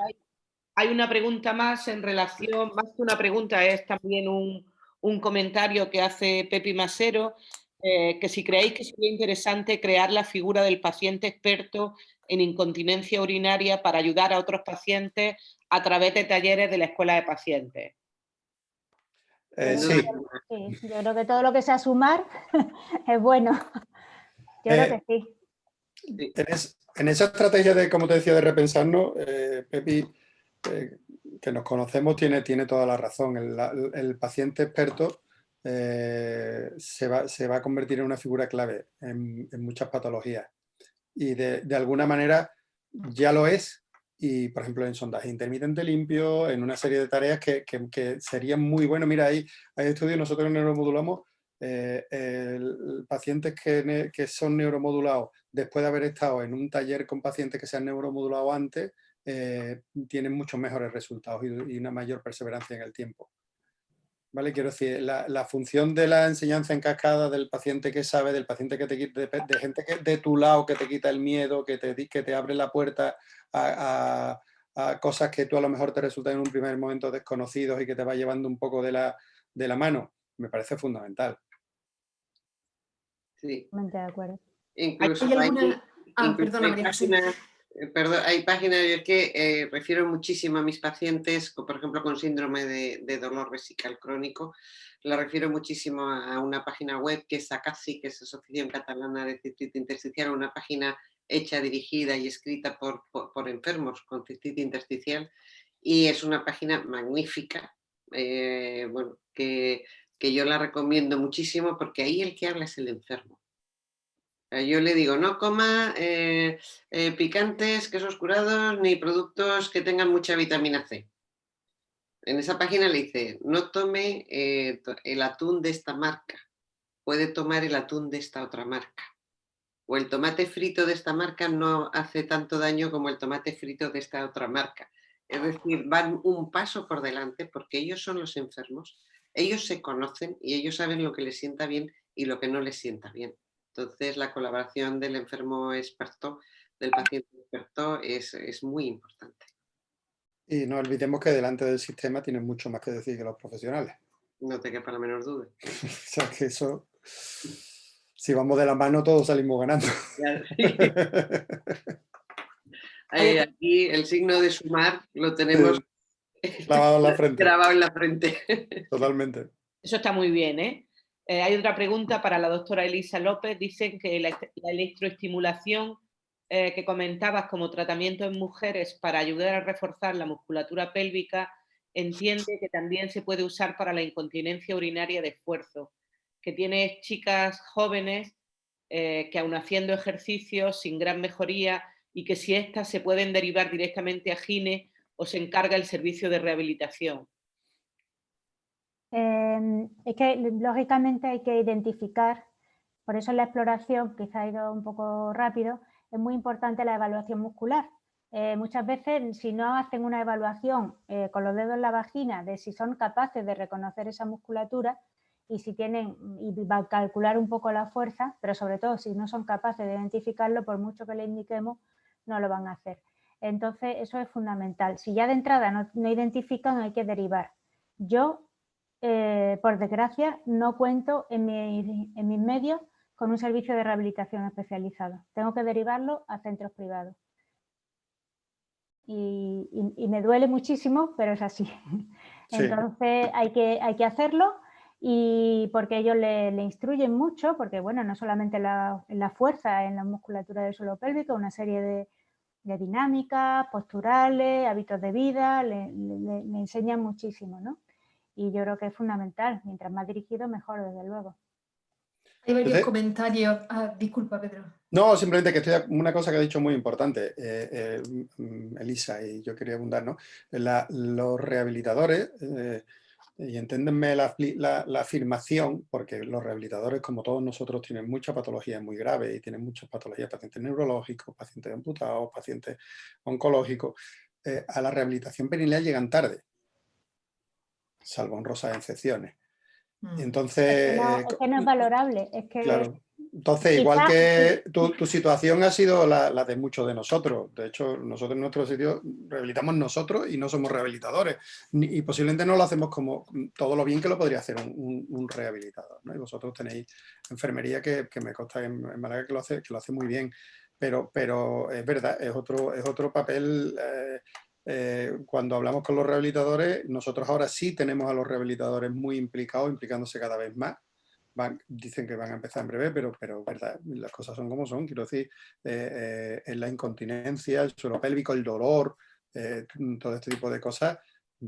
[SPEAKER 4] Hay una pregunta más en relación, más que una pregunta, es también un comentario que hace Pepi Masero, que si creéis que sería interesante crear la figura del paciente experto en incontinencia urinaria para ayudar a otros pacientes a través de talleres de la escuela de pacientes.
[SPEAKER 5] Sí.
[SPEAKER 6] Sí, yo creo que todo lo que sea sumar es bueno. Yo creo que sí.
[SPEAKER 5] En esa estrategia de, como te decía, de repensarnos, Pepi, que nos conocemos, tiene toda la razón. El paciente experto se va a convertir en una figura clave en muchas patologías. Y de alguna manera ya lo es. Y, por ejemplo, en sondaje intermitente limpio, en una serie de tareas que serían muy buenos. Mira, hay estudios, nosotros neuromodulamos pacientes que son neuromodulados después de haber estado en un taller con pacientes que se han neuromodulado antes, tienen muchos mejores resultados y una mayor perseverancia en el tiempo. ¿Vale? Quiero decir, la función de la enseñanza en cascada del paciente que sabe, del paciente que te quita, de gente que de tu lado, que te quita el miedo, que te abre la puerta a cosas que tú a lo mejor te resultan en un primer momento desconocidos y que te va llevando un poco de la mano, me parece fundamental.
[SPEAKER 1] Sí.
[SPEAKER 6] De acuerdo.
[SPEAKER 1] Incluso
[SPEAKER 3] ¿Hay alguna? Perdona,
[SPEAKER 1] hay
[SPEAKER 3] María José.
[SPEAKER 1] hay páginas, yo es que refiero muchísimo a mis pacientes, por ejemplo, con síndrome de dolor vesical crónico, la refiero muchísimo a una página web que es ACACI, que es Asociación Catalana de Cistitis Intersticial, una página hecha, dirigida y escrita por enfermos con cistitis intersticial, y es una página magnífica, bueno, que yo la recomiendo muchísimo porque ahí el que habla es el enfermo. Yo le digo, no coma picantes, quesos curados, ni productos que tengan mucha vitamina C. En esa página le dice, no tome el atún de esta marca, puede tomar el atún de esta otra marca. O el tomate frito de esta marca no hace tanto daño como el tomate frito de esta otra marca. Es decir, van un paso por delante porque ellos son los enfermos, ellos se conocen y ellos saben lo que les sienta bien y lo que no les sienta bien. Entonces, la colaboración del enfermo experto, del paciente experto, es muy importante.
[SPEAKER 5] Y no olvidemos que delante del sistema tienen mucho más que decir que los profesionales.
[SPEAKER 1] No te quepa la menor duda.
[SPEAKER 5] O sea, que eso, si vamos de la mano, todos salimos ganando.
[SPEAKER 1] Aquí el signo de sumar lo tenemos
[SPEAKER 5] clavado en la frente.
[SPEAKER 1] Grabado en la frente.
[SPEAKER 5] Totalmente.
[SPEAKER 4] Eso está muy bien, ¿eh? Hay otra pregunta para la doctora Elisa López. Dicen que la electroestimulación que comentabas como tratamiento en mujeres para ayudar a reforzar la musculatura pélvica, entiende que también se puede usar para la incontinencia urinaria de esfuerzo, que tiene chicas jóvenes que aun haciendo ejercicios sin gran mejoría y que si estas se pueden derivar directamente a gine o se encarga el servicio de rehabilitación.
[SPEAKER 6] Es que lógicamente hay que identificar, por eso en la exploración, quizá ha ido un poco rápido, es muy importante la evaluación muscular. Muchas veces, si no hacen una evaluación con los dedos en la vagina de si son capaces de reconocer esa musculatura y si tienen, y va a calcular un poco la fuerza, pero sobre todo si no son capaces de identificarlo, por mucho que le indiquemos, no lo van a hacer. Entonces, eso es fundamental. Si ya de entrada no identifican, hay que derivar. Yo, por desgracia, no cuento en mis medios con un servicio de rehabilitación especializado. Tengo que derivarlo a centros privados. Y me duele muchísimo, pero es así. Sí. Entonces hay que hacerlo, y porque ellos le instruyen mucho, porque bueno, no solamente la fuerza en la musculatura del suelo pélvico, una serie de dinámicas posturales, hábitos de vida, le enseñan muchísimo, ¿no? Y yo creo que es fundamental, mientras más dirigido, mejor, desde luego.
[SPEAKER 3] Hay varios comentarios. Disculpa, Pedro.
[SPEAKER 5] No, simplemente que una cosa que ha dicho muy importante, Elisa, y yo quería abundar, ¿no? Los rehabilitadores, y enténdenme la afirmación, porque los rehabilitadores, como todos nosotros, tienen muchas patologías muy graves y tienen muchas patologías, pacientes neurológicos, pacientes amputados, pacientes oncológicos. A la rehabilitación perineal llegan tarde, salvo honrosas excepciones. Y entonces,
[SPEAKER 6] es que no es valorable, es que...
[SPEAKER 5] Claro, Entonces, igual que tu situación ha sido la de muchos de nosotros. De hecho, nosotros en nuestro sitio rehabilitamos nosotros y no somos rehabilitadores. Y posiblemente no lo hacemos como todo lo bien que lo podría hacer un rehabilitador, ¿no? Y vosotros tenéis enfermería que me consta en Málaga que lo hace muy bien. Pero es verdad, es otro papel. Cuando hablamos con los rehabilitadores, nosotros ahora sí tenemos a los rehabilitadores muy implicados, implicándose cada vez más. Dicen que van a empezar en breve, pero verdad, las cosas son como son. Quiero decir, en la incontinencia, el suelo pélvico, el dolor, todo este tipo de cosas,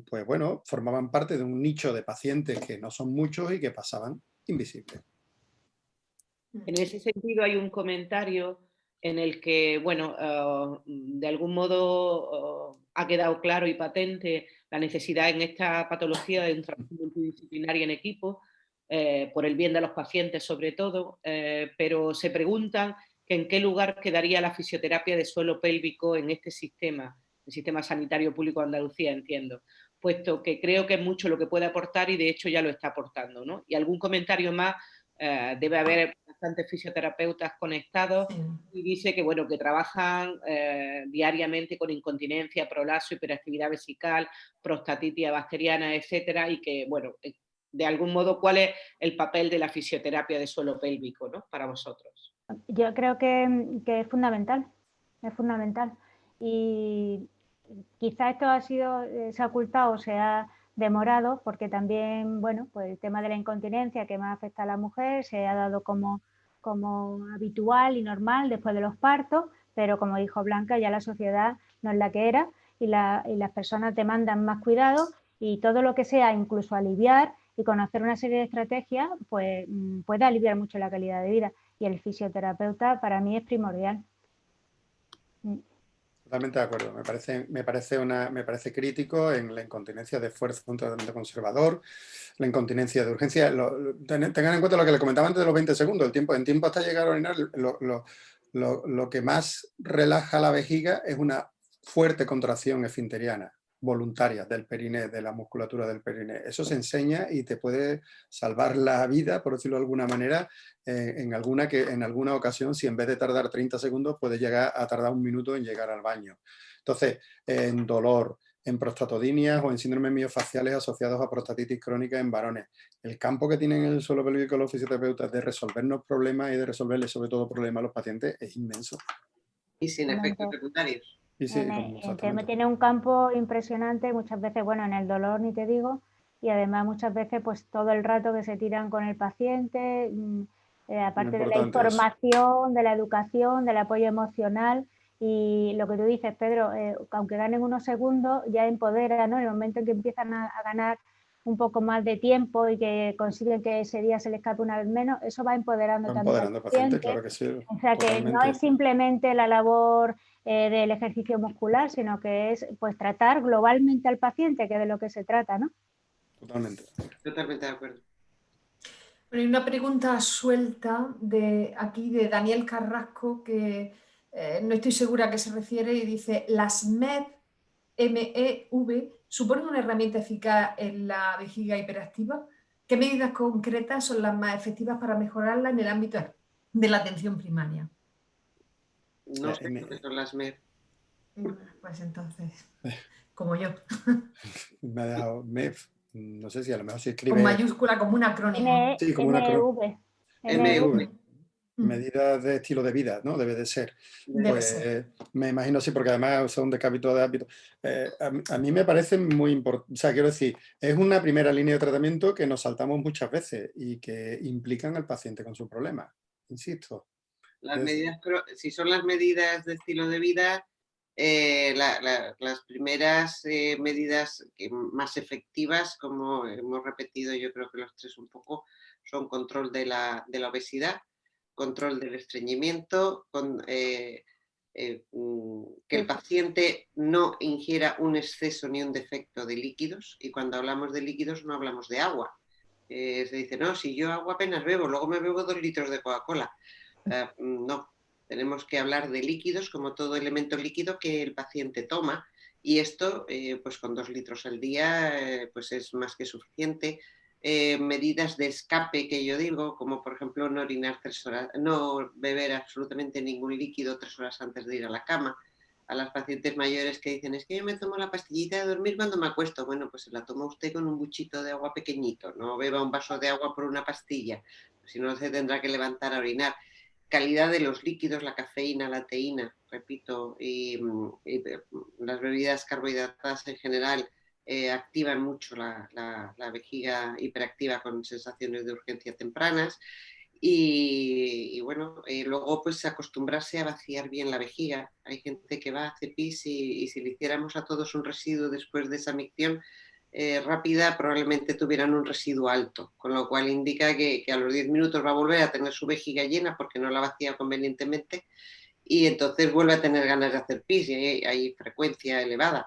[SPEAKER 5] pues bueno, formaban parte de un nicho de pacientes que no son muchos y que pasaban invisibles.
[SPEAKER 4] En ese sentido hay un comentario en el que, bueno, de algún modo ha quedado claro y patente la necesidad en esta patología de un trabajo multidisciplinario en equipo, por el bien de los pacientes sobre todo, pero se preguntan que en qué lugar quedaría la fisioterapia de suelo pélvico en este sistema, el sistema sanitario público de Andalucía, entiendo, puesto que creo que es mucho lo que puede aportar y de hecho ya lo está aportando, ¿no? Y algún comentario más, debe haber bastantes fisioterapeutas conectados, y dice que, bueno, que trabajan diariamente con incontinencia, prolapso, hiperactividad vesical, prostatitis bacteriana, etcétera, y que, bueno, de algún modo, ¿cuál es el papel de la fisioterapia de suelo pélvico, ¿no?, para vosotros?
[SPEAKER 6] Yo creo que es fundamental, y quizá esto se ha ocultado, se ha demorado, porque también, bueno, pues el tema de la incontinencia que más afecta a la mujer se ha dado como habitual y normal después de los partos, pero como dijo Blanca, ya la sociedad no es la que era y las personas demandan más cuidado, y todo lo que sea incluso aliviar y conocer una serie de estrategias, pues puede aliviar mucho la calidad de vida, y el fisioterapeuta para mí es primordial.
[SPEAKER 5] Totalmente de acuerdo. Me parece crítico en la incontinencia de esfuerzo, un tratamiento conservador, la incontinencia de urgencia. Tengan en cuenta lo que le comentaba antes de los 20 segundos, en tiempo hasta llegar a orinar, lo que más relaja la vejiga es una fuerte contracción esfinteriana voluntaria del periné, de la musculatura del periné. Eso se enseña y te puede salvar la vida, por decirlo de alguna manera, en alguna ocasión, si en vez de tardar 30 segundos, puede llegar a tardar 1 minuto en llegar al baño. Entonces, en dolor, en prostatodinias o en síndromes miofaciales asociados a prostatitis crónica en varones. El campo que tienen en el suelo pélvico los fisioterapeutas de resolvernos problemas y de resolverles sobre todo problemas a los pacientes es inmenso.
[SPEAKER 1] Y sin efectos secundarios.
[SPEAKER 5] Y sí,
[SPEAKER 6] El tema tiene un campo impresionante, muchas veces, bueno, en el dolor ni te digo, y además muchas veces pues todo el rato que se tiran con el paciente, aparte de la información, de la educación, del apoyo emocional, y lo que tú dices, Pedro, aunque ganen unos segundos, ya empodera, ¿no? En el momento en que empiezan a ganar un poco más de tiempo y que consiguen que ese día se les escape una vez menos, eso va empoderando también al paciente.
[SPEAKER 5] Claro que sí,
[SPEAKER 6] o sea, que no es simplemente la labor del ejercicio muscular, sino que es pues tratar globalmente al paciente, que es de lo que se trata, ¿no?
[SPEAKER 5] Totalmente.
[SPEAKER 1] Totalmente de acuerdo.
[SPEAKER 3] Bueno, hay una pregunta suelta de Daniel Carrasco, que no estoy segura a qué se refiere, y dice: ¿las MEV, MEV, suponen una herramienta eficaz en la vejiga hiperactiva? ¿Qué medidas concretas son las más efectivas para mejorarla en el ámbito de la atención primaria?
[SPEAKER 1] No sé qué son las MEV.
[SPEAKER 3] Pues entonces, como yo.
[SPEAKER 5] Me ha dejado MEV. No sé si a lo mejor se escribe...
[SPEAKER 3] Con mayúscula, como un acrónimo.
[SPEAKER 5] Sí, como un acrónimo.
[SPEAKER 6] MEV.
[SPEAKER 5] Medidas de estilo de vida, ¿no? Debe de ser. Pues me imagino, sí, porque además son de capítulo de hábito. A mí me parece muy importante, o sea, quiero decir, es una primera línea de tratamiento que nos saltamos muchas veces y que implican al paciente con su problema, insisto.
[SPEAKER 1] Si son las medidas de estilo de vida, las primeras medidas más efectivas, como hemos repetido yo creo que los tres un poco, son control de la obesidad, control del estreñimiento, que el paciente no ingiera un exceso ni un defecto de líquidos, y cuando hablamos de líquidos no hablamos de agua. Se dice, no, si yo agua apenas bebo, luego me bebo 2 litros de Coca-Cola. No, tenemos que hablar de líquidos como todo elemento líquido que el paciente toma, y esto pues con 2 litros al día pues es más que suficiente. medidas de escape que yo digo, como por ejemplo no orinar 3 horas, no beber absolutamente ningún líquido 3 horas antes de ir a la cama. A las pacientes mayores que dicen, es que yo me tomo la pastillita de dormir cuando me acuesto. Bueno, pues se la toma usted con un buchito de agua pequeñito, no beba un vaso de agua por una pastilla, si no se tendrá que levantar a orinar. Calidad de los líquidos, la cafeína, la teína, repito, y las bebidas carbohidratadas en general activan mucho la vejiga hiperactiva con sensaciones de urgencia tempranas. Y bueno, luego pues acostumbrarse a vaciar bien la vejiga. Hay gente que va, hace pis y si le hiciéramos a todos un residuo después de esa micción rápida, probablemente tuvieran un residuo alto, con lo cual indica que a los 10 minutos va a volver a tener su vejiga llena porque no la vacía convenientemente y entonces vuelve a tener ganas de hacer pis y hay frecuencia elevada.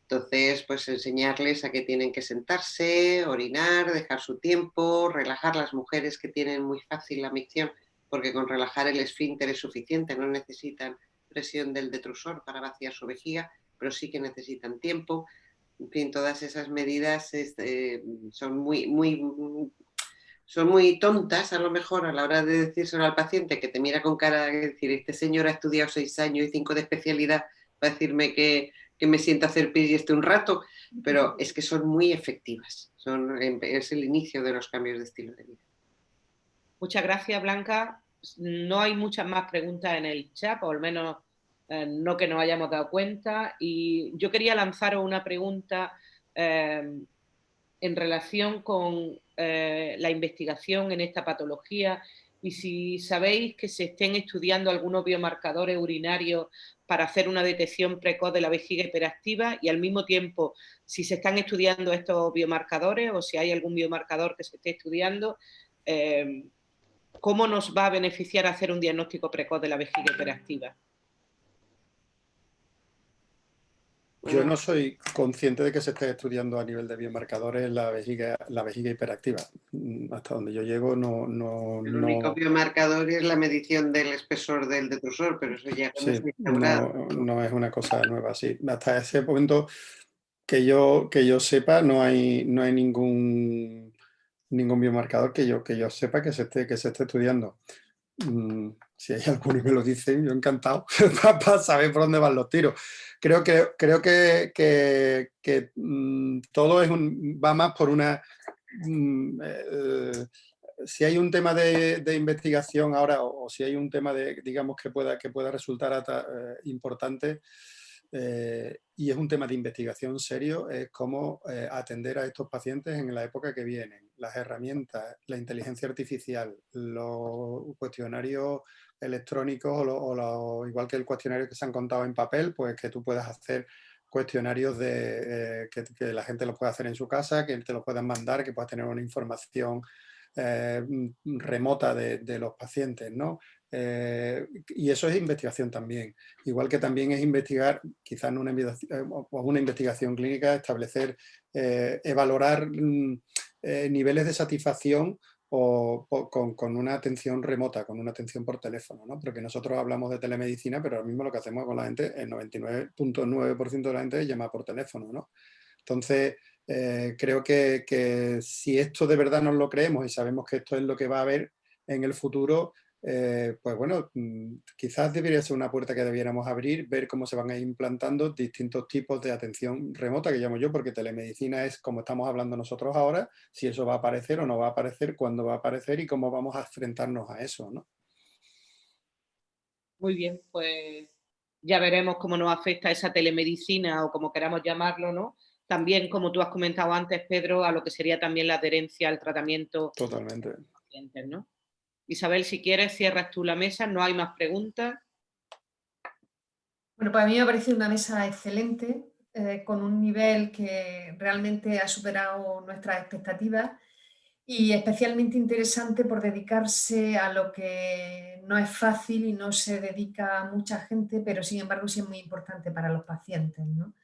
[SPEAKER 1] Entonces, pues enseñarles a que tienen que sentarse, orinar, dejar su tiempo, relajar las mujeres que tienen muy fácil la micción, porque con relajar el esfínter es suficiente, no necesitan presión del detrusor para vaciar su vejiga, pero sí que necesitan tiempo. En fin, todas esas medidas son muy tontas a lo mejor a la hora de decírselo al paciente que te mira con cara de decir, este señor ha estudiado 6 años y 5 de especialidad para decirme que me siento a hacer pis y esté un rato, pero es que son muy efectivas, es el inicio de los cambios de estilo de vida.
[SPEAKER 4] Muchas gracias, Blanca. No hay muchas más preguntas en el chat, o al menos no que nos hayamos dado cuenta, y yo quería lanzaros una pregunta en relación con la investigación en esta patología y si sabéis que se estén estudiando algunos biomarcadores urinarios para hacer una detección precoz de la vejiga hiperactiva y al mismo tiempo si se están estudiando estos biomarcadores o si hay algún biomarcador que se esté estudiando, ¿cómo nos va a beneficiar hacer un diagnóstico precoz de la vejiga hiperactiva?
[SPEAKER 5] Yo no soy consciente de que se esté estudiando a nivel de biomarcadores la vejiga hiperactiva. Hasta donde yo llego
[SPEAKER 1] El único biomarcador es la medición del espesor del detrusor, pero eso ya
[SPEAKER 5] sí,
[SPEAKER 1] está instaurado.
[SPEAKER 5] no es una cosa nueva. Sí. Hasta ese momento que yo sepa no hay ningún biomarcador que yo sepa que se esté estudiando. Si hay alguno y me lo dicen, yo encantado para saber por dónde van los tiros. Creo que todo va más por una... si hay un tema de investigación ahora o si hay un tema digamos que pueda resultar importante y es un tema de investigación serio, es cómo atender a estos pacientes en la época que vienen. Las herramientas, la inteligencia artificial, los cuestionarios electrónicos igual que el cuestionario que se han contado en papel, pues que tú puedas hacer cuestionarios que la gente los pueda hacer en su casa, que te los puedan mandar, que puedas tener una información remota de los pacientes, ¿no? Y eso es investigación también. Igual que también es investigar, quizás en una investigación clínica, establecer, valorar niveles de satisfacción con una atención remota, con una atención por teléfono, ¿no? Porque nosotros hablamos de telemedicina, pero ahora mismo lo que hacemos con la gente, el 99.9% de la gente es llamar por teléfono, ¿no? Entonces, creo que si esto de verdad nos lo creemos y sabemos que esto es lo que va a haber en el futuro, pues bueno, quizás debería ser una puerta que debiéramos abrir, ver cómo se van a ir implantando distintos tipos de atención remota, que llamo yo, porque telemedicina es como estamos hablando nosotros ahora, si eso va a aparecer o no va a aparecer, cuándo va a aparecer y cómo vamos a enfrentarnos a eso, ¿no?
[SPEAKER 4] Muy bien, pues ya veremos cómo nos afecta esa telemedicina o como queramos llamarlo, ¿no? También, como tú has comentado antes, Pedro, a lo que sería también la adherencia al tratamiento.
[SPEAKER 5] Totalmente.
[SPEAKER 4] De los pacientes, ¿no? Isabel, si quieres, cierras tú la mesa, no hay más preguntas.
[SPEAKER 3] Bueno, para mí me ha parecido una mesa excelente, con un nivel que realmente ha superado nuestras expectativas y especialmente interesante por dedicarse a lo que no es fácil y no se dedica a mucha gente, pero sin embargo sí es muy importante para los pacientes, ¿no?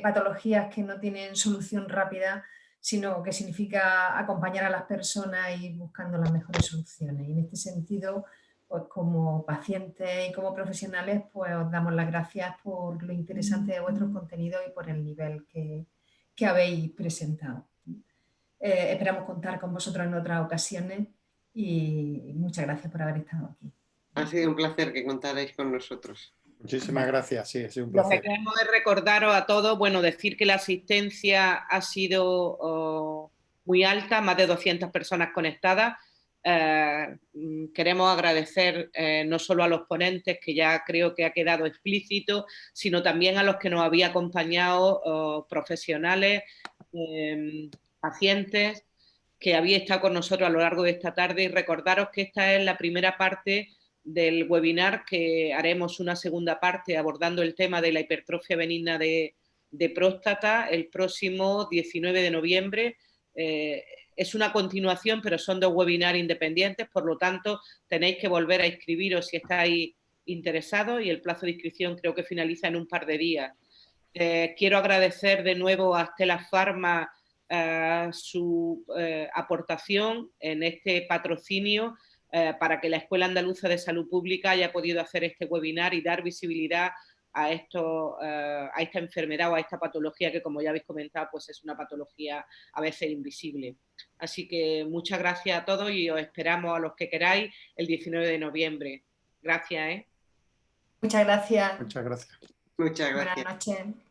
[SPEAKER 3] Patologías que no tienen solución rápida, sino que significa acompañar a las personas y ir buscando las mejores soluciones. Y en este sentido, pues como pacientes y como profesionales, pues os damos las gracias por lo interesante de vuestros contenidos y por el nivel que habéis presentado. Esperamos contar con vosotros en otras ocasiones y muchas gracias por haber estado aquí.
[SPEAKER 1] Ha sido un placer que contarais con nosotros.
[SPEAKER 5] Muchísimas gracias, sí, ha sido un
[SPEAKER 4] Lo que
[SPEAKER 5] placer.
[SPEAKER 4] queremos es recordaros a todos, bueno, decir que la asistencia ha sido muy alta, más de 200 personas conectadas. Queremos agradecer no solo a los ponentes, que ya creo que ha quedado explícito, sino también a los que nos habían acompañado, profesionales, pacientes, que habéis estado con nosotros a lo largo de esta tarde, y recordaros que esta es la primera parte del webinar, que haremos una segunda parte abordando el tema de la hipertrofia benigna de próstata el próximo 19 de noviembre. Es una continuación, pero son dos webinars independientes, por lo tanto tenéis que volver a inscribiros si estáis interesados, y el plazo de inscripción creo que finaliza en un par de días. Quiero agradecer de nuevo a Stella Pharma su aportación en este patrocinio para que la Escuela Andaluza de Salud Pública haya podido hacer este webinar y dar visibilidad a esta enfermedad o a esta patología que, como ya habéis comentado, pues es una patología a veces invisible. Así que muchas gracias a todos y os esperamos a los que queráis el 19 de noviembre. Gracias.
[SPEAKER 3] Muchas gracias.
[SPEAKER 5] Muchas gracias.
[SPEAKER 1] Muchas gracias.
[SPEAKER 3] Buenas noches.